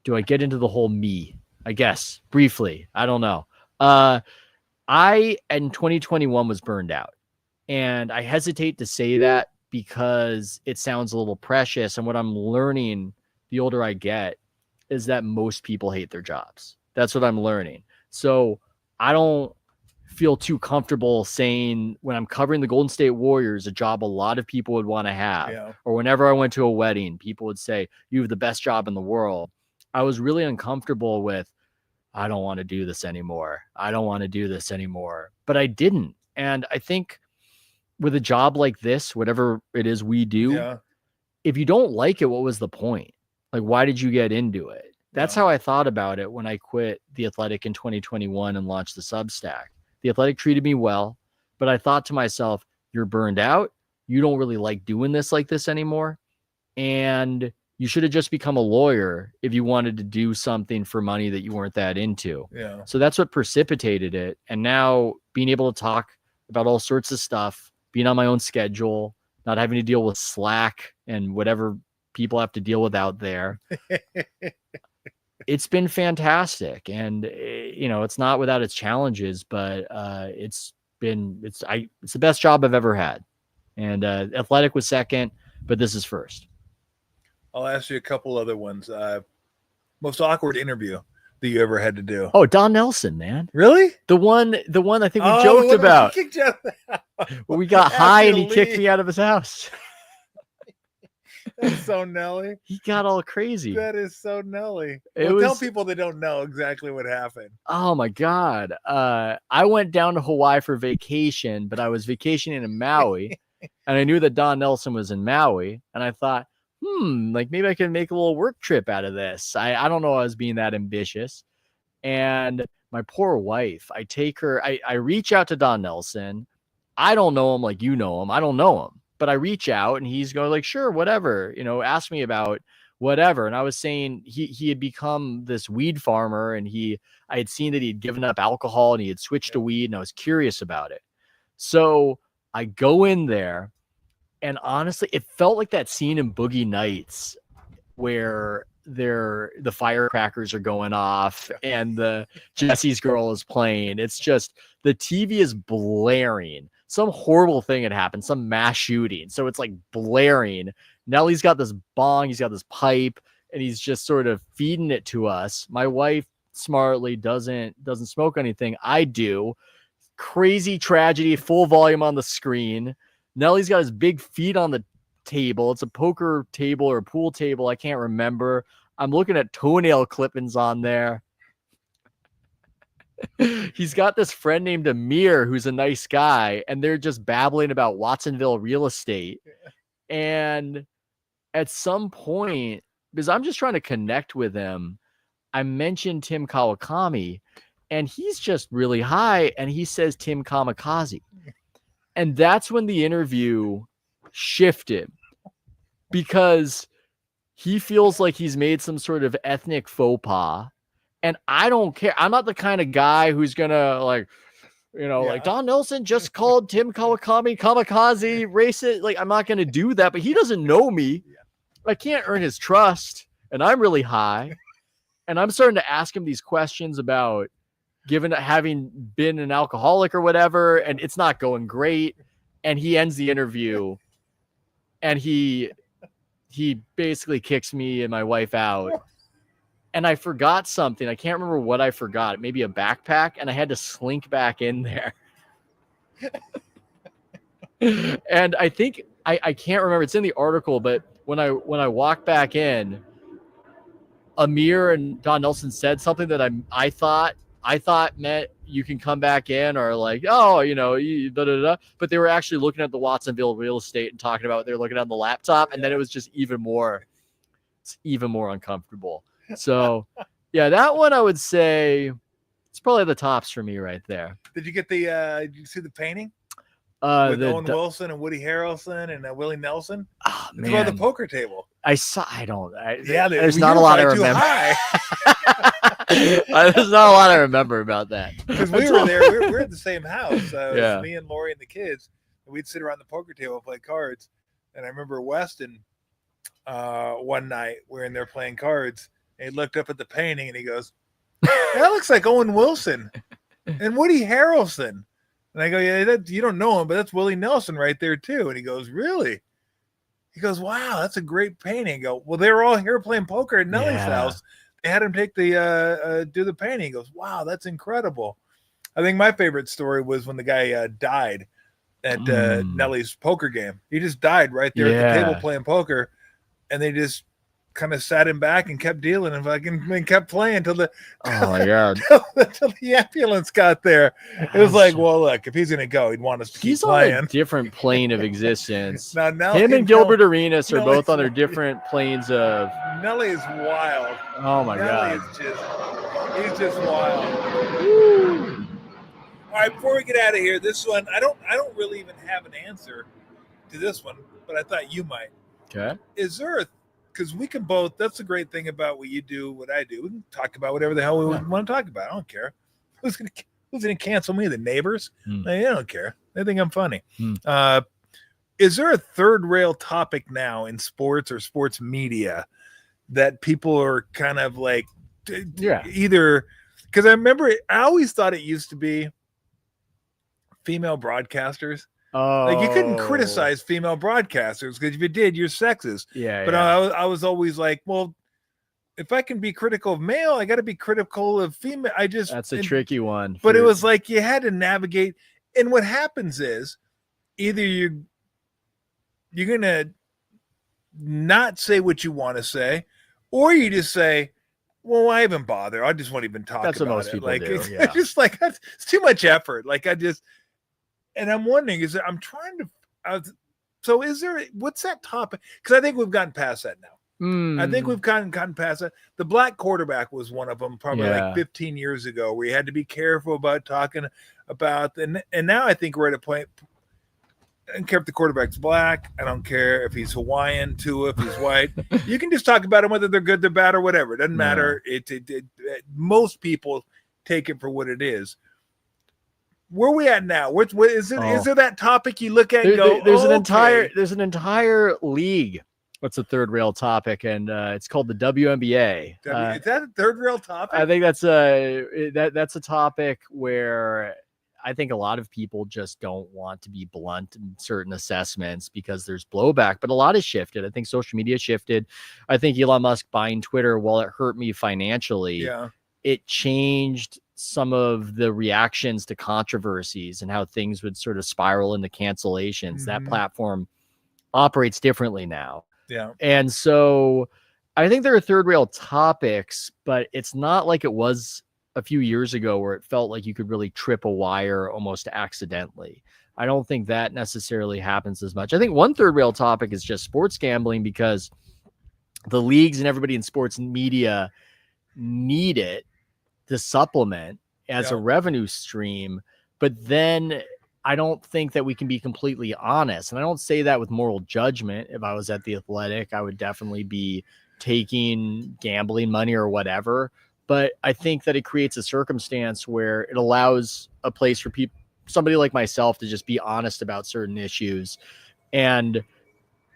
do I get into the whole me? I guess briefly. I don't know. I, in 2021, was burned out. And I hesitate to say that because it sounds a little precious. And what I'm learning the older I get is that most people hate their jobs. That's what I'm learning. So I don't feel too comfortable saying when I'm covering the Golden State Warriors, a job a lot of people would want to have, or whenever I went to a wedding, people would say, you have the best job in the world. I was really uncomfortable with, I don't want to do this anymore. I don't want to do this anymore. But I didn't. And I think with a job like this, whatever it is we do, if you don't like it, what was the point? Like, why did you get into it? That's how I thought about it when I quit The Athletic in 2021 and launched the Substack. The Athletic treated me well, but I thought to myself, you're burned out. You don't really like doing this like this anymore. And you should have just become a lawyer if you wanted to do something for money that you weren't that into. Yeah. So that's what precipitated it. And now being able to talk about all sorts of stuff, being on my own schedule, not having to deal with Slack and whatever people have to deal with out there. It's been fantastic. And, it's not without its challenges, but it's the best job I've ever had. And Athletic was second, but this is first. I'll ask you a couple other ones. Most awkward interview that you ever had to do? Oh, Don Nelson, man. Really? The one I think we joked about. We got high and he kicked me out of his house. That's so Nelly. He got all crazy. That is so Nelly. Tell people that don't know exactly what happened. Oh my God. I went down to Hawaii for vacation, but I was vacationing in Maui and I knew that Don Nelson was in Maui. And I thought, like maybe I can make a little work trip out of this. I don't know. I was being that ambitious. And my poor wife, I take her, I reach out to Don Nelson. I don't know him like you know him. I don't know him. But I reach out and he's going like, sure, whatever, ask me about whatever. And I was saying he had become this weed farmer and I had seen that he'd given up alcohol and he had switched to weed and I was curious about it. So I go in there and honestly, it felt like that scene in Boogie Nights where the firecrackers are going off and the Jesse's Girl is playing. It's just the TV is blaring. Some horrible thing had happened, some mass shooting. So it's like blaring. Nelly's got this bong, he's got this pipe, and he's just sort of feeding it to us. My wife smartly doesn't smoke anything. I do. Crazy tragedy, full volume on the screen. Nelly's got his big feet on the table. It's a poker table or a pool table. I can't remember. I'm looking at toenail clippings on there. He's got this friend named Amir, who's a nice guy, and they're just babbling about Watsonville real estate. And at some point, because I'm just trying to connect with him, I mentioned Tim Kawakami, and he's just really high, and he says Tim Kamikaze. And that's when the interview shifted, because he feels like he's made some sort of ethnic faux pas. And I don't care. I'm not the kind of guy who's going to like Don Nelson just called Tim Kawakami kamikaze racist. Like, I'm not going to do that, but he doesn't know me. I can't earn his trust. And I'm really high. And I'm starting to ask him these questions about having been an alcoholic or whatever. And it's not going great. And he ends the interview and he basically kicks me and my wife out. And I forgot something. I can't remember what I forgot. Maybe a backpack. And I had to slink back in there. And I think I can't remember. It's in the article, but when I walked back in, Amir and Don Nelson said something that I thought meant, you can come back in, or like, oh, da, da, da. But they were actually looking at the Watsonville real estate and talking about what they're looking at on the laptop. And then it was just even more uncomfortable. So yeah, that one I would say it's probably the tops for me right there. Did you get did you see the painting? With Owen Wilson and Woody Harrelson and Willie Nelson. Oh, it's about the poker table. There's there's not a lot I remember. There's not a lot I remember about that. Because we were there. We were at the same house. It was me and Lori and the kids. And we'd sit around the poker table and play cards. And I remember Weston one night we're in there playing cards. And he looked up at the painting and he goes, that looks like Owen Wilson and Woody Harrelson. And I go, yeah, you don't know him, but that's Willie Nelson right there too. And he goes, really? He goes, wow, that's a great painting. I go, well, they were all here playing poker at Nellie's house. They had him take the do the painting. He goes, wow, that's incredible. I think my favorite story was when the guy died at Nellie's poker game. He just died right there at the table playing poker, and they just kind of sat him back and kept dealing and kept playing until the until the ambulance got there. It was like, well, look, if he's gonna go, he'd want us to keep playing. On a different plane of existence. now him and Gilbert Arenas are both on their different planes of. Nelly is wild. Oh my God, he's just wild. Woo. All right, before we get out of here, this one I don't really even have an answer to this one, but I thought you might. Okay. Is there because we can both, that's the great thing about what you do, what I do. We can talk about whatever the hell we want to talk about. I don't care. Who's gonna cancel me? The neighbors? They don't care. They think I'm funny. Is there a third rail topic now in sports or sports media that people are kind of like either, because I always thought it used to be female broadcasters. Like you couldn't criticize female broadcasters because if you did, you're sexist. But I was always like, well, if I can be critical of male, I got to be critical of female. That's a tricky one. But it was like you had to navigate. And what happens is either you're gonna not say what you want to say, or you just say, well, I haven't bothered. I just won't even talk about it. That's what most people like, do. It's just like it's too much effort. Like and I'm wondering, what's that topic? Because I think we've gotten past that now. I think we've gotten past that. The black quarterback was one of them probably like 15 years ago where you had to be careful about talking about, and now I think we're at a point, I don't care if the quarterback's black. I don't care if he's Hawaiian, Tua, if he's white. You can just talk about them, whether they're good, they're bad, or whatever. It doesn't matter. Most people take it for what it is. Where are we at now? Is there that topic you look at and go, there's an entire league. What's a third rail topic? And it's called the WNBA. Is that a third rail topic? I think that's a topic where I think a lot of people just don't want to be blunt in certain assessments because there's blowback, but a lot has shifted. I think social media shifted. I think Elon Musk buying Twitter, while it hurt me financially, it changed some of the reactions to controversies and how things would sort of spiral into cancellations. That platform operates differently now. Yeah. And so I think there are third rail topics, but it's not like it was a few years ago where it felt like you could really trip a wire almost accidentally. I don't think that necessarily happens as much. I think one third rail topic is just sports gambling because the leagues and everybody in sports media need it to supplement as a revenue stream. But then I don't think that we can be completely honest. And I don't say that with moral judgment. If I was at the Athletic, I would definitely be taking gambling money or whatever. But I think that it creates a circumstance where it allows a place for people, somebody like myself, to just be honest about certain issues. And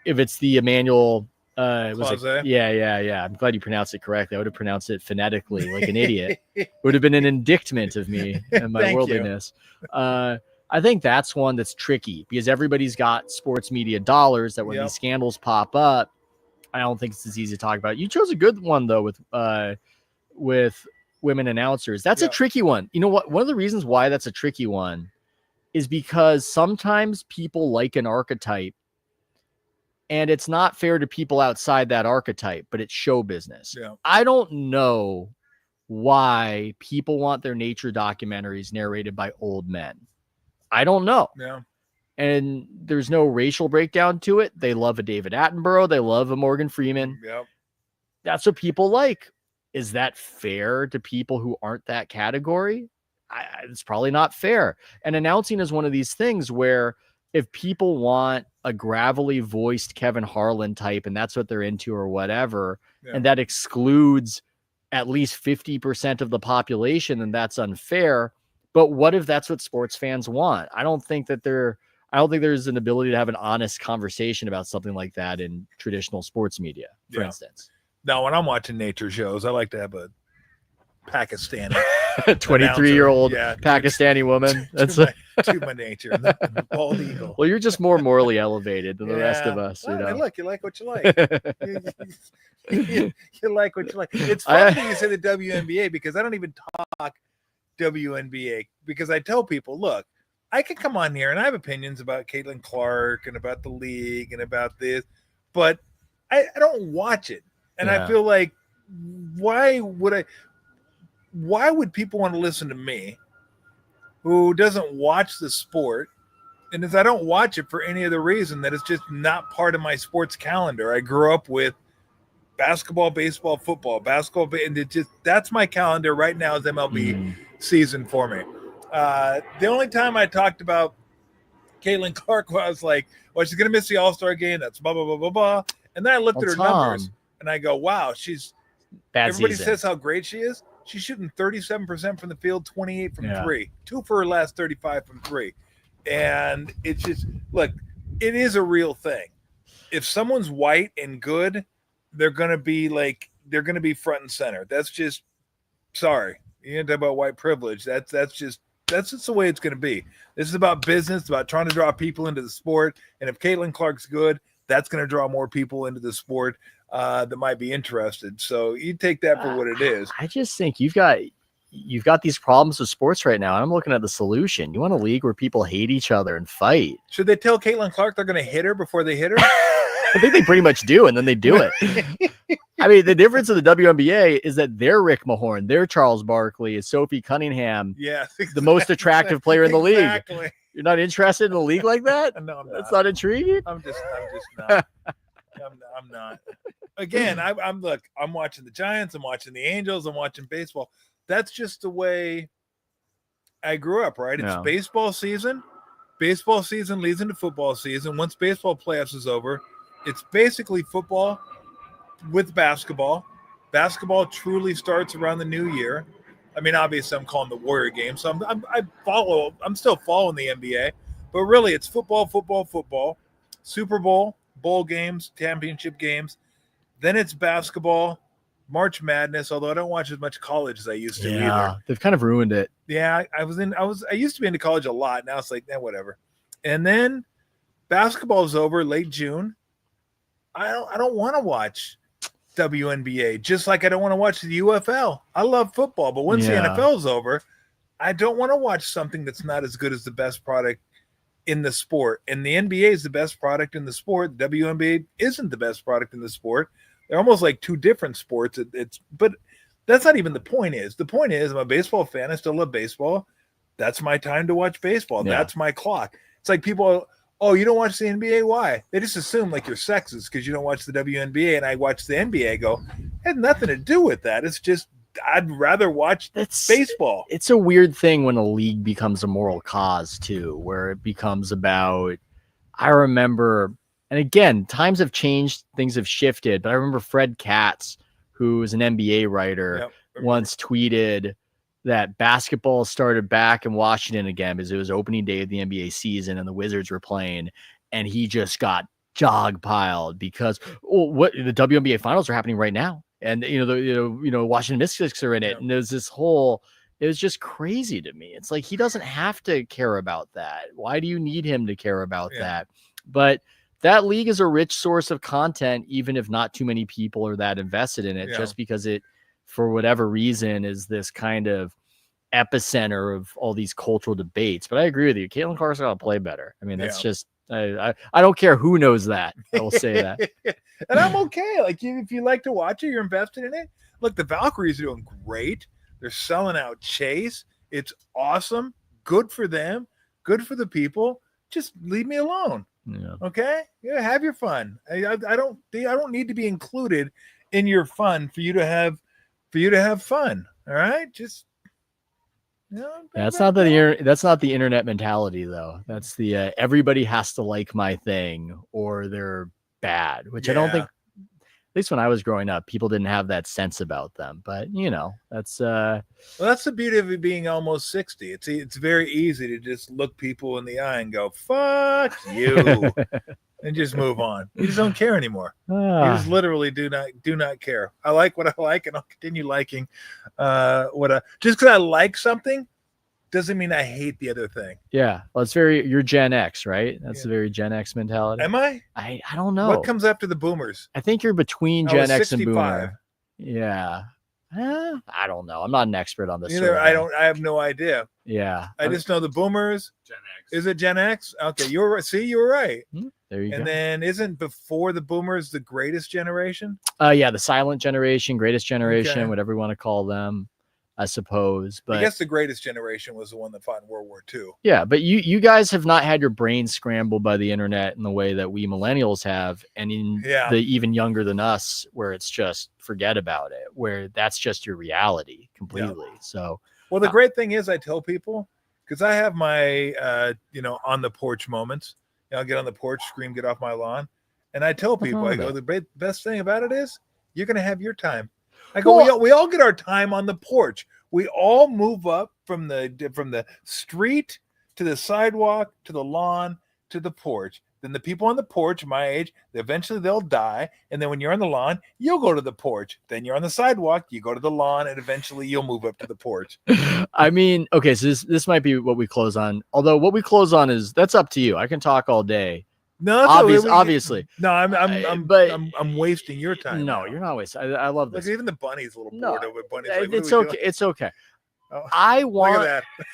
if it's the Emmanuel, I'm glad you pronounced it correctly. I would have pronounced it phonetically like an idiot. It would have been an indictment of me and my worldliness. I think that's one that's tricky because everybody's got sports media dollars that when these scandals pop up, I don't think it's as easy to talk about. You chose a good one though with women announcers. That's a tricky one. You know what? One of the reasons why that's a tricky one is because sometimes people like an archetype and it's not fair to people outside that archetype, but it's show business. Yeah. I don't know why people want their nature documentaries narrated by old men. I don't know. Yeah. And there's no racial breakdown to it. They love a David Attenborough. They love a Morgan Freeman. Yep. That's what people like. Is that fair to people who aren't that category? It's probably not fair. And announcing is one of these things where if people want a gravelly voiced Kevin Harlan type and that's what they're into or whatever, and that excludes at least 50% of the population, then that's unfair. But what if that's what sports fans want? I don't think there's an ability to have an honest conversation about something like that in traditional sports media, for instance. Now, when I'm watching nature shows, I like to have a Pakistani 23-year-old Pakistani woman. That's to my nature. The bald eagle. Well, you're just more morally elevated than the rest of us. Well, you know? Look, you like what you like. you like what you like. It's funny that you say the WNBA because I don't even talk WNBA because I tell people, look, I can come on here and I have opinions about Caitlin Clark and about the league and about this, but I don't watch it. And I feel like, why would people want to listen to me who doesn't watch the sport? And if I don't watch it for any other reason, that it's just not part of my sports calendar. I grew up with basketball, baseball, football, and it just, that's my calendar right now is MLB season for me. The only time I talked about Caitlin Clark was like, well, she's going to miss the All-Star game. That's blah, blah, blah, blah, blah. And then I looked at her numbers and I go, wow, she's bad. Everybody says how great she is. She's shooting 37% from the field, 28 from three, 2 for her last 35 from 3. And it's just, look, it is a real thing. If someone's white and good, they're going to be front and center. That's just, sorry. You talk about white privilege. That's just the way it's going to be. This is about business, it's about trying to draw people into the sport. And if Caitlin Clark's good, that's going to draw more people into the sport that might be interested. So you take that for what it is. I just think you've got these problems with sports right now. I'm looking at the solution. You want a league where people hate each other and fight. Should they tell Caitlin Clark they're going to hit her before they hit her? I think they pretty much do, and then they do it. I mean, the difference of the WNBA is that they're Rick Mahorn, they're Charles Barkley, is Sophie Cunningham, the most attractive player in the league. You're not interested in a league like that? No, I'm not. That's not intriguing. I'm just not. I'm not. Again, I'm watching the Giants, I'm watching the Angels, I'm watching baseball. That's just the way I grew up, right? It's baseball season. Baseball season leads into football season. Once baseball playoffs is over, it's basically football with basketball. Basketball truly starts around the new year. I mean, obviously, I'm calling the Warrior game, so I'm still following the NBA, but really, it's football, Super Bowl, bowl games, championship games. Then it's basketball, March Madness. Although I don't watch as much college as I used to. Either. They've kind of ruined it. Yeah, I used to be into college a lot. Now it's like, whatever. And then basketball's over late June. I don't want to watch WNBA, just like I don't want to watch the UFL. I love football, but once the NFL's over, I don't want to watch something that's not as good as the best product in the sport. And the NBA is the best product in the sport. The WNBA isn't the best product in the sport. They're almost like two different sports. But that's not even the point. The point is, I'm a baseball fan. I still love baseball. That's my time to watch baseball. Yeah. That's my clock. It's like people, oh, you don't watch the NBA? Why? They just assume like you're sexist because you don't watch the WNBA. And I watch the NBA. I go, it had nothing to do with that. It's just, I'd rather watch baseball. It's a weird thing when a league becomes a moral cause too, where it becomes about, I remember, and again, times have changed, things have shifted, but I remember Fred Katz, who was an NBA writer, once tweeted that basketball started back in Washington again because it was opening day of the NBA season and the Wizards were playing, and he just got dogpiled because what the WNBA finals are happening right now. And Washington Mystics are in it, and there's this whole. It was just crazy to me. It's like he doesn't have to care about that. Why do you need him to care about that? But that league is a rich source of content, even if not too many people are that invested in it. Just because it, for whatever reason, is this kind of epicenter of all these cultural debates. But I agree with you. Caitlin Clark's got to play better. I mean, that's just. I don't care who knows that. I will say that. And I'm okay. Like, if you like to watch it, you're invested in it. Look, the Valkyries are doing great. They're selling out Chase. It's awesome. Good for them. Good for the people. Just leave me alone. Yeah. Okay. Yeah. Have your fun. I don't need to be included in your fun for you to have fun. All right. Just. That's not the internet mentality though. That's the everybody has to like my thing or they're bad, which I don't think, at least when I was growing up, people didn't have that sense about them. But that's well, that's the beauty of it being almost 60. It's very easy to just look people in the eye and go, "Fuck you," and just move on. You just don't care anymore. You just literally do not care. I like what I like, and I'll continue liking just because I like something doesn't mean I hate the other thing. Yeah. Well, you're Gen X, right? That's a very Gen X mentality. Am I? I don't know. What comes after the boomers? I think you're between Gen X 65. and boomer. Yeah. I don't know. I'm not an expert on this. Either I have no idea. Yeah. I just know the boomers. Gen X. Is it Gen X? Okay, you were right. There you go. And then isn't before the boomers the greatest generation? Yeah, the silent generation, greatest generation, Okay. whatever you want to call them, I suppose. But I guess the greatest generation was the one that fought in World War II. yeah, but you guys have not had your brains scrambled by the internet in the way that we millennials have, and in the even younger than us, where it's just forget about it, where that's just your reality completely. Yeah. So, well, the great thing is I tell people, because I have my on the porch moments. I'll get on the porch, scream, get off my lawn, and I tell people, I go, the best thing about it is you're going to have your time. I go, we all get our time on the porch. We all move up from the street to the sidewalk to the lawn to the porch. Then the people on the porch, my age, eventually they'll die. And then when you're on the lawn, you'll go to the porch. Then you're on the sidewalk, you go to the lawn, and eventually you'll move up to the porch. I mean, okay, so this might be what we close on. Although what we close on that's up to you. I can talk all day. No, obviously. No, I'm wasting your time. No, you're not wasting. I love this. Like even the bunny's a little bored of it. Bunny's like, it's okay. It's okay. Oh, I want. Look at that.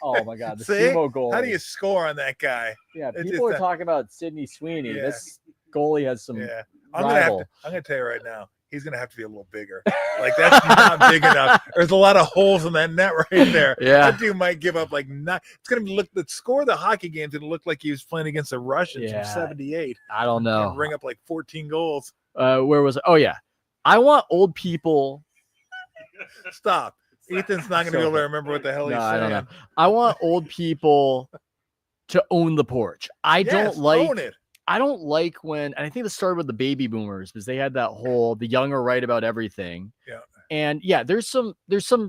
Oh my God, the See? sumo goalie. How do you score on that guy? Yeah, people are talking about Sidney Sweeney. Yeah. This goalie has some. Yeah, I'm gonna tell you right now. He's gonna have to be a little bigger. Like that's not big enough. There's a lot of holes in that net right there. Yeah, that dude might give up like not. It's gonna look the score of the hockey game's gonna look like he was playing against the Russians from '78. I don't know. Ring up like 14 goals. Where was it? Oh yeah, I want old people. Stop. Ethan's not gonna be able to remember what the hell he's saying. I don't know. I want old people to own the porch. Own it. I don't like when, and I think this started with the baby boomers because they had that whole the young are right about everything. Yeah. And yeah, there's some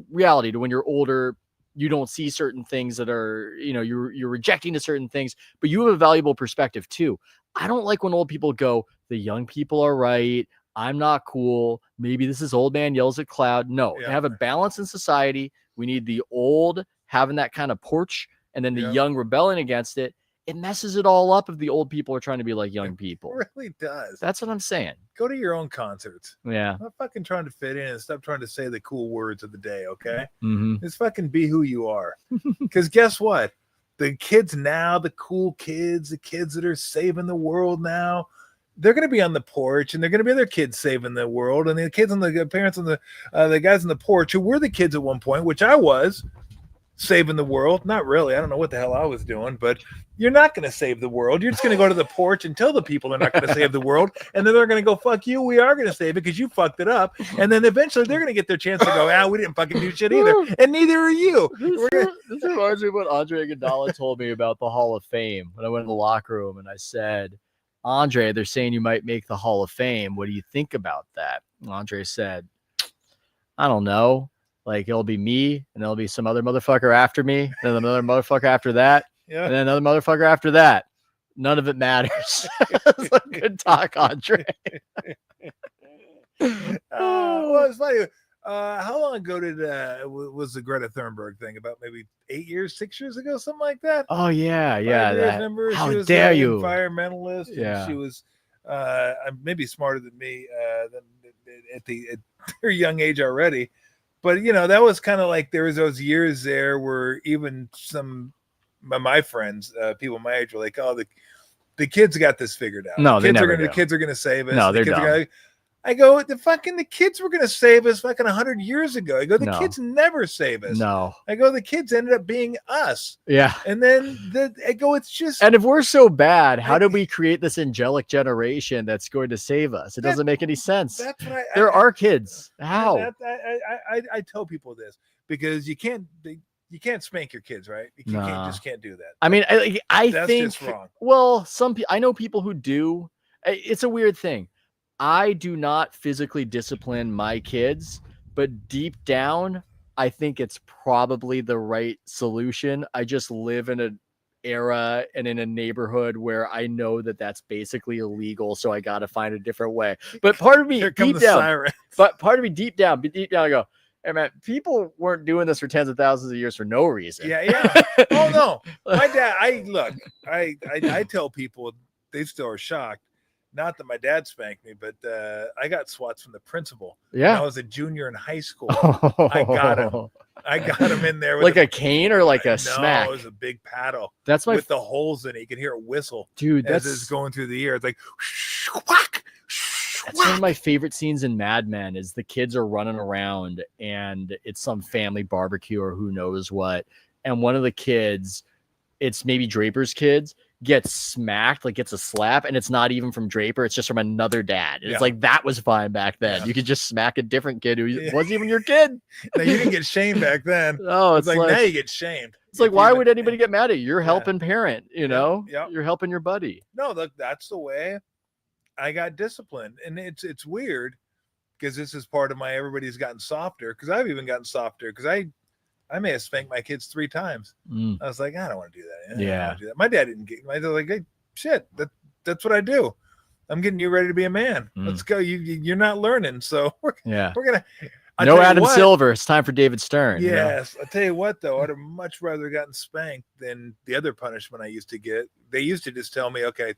reality to when you're older, you don't see certain things that are, you're rejecting to certain things, but you have a valuable perspective too. I don't like when old people go, the young people are right. I'm not cool. Maybe this is old man yells at cloud. No, to have a balance in society, we need the old having that kind of porch and then the young rebelling against it. It messes it all up if the old people are trying to be like young people. It really does. That's what I'm saying. Go to your own concerts. Yeah. Stop fucking trying to fit in and stop trying to say the cool words of the day, okay? Mm-hmm. Just fucking be who you are. Because guess what? The kids now, the cool kids, the kids that are saving the world now, they're going to be on the porch and they're going to be their kids saving the world. And the kids and the parents and the guys on the porch who were the kids at one point, which I was, saving the world. Not really. I don't know what the hell I was doing, but you're not going to save the world. You're just going to go to the porch and tell the people they're not going to save the world. And then they're going to go, fuck you. We are going to save it because you fucked it up. And then eventually they're going to get their chance to go, we didn't fucking do shit either. And neither are you. This reminds me of what Andre Iguodala told me about the Hall of Fame when I went in the locker room and I said, Andre, they're saying you might make the Hall of Fame. What do you think about that? And Andre said, I don't know. Like, it'll be me, and there'll be some other motherfucker after me, then another motherfucker after that, and then another motherfucker after that. None of it matters. It's a good talk, Andre. Well, it's funny. How long ago was the Greta Thunberg thing? About maybe 6 years ago, something like that. Oh yeah. How she was dare you? Environmentalist. Yeah. She was maybe smarter than me at her young age already. But, that was kind of like there was those years there where even some of my friends, people my age, were like, oh, the kids got this figured out. No, the kids are going to save us. No, they're dumb. I go, the kids were going to save us fucking 100 years ago. I go, the No. kids never save us. No. I go, the kids ended up being us. Yeah. And then I go, it's just. And if we're so bad, how did we create this angelic generation that's going to save us? It doesn't make any sense. That's what there are kids. How? I tell people this because you can't spank your kids, right? You just can't do that. I mean, I that's think just wrong. Well, I know people who do. It's a weird thing. I do not physically discipline my kids, but deep down, I think it's probably the right solution. I just live in an era and in a neighborhood where I know that that's basically illegal, so I got to find a different way. But part of me deep down, I go, hey man, people weren't doing this for tens of thousands of years for no reason. Yeah. Oh no, my dad. I tell people they still are shocked. Not that my dad spanked me, but I got swats from the principal. Yeah, when I was a junior in high school. I got him in there with like a cane or like a smack. No, it was a big paddle. That's with the holes in it. You can hear it whistle, dude. As it's going through the ear. It's like whack. That's one of my favorite scenes in Mad Men. Is the kids are running around and it's some family barbecue or who knows what, and one of the kids, it's maybe Draper's kids, gets smacked, like gets a slap, and it's not even from Draper, it's just from another dad. And it's like, that was fine back then. You could just smack a different kid who wasn't even your kid. No, you didn't get shamed back then. Oh, it's like now you get shamed. It's like, why would anybody get mad at you? You're helping parent, you know? Yeah. You're helping your buddy. No, look, that's the way I got disciplined. And it's weird because this is part of my everybody's gotten softer, because I've even gotten softer because I may have spanked my kids 3 times. I was like, I don't want to do that. I don't want to do that. My dad didn't get. My dad was like, hey, shit, that's what I do. I'm getting you ready to be a man. Let's go. You're not learning, so we're gonna. No Adam Silver. It's time for David Stern. Yes, I'll tell you what though, I'd have much rather gotten spanked than the other punishment I used to get. They used to just tell me, okay,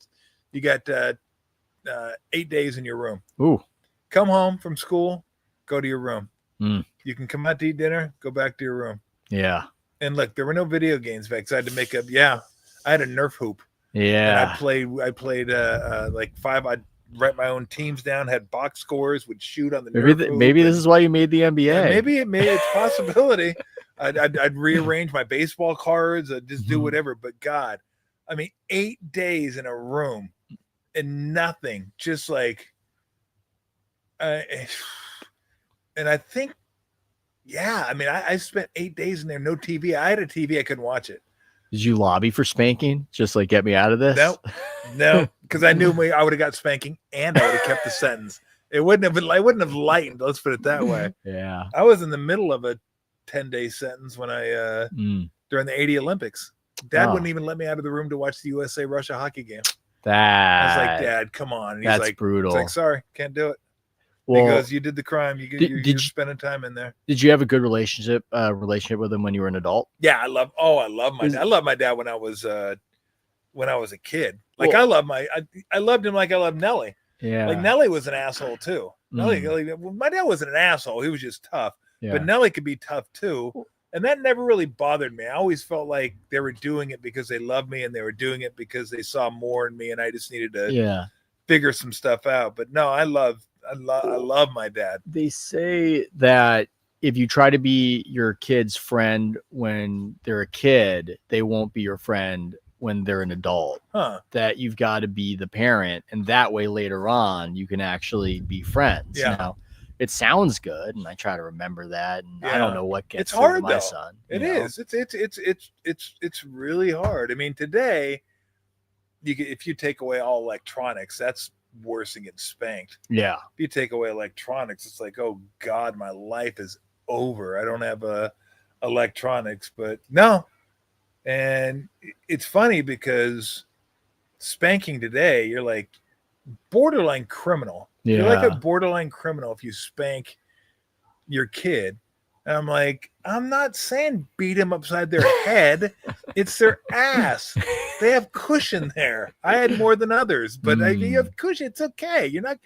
you got 8 days in your room. Ooh. Come home from school, go to your room. You can come out to eat dinner, go back to your room. Yeah. And look, there were no video games back, so I had to make up. Yeah, I had a Nerf hoop. Yeah. And I played like 5. I'd write my own teams down, had box scores, would shoot on the Nerf hoop. Maybe this is why you made the NBA. Yeah, maybe it's a possibility. I'd rearrange my baseball cards, I'd just do whatever. But God, I mean, 8 days in a room and nothing, just like. And I think, I mean, I spent 8 days in there, no TV. I had a TV, I couldn't watch it. Did you lobby for spanking? Just like, get me out of this? No, because I knew I would have got spanking and I would have kept the sentence. I wouldn't have lightened. Let's put it that way. Yeah. I was in the middle of a 10-day sentence when I during the 80 Olympics. Dad wouldn't even let me out of the room to watch the USA Russia hockey game. I was like, Dad, come on. And he's that's like, brutal. He's like, sorry, can't do it. Well, because you did the crime. You're spending time in there. Did you have a good relationship with him when you were an adult? Yeah, I love my dad. I love my dad when I was a kid. Like I loved him like I loved Nelly. Yeah. Like Nelly was an asshole too. Nelly, my dad wasn't an asshole. He was just tough. Yeah. But Nelly could be tough too. And that never really bothered me. I always felt like they were doing it because they loved me and they were doing it because they saw more in me and I just needed to figure some stuff out. But no, I love my dad. They say that if you try to be your kid's friend when they're a kid, they won't be your friend when they're an adult. That you've got to be the parent, and that way later on you can actually be friends. Yeah. Now, it sounds good, and I try to remember that. And I don't know what gets it's hard, my though. son. It is. It's really hard. I mean, today, if you take away all electronics, that's worse than getting spanked. Yeah. If you take away electronics, it's like, oh God, my life is over. I don't have electronics, but no. And it's funny because spanking today, you're like borderline criminal. Yeah. You're like a borderline criminal if you spank your kid. And I'm like, I'm not saying beat them upside their head. It's their ass. They have cushion there. I had more than others, but you have cushion. It's okay. You're not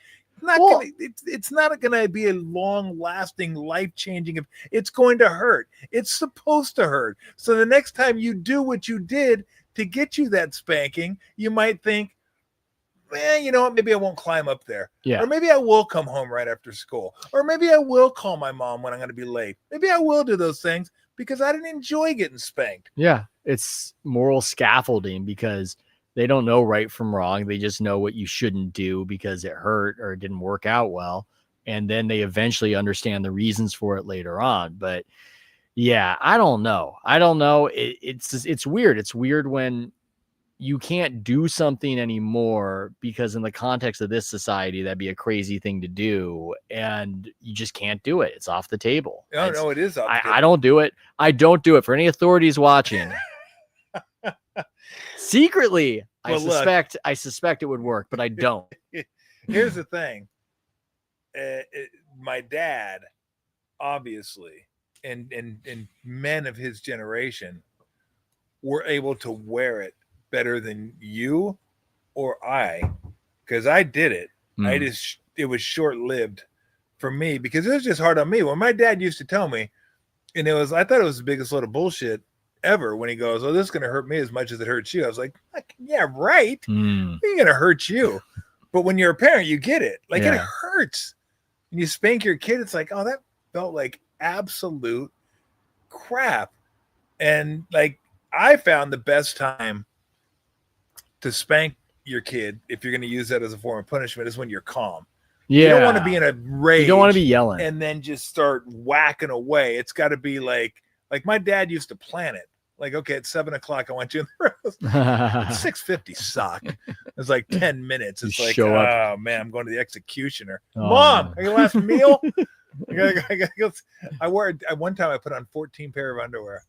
gonna, it's not going to be a long-lasting, life-changing. It's going to hurt. It's supposed to hurt. So the next time you do what you did to get you that spanking, you might think, you know what? Maybe I won't climb up there. Yeah. Or maybe I will come home right after school. Or maybe I will call my mom when I'm going to be late. Maybe I will do those things because I didn't enjoy getting spanked. Yeah. It's moral scaffolding because they don't know right from wrong. They just know what you shouldn't do because it hurt or it didn't work out well. And then they eventually understand the reasons for it later on. But yeah, I don't know. It's weird. It's weird when you can't do something anymore because in the context of this society, that'd be a crazy thing to do. And you just can't do it. It's off the table. No, it is off the table. I don't do it. I don't do it. For any authorities watching. Secretly, Well, I suspect it would work, but I don't. Here's the thing. My dad, obviously, and men of his generation were able to wear it better than you or I, because I did it. It was short-lived for me because it was just hard on me. When my dad used to tell me, and I thought it was the biggest load of bullshit ever when he goes, "Oh, this is going to hurt me as much as it hurts you." I was like, yeah, right. It's going to hurt you. But when you're a parent, you get it. Like, it hurts. When you spank your kid, it's like, oh, that felt like absolute crap. And like, I found the best time to spank your kid, if you're going to use that as a form of punishment, is when you're calm. Yeah. You don't want to be in a rage. You don't want to be yelling. And then just start whacking away. It's got to be like my dad used to plan it. Like, okay, at 7:00, I want you in the roast. 6:50 suck. It's like 10 minutes. It's like, oh man, I'm going to the executioner. Mom, are you last meal? One time I put on 14 pair of underwear.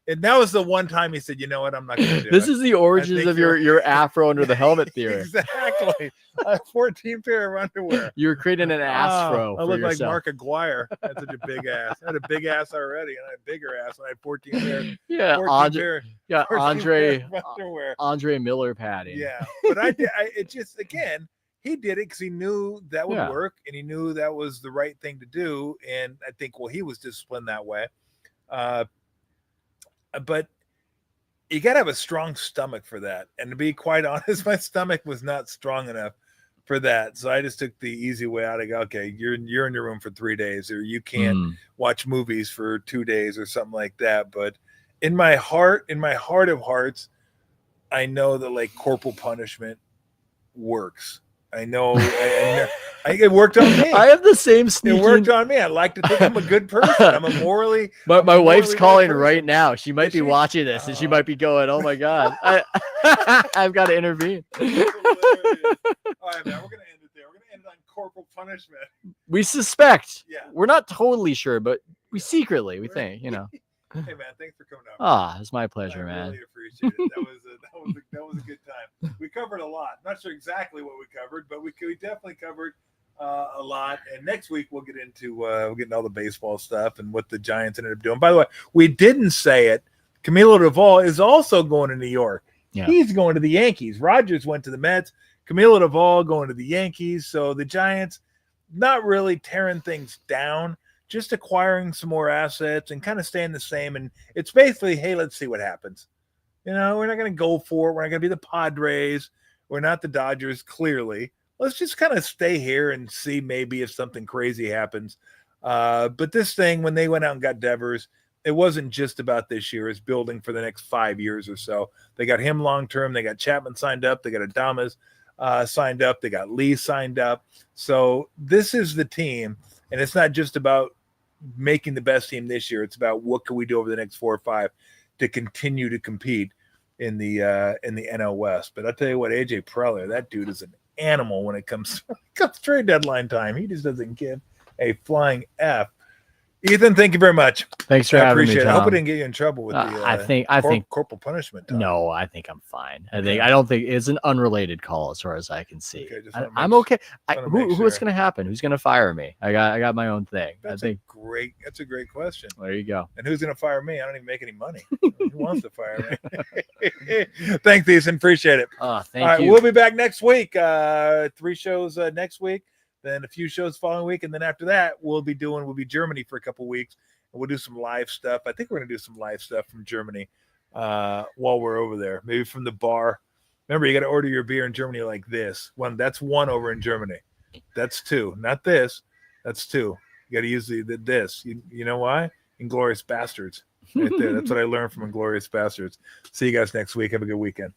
And that was the one time he said, you know what, I'm not going to do this is the origins of your afro under the helmet theory. Exactly. 14 pair of underwear. You were creating an afro. I look like Mark Aguirre. That's such a big ass. I had a big ass already, and I had a bigger ass when I had 14 pair. Yeah, 14 pair, Andre Miller padding. Yeah, but it just, again, he did it because he knew that would work, and he knew that was the right thing to do. And I think, he was disciplined that way. But you got to have a strong stomach for that. And to be quite honest, my stomach was not strong enough for that. So I just took the easy way out. I go, okay, you're in your room for 3 days, or you can't watch movies for 2 days or something like that. But in my heart of hearts, I know that like corporal punishment works. I know it worked on me. I have the same sneaking. It worked on me. I like to think I'm a good person. I'm a morally. But my wife's calling right now. She might be watching this, and she might be going, "Oh my god, I've got to intervene." All right, man. We're gonna end it there. We're gonna end it on corporal punishment. We suspect. Yeah. We're not totally sure, but we secretly think. Hey man, thanks for coming out. It's my pleasure, man. I really appreciate it. That was a good time. We covered a lot. Not sure exactly what we covered, but we definitely covered a lot. And next week we'll get into all the baseball stuff and what the Giants ended up doing. By the way, we didn't say it. Camilo Duvall is also going to New York. Yeah. He's going to the Yankees. Rogers went to the Mets. Camilo Duvall going to the Yankees. So the Giants not really tearing things down, just acquiring some more assets and kind of staying the same. And it's basically, hey, let's see what happens. We're not going to go for it. We're not going to be the Padres. We're not the Dodgers, clearly. Let's just kind of stay here and see maybe if something crazy happens. But this thing, when they went out and got Devers, it wasn't just about this year. It's building for the next 5 years or so. They got him long-term. They got Chapman signed up. They got Adames signed up. They got Lee signed up. So this is the team. And it's not just about making the best team this year. It's about what can we do over the next 4 or 5 to continue to compete in the NL West. But I'll tell you what, AJ Preller, that dude is an animal when it comes trade deadline time. He just doesn't give a flying F. Ethan, thank you very much. Thanks for having me, Tom. I hope I didn't get you in trouble with the I think corporal punishment. Tom. No, I think I'm fine. I don't think it's an unrelated call as far as I can see. Okay, I'm okay. What's going to happen? Who's going to fire me? I got my own thing. That's a great question. There you go. And who's going to fire me? I don't even make any money. Who wants to fire me? Thanks, Ethan. Appreciate it. Thank you. All right, we'll be back next week. 3 shows next week. Then a few shows following week, and then after that, we'll be Germany for a couple weeks, and we'll do some live stuff. I think we're gonna do some live stuff from Germany while we're over there, maybe from the bar Remember, you got to order your beer in Germany like this. That's one over in Germany. That's two. Not this. That's two. You got to use this. You know why? Inglorious Bastards. Right there. That's what I learned from Inglorious Bastards. See you guys next week. Have a good weekend.